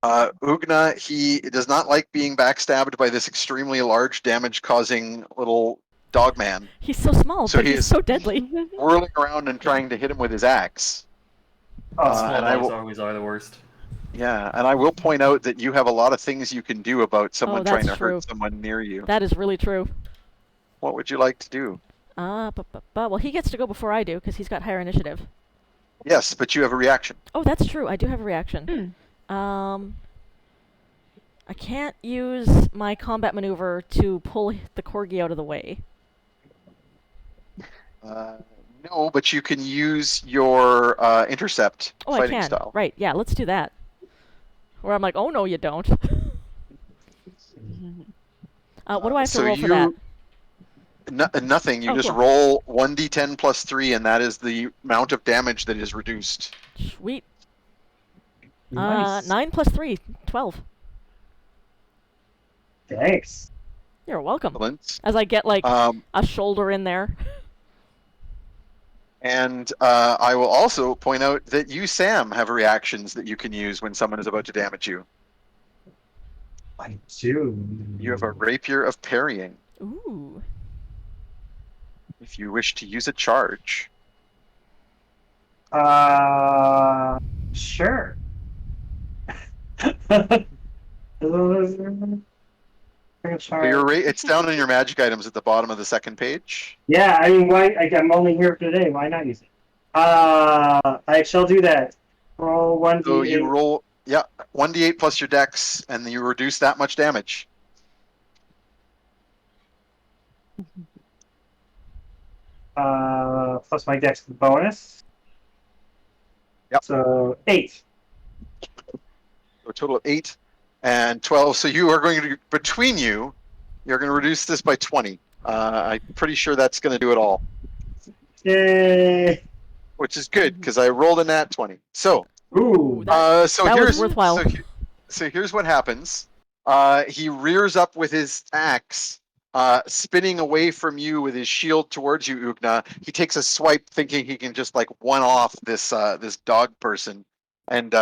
Ugna, he does not like being backstabbed by this extremely large, damage-causing little dog man. He's so small, So but he he's is so deadly. whirling around and trying to hit him with his axe. Small And I dogs will, always are the worst. yeah, and I will point out that you have a lot of things you can do about someone trying that's to true. hurt someone near you. That is really true. What would you like to do? Well, he gets to go before I do because he's got higher initiative. Yes, but you have a reaction. Oh, that's true. I do have a reaction. I can't use my combat maneuver to pull the corgi out of the way. No, but you can use your intercept fighting I can. style. Right, yeah, let's do that. Where I'm like, oh no, you don't. What do I have to roll for that? Nothing. You just cool. roll 1d10 plus 3, and that is the amount of damage that is reduced. Sweet. nice. 9 plus 3, 12. Thanks. You're welcome. Excellent. As I get like a shoulder in there. And I will also point out that you, Sam, have reactions that you can use when someone is about to damage you. I do. You have a rapier of parrying. Ooh. If you wish to use a charge. Sure. So it's down in your magic items at the bottom of the second page. Yeah, I mean, why? I'm only here today. Why not use it? I shall do that. Roll 1d8. So you roll, 1d8 plus your dex, and you reduce that much damage. Plus my dex bonus. Yep. So 8. So a total of 8 and 12. So you are going to, between you, you're going to reduce this by 20. I'm pretty sure that's going to do it all. Yay! which is good because I rolled a nat 20. So, Ooh. That so was here's worthwhile. so here's what happens. He rears up with his axe, spinning away from you with his shield towards you, Ugna. He takes a swipe, thinking he can just like one off this this dog person, and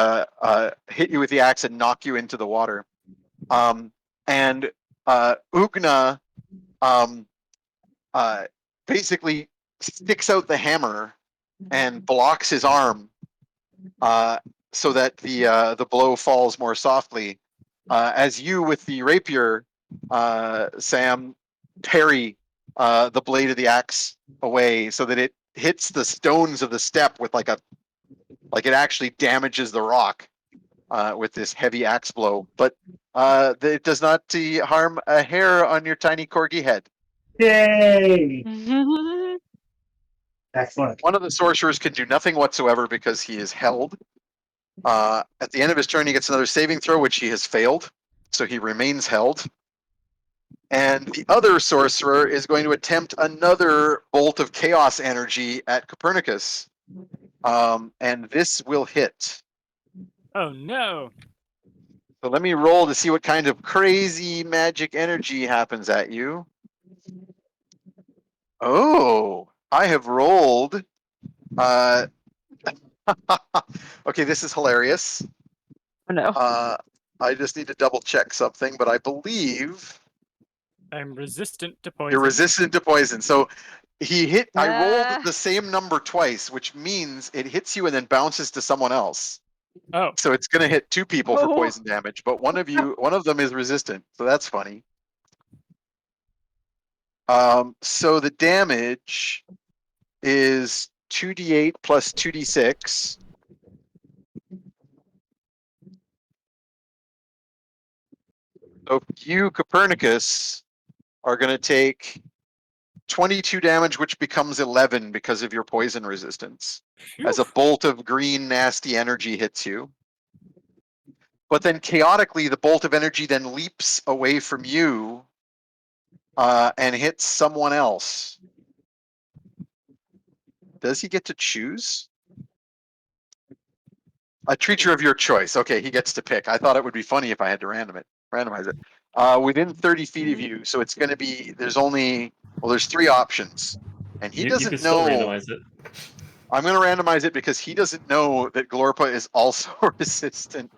hit you with the axe and knock you into the water. And Ugna basically sticks out the hammer and blocks his arm, so that the blow falls more softly. As you with the rapier, Sam, parry the blade of the axe away so that it hits the stones of the step with like it actually damages the rock with this heavy axe blow, but it does not harm a hair on your tiny corgi head. Yay! Excellent. One of the sorcerers can do nothing whatsoever because he is held. At the end of his turn, he gets another saving throw, which he has failed, so he remains held. And the other sorcerer is going to attempt another bolt of chaos energy at Copernicus, and this will hit. Oh no! So let me roll to see what kind of crazy magic energy happens at you. Oh, I have rolled. Okay, this is hilarious. Oh, no. I just need to double check something, but I believe I'm resistant to poison. you're resistant to poison. So I rolled Ah. the same number twice, which means it hits you and then bounces to someone else. Oh, So it's going to hit two people for Oh. poison damage, but one of them is resistant. So that's funny. So the damage is 2d8 plus 2d6. So you, Copernicus, are going to take 22 damage, which becomes 11 because of your poison resistance, as a bolt of green, nasty energy hits you. But then chaotically, the bolt of energy then leaps away from you and hits someone else. Does he get to choose? A creature of your choice. Okay, he gets to pick. I thought it would be funny if I had to randomize it. Within 30 feet of you, so it's going to be. There's three options, and he You doesn't can still know. randomize it. I'm going to randomize it because he doesn't know that Glorpa is also resistant.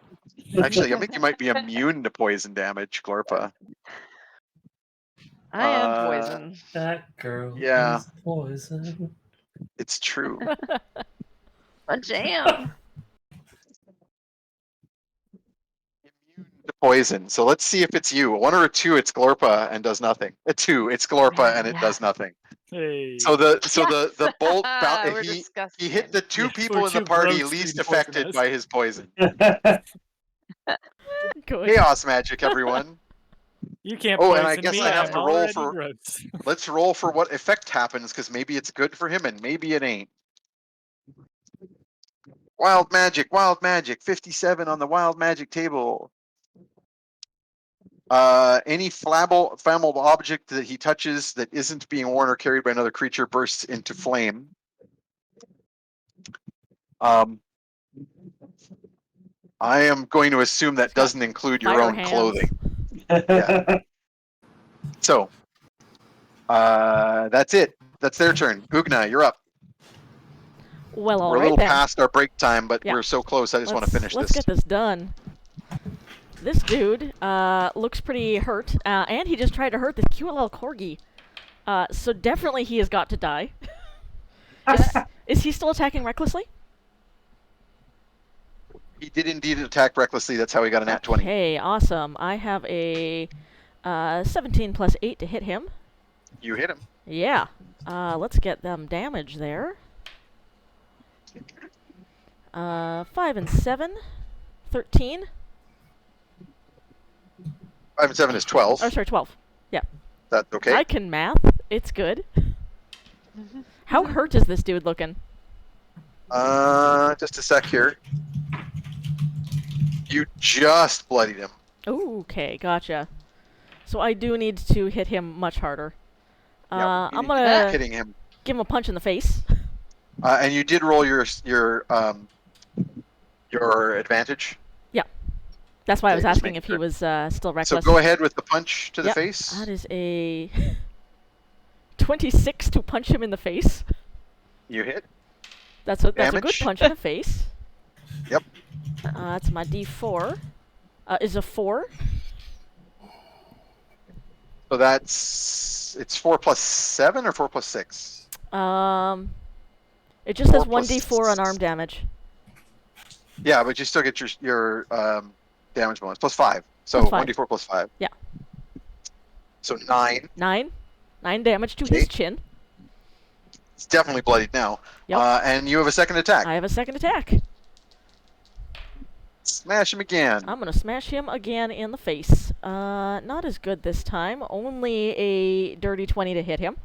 Actually, I think you might be immune to poison damage, Glorpa. I am poison. That girl Yeah. is poison. It's true. A jam. Immune to poison. So let's see if it's you. A 1 or a 2, it's Glorpa and does nothing. A 2, it's Glorpa and it does nothing. hey. So the bolt We're he disgusting. hit the two Yeah, people for in the two party blokes least being affected poisonous. by his poison. Good. Chaos magic, everyone. You can't Oh, poison and I guess me. I have I'm to roll already for. gross. Let's roll for what effect happens, because maybe it's good for him and maybe it ain't. Wild magic, 57 on the wild magic table. Any flammable object that he touches that isn't being worn or carried by another creature bursts into flame. I am going to assume that He's got doesn't include your fire own hands. clothing. Yeah. So, that's it. That's their turn. Ugna, you're up. Well, all We're a right little then. past our break time, but Yeah. we're so close. I just want to finish Let's this. get this done. This dude looks pretty hurt, and he just tried to hurt this cute little corgi. So definitely he has got to die. Is he still attacking recklessly? He did indeed attack recklessly. That's how he got a nat 20. Okay, awesome. I have a 17 plus 8 to hit him. You hit him. Yeah. Let's get them damage there. 5 and 7. 13. 5 and 7 is 12. Oh, sorry, 12. That's okay. I can math. It's good. How hurt is this dude looking? Just a sec here. You just bloodied him. Ooh, okay, gotcha. So I do need to hit him much harder. Yep, I'm you gonna hitting him. give him a punch in the face. And you did roll your advantage. That's why I Okay, was just asking making if he sure. was still So reckless. go ahead with the punch to the Yep, face. That is a 26 to punch him in the face. You hit. That's a good Damage? punch in the face. Yep. That's my D4. Is a 4. So it's 4 plus 7 or 4 plus 6? It just says 4 plus 1d4 unarmed damage. Yeah, but you still get your damage bonus plus 5. So Plus 5. 1d4 plus 5. Yeah. So 9. 9 damage to Okay. his chin. It's definitely bloodied now. Yep. And you have a second attack. I have a second attack. Smash him again. I'm gonna smash him again in the face. Not as good this time. Only a dirty 20 to hit him.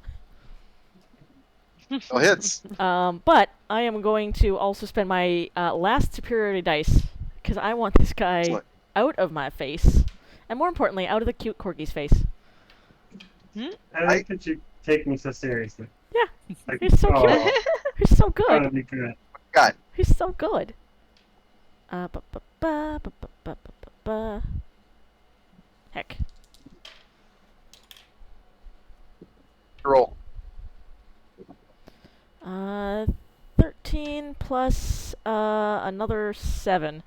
No hits. But I am going to also spend my last superiority dice because I want this guy Excellent. out of my face, and more importantly, out of the cute corgi's face. I like that you take me so seriously. Yeah, Like, he's so cute. oh, He's so that good. would be good. God. He's so good. Heck. Roll. 13 plus another 7.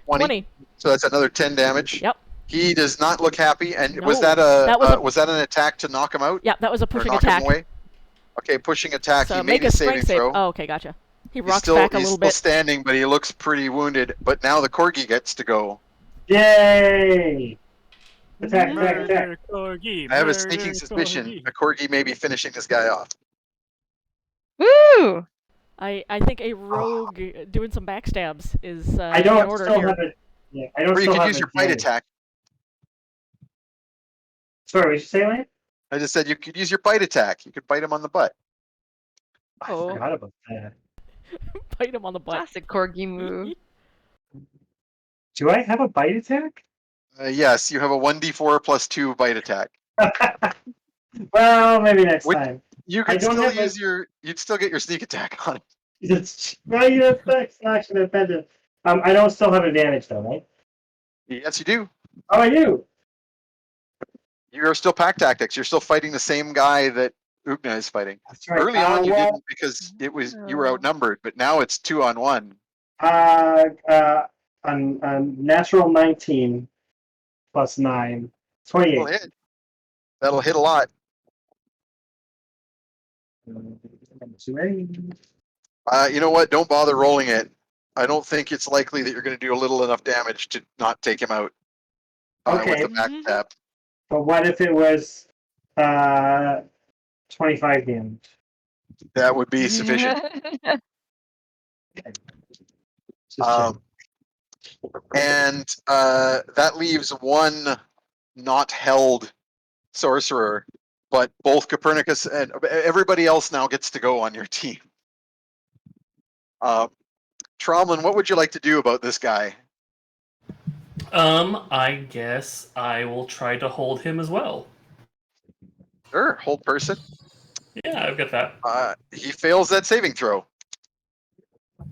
20. So that's another 10 damage. Yep. He does not look happy. And was No, that was was that an attack to knock him out? Yeah, that was a Or pushing knock attack. him away? Okay, pushing attack. So He make made a his saving strength save. throw. Oh, okay, gotcha. He He's rocks still, back a he's little still bit. standing, but he looks pretty wounded. But now the corgi gets to go. Yay! Attack, attack, attack. Murder corgi, I have a murder sneaking suspicion corgi. a corgi may be finishing this guy off. Woo! I think a rogue doing some backstabs is I in don't order still here. have it. Yeah, I don't Or you still could have use your it bite ready. attack. Sorry, what did you say, Lane? I just said you could use your bite attack. You could bite him on the butt. Oh. I forgot about that. Bite him on the butt. Classic corgi move. Do I have a bite attack? Yes, you have a 1d4 plus 2 bite attack. Well, maybe next Which- time. You I could don't still have use you'd still get your sneak attack on it. Well, you have action defended. I don't still have advantage though, right? Yes, you do. Oh, I do. You're still pack tactics. You're still fighting the same guy that Ugna is fighting. That's right. Early on, you well, didn't because you were outnumbered, but now it's 2-on-1. On natural 19 plus 9, 28. That'll hit. That'll hit a lot. You know what? Don't bother rolling it. I don't think it's likely that you're going to do a little enough damage to not take him out Okay. with the backstab. But what if it was 25 damage? That would be sufficient. Just check. And that leaves one not held sorcerer, but both Copernicus and everybody else now gets to go on your team. Tromlin, what would you like to do about this guy? I guess I will try to hold him as well. Sure, hold person. Yeah, I've got that. He fails that saving throw.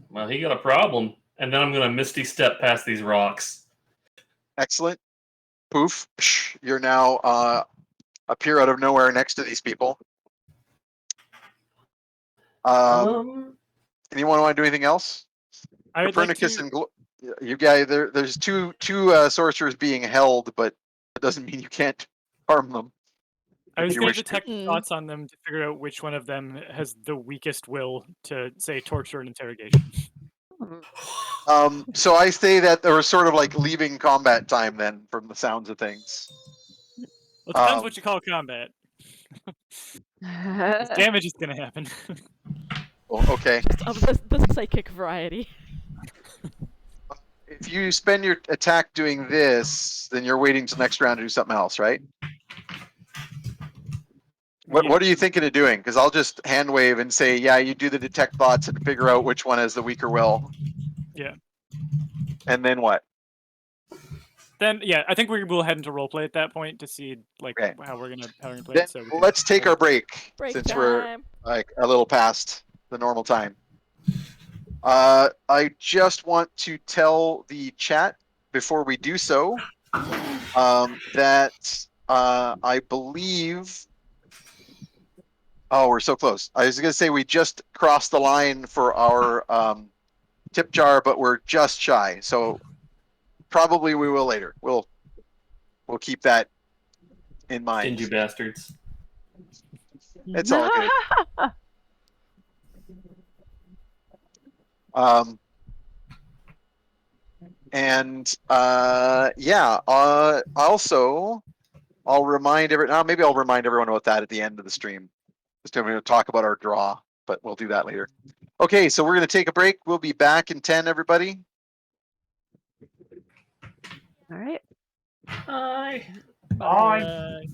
Well, he got a problem. And then I'm gonna Misty Step past these rocks. Excellent. Poof. You're now appear out of nowhere next to these people. Anyone want to do anything else? I would like Copernicus to... and you guys, there's two sorcerers being held, but that doesn't mean you can't harm them. I was you going to wish to. detect thoughts on them to figure out which one of them has the weakest will to, say, torture and interrogation. So I say that they were sort of like leaving combat time then, from the sounds of things. Well, it depends what you call combat. Damage is going to happen. Well, okay. Of the psychic variety. If you spend your attack doing this, then you're waiting till next round to do something else, right? What are you thinking of doing? Because I'll just hand wave and say, yeah, you do the detect thoughts and figure out which one has the weaker will. Yeah. And then what? Then, yeah, I think we'll head into roleplay at that point to see like Okay. how we're gonna play Then it. So let's take our break, Break since time. like a little past the normal time. I just want to tell the chat before we do so that I believe. Oh, we're so close. I was going to say we just crossed the line for our tip jar, but we're just shy. So probably we will later. We'll keep that in mind. Stingy bastards. It's all good. Also, I'll remind maybe I'll remind everyone about that at the end of the stream. Just going to talk about our draw, but we'll do that later. Okay, so we're going to take a break. We'll be back in 10, everybody. All right. Bye. Bye. Bye.